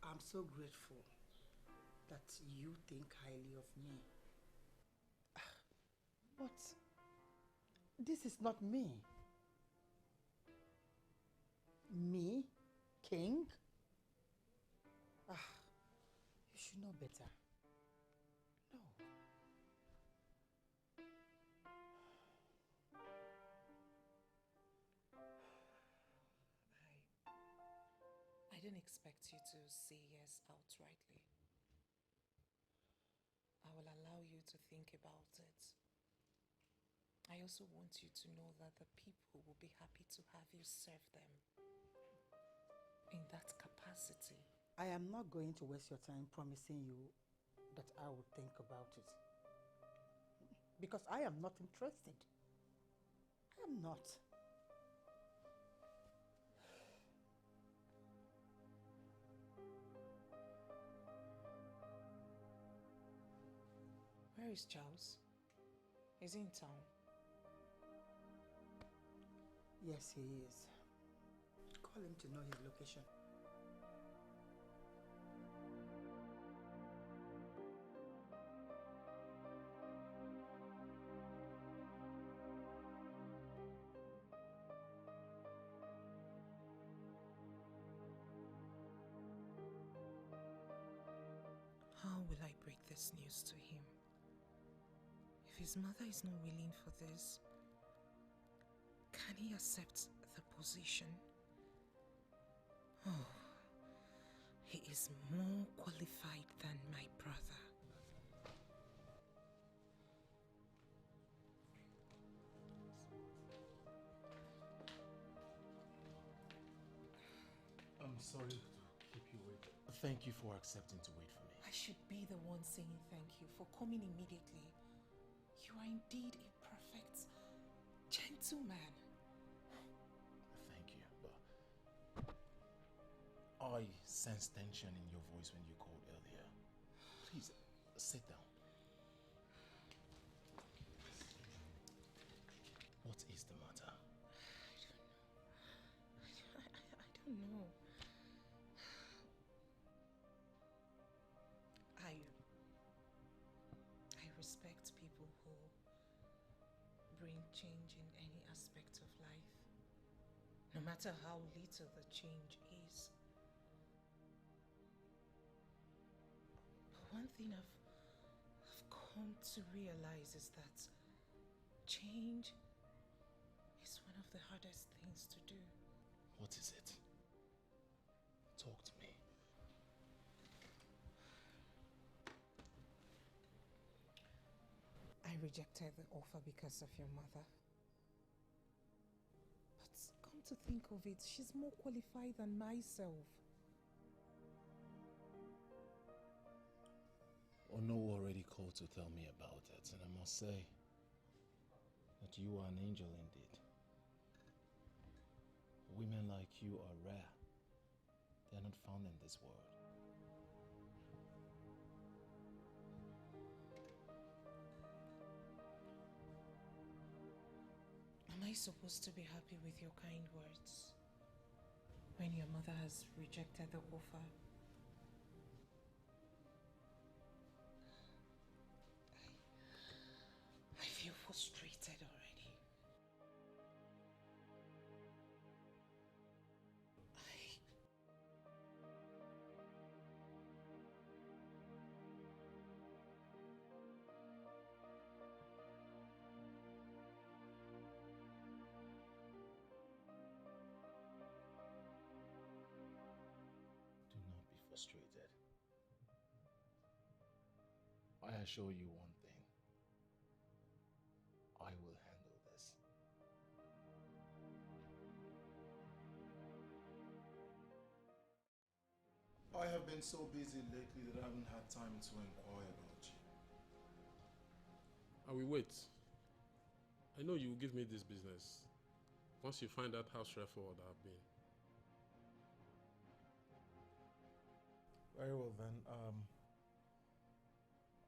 I'm so grateful that you think highly of me. But this is not me. Me? King? You should know better. No. I didn't expect you to say yes outrightly. I will allow you to think about it. I also want you to know that the people will be happy to have you serve them in that capacity. I am not going to waste your time promising you that I will think about it. Because I am not interested. I am not. Where is Charles? Is he in town? Yes, he is. Call him to know his location. How will I break this news to him? If his mother is not willing for this, can he accept the position? Oh, he is more qualified than my brother. I'm sorry to keep you waiting. Thank you for accepting to wait for me. I should be the one saying thank you for coming immediately. You are indeed a perfect gentleman. Thank you, but I sensed tension in your voice when you called earlier. Please, sit down. What is the matter? I don't know. I respect people who bring change in any aspect of life, no matter how little the change is. But one thing I've come to realize is that change is one of the hardest things to do. What is it? Talk to me. I rejected the offer because of your mother. But come to think of it, she's more qualified than myself. Ono already called to tell me about it, and I must say that you are an angel indeed. Women like you are rare. They are not found in this world. Am I supposed to be happy with your kind words when your mother has rejected the offer? I feel frustrated already. I assure you one thing. I will handle this. I have been so busy lately that I haven't had time to inquire about you. I will wait. I know you will give me this business once you find out how straightforward I've been. Very well then.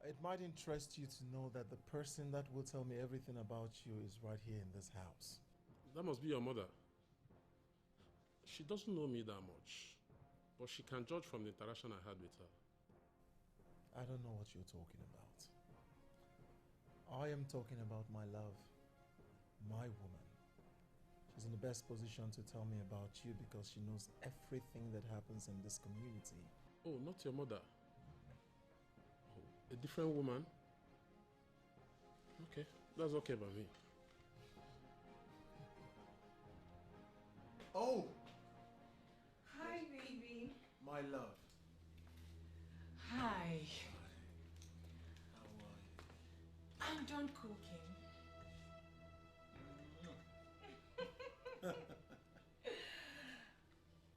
It might interest you to know that the person that will tell me everything about you is right here in this house. That must be your mother. She doesn't know me that much, but she can judge from the interaction I had with her. I don't know what you're talking about. I am talking about my love, my woman. She's in the best position to tell me about you because she knows everything that happens in this community. Oh, not your mother. Oh, a different woman? Okay, that's okay by me. Oh! Hi, baby. My love. Hi. How are you? I'm done cooking.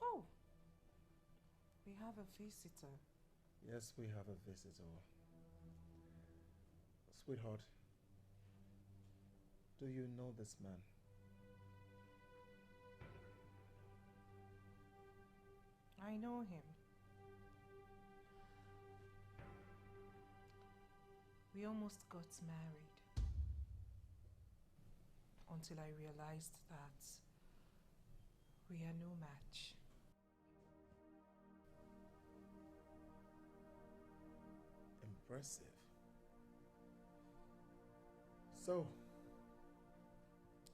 Oh, we have a visitor. Yes, we have a visitor. Sweetheart, do you know this man? I know him. We almost got married until I realized that we are no match. Impressive. So,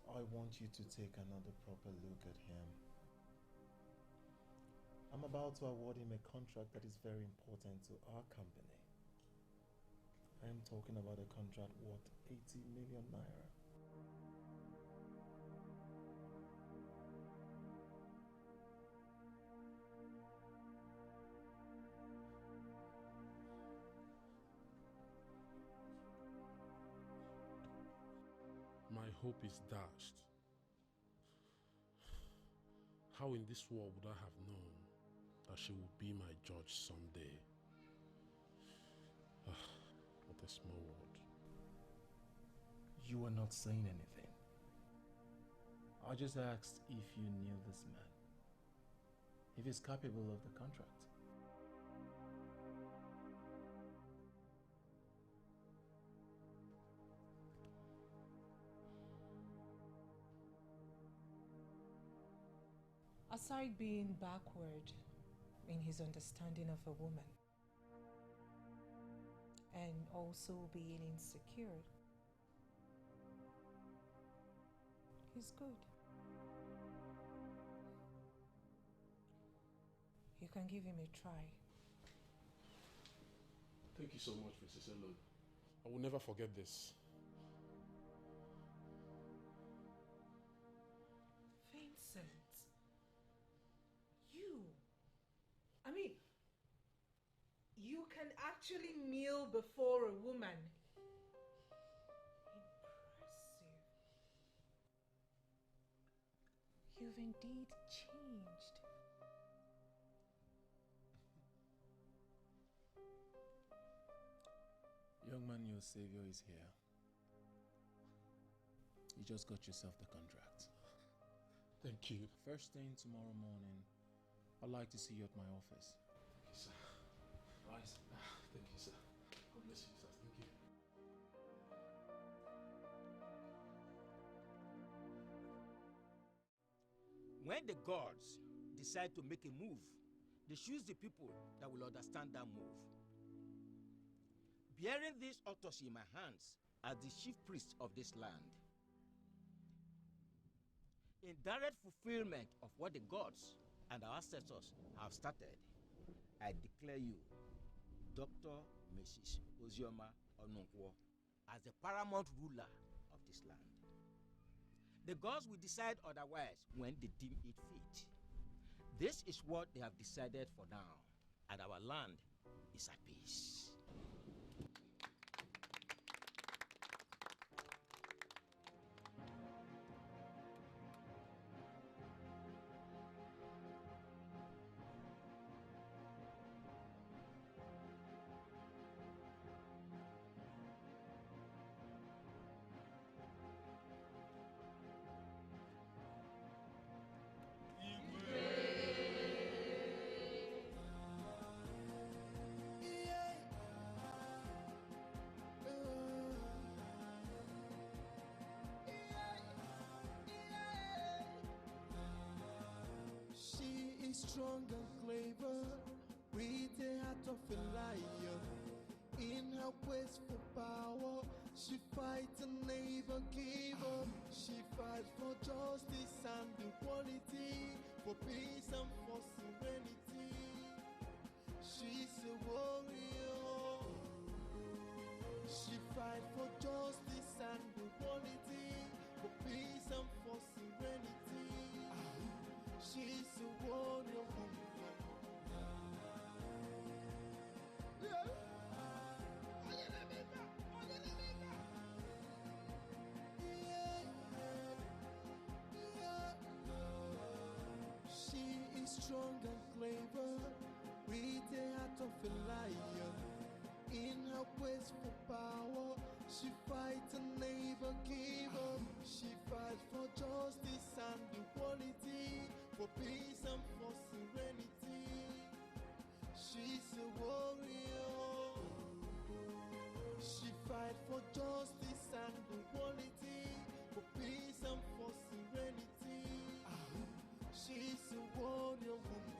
I want you to take another proper look at him. I'm about to award him a contract that is very important to our company. I am talking about a contract worth 80 million naira. My hope is dashed. How in this world would I have known that she would be my judge someday? What a small world. You are not saying anything. I just asked if you knew this man. If he's capable of the contract. Aside being backward in his understanding of a woman and also being insecure, he's good. You can give him a try. Thank you so much, Mrs. Ezeonu. I will never forget this. Vincent, I mean, you can actually kneel before a woman. Impressive. You've indeed changed. Young man, your savior is here. You just got yourself the contract. Thank you. First thing tomorrow morning, I'd like to see you at my office. Thank you, sir. Rise. Thank you, sir. God bless you, sir. Thank you. When the gods decide to make a move, they choose the people that will understand that move. Bearing this autopsy in my hands as the chief priest of this land, in direct fulfillment of what the gods and our ancestors have started, I declare you, Dr. Mrs. Ozioma Onunkwo, as the paramount ruler of this land. The gods will decide otherwise when they deem it fit. This is what they have decided for now, and our land is at peace. strong and clever, with a heart of a lion. In her quest for power, she fights and never give up. She fights for justice and equality, for peace and for serenity. She's a warrior. She fights for justice and equality, for peace and for serenity. She's a warrior woman. She is strong and clever, with a heart of a lion. In her quest for power, she fights and never give up. She fights for justice and equality, for peace and for serenity. She's a warrior. She fights for justice and equality, for peace and for serenity. She's a warrior woman.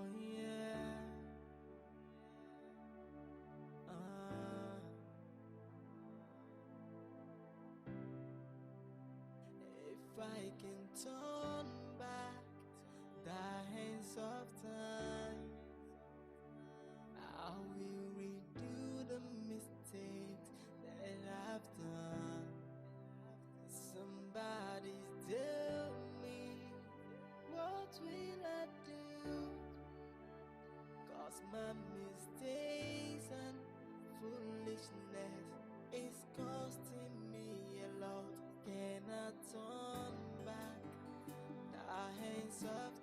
Oh yeah. If I can turn back the hands of time, I will redo the mistakes that I've done. Somebody tell me, what will I do? 'Cause my mistakes and foolishness is costing me a lot. Can I turn back the hands of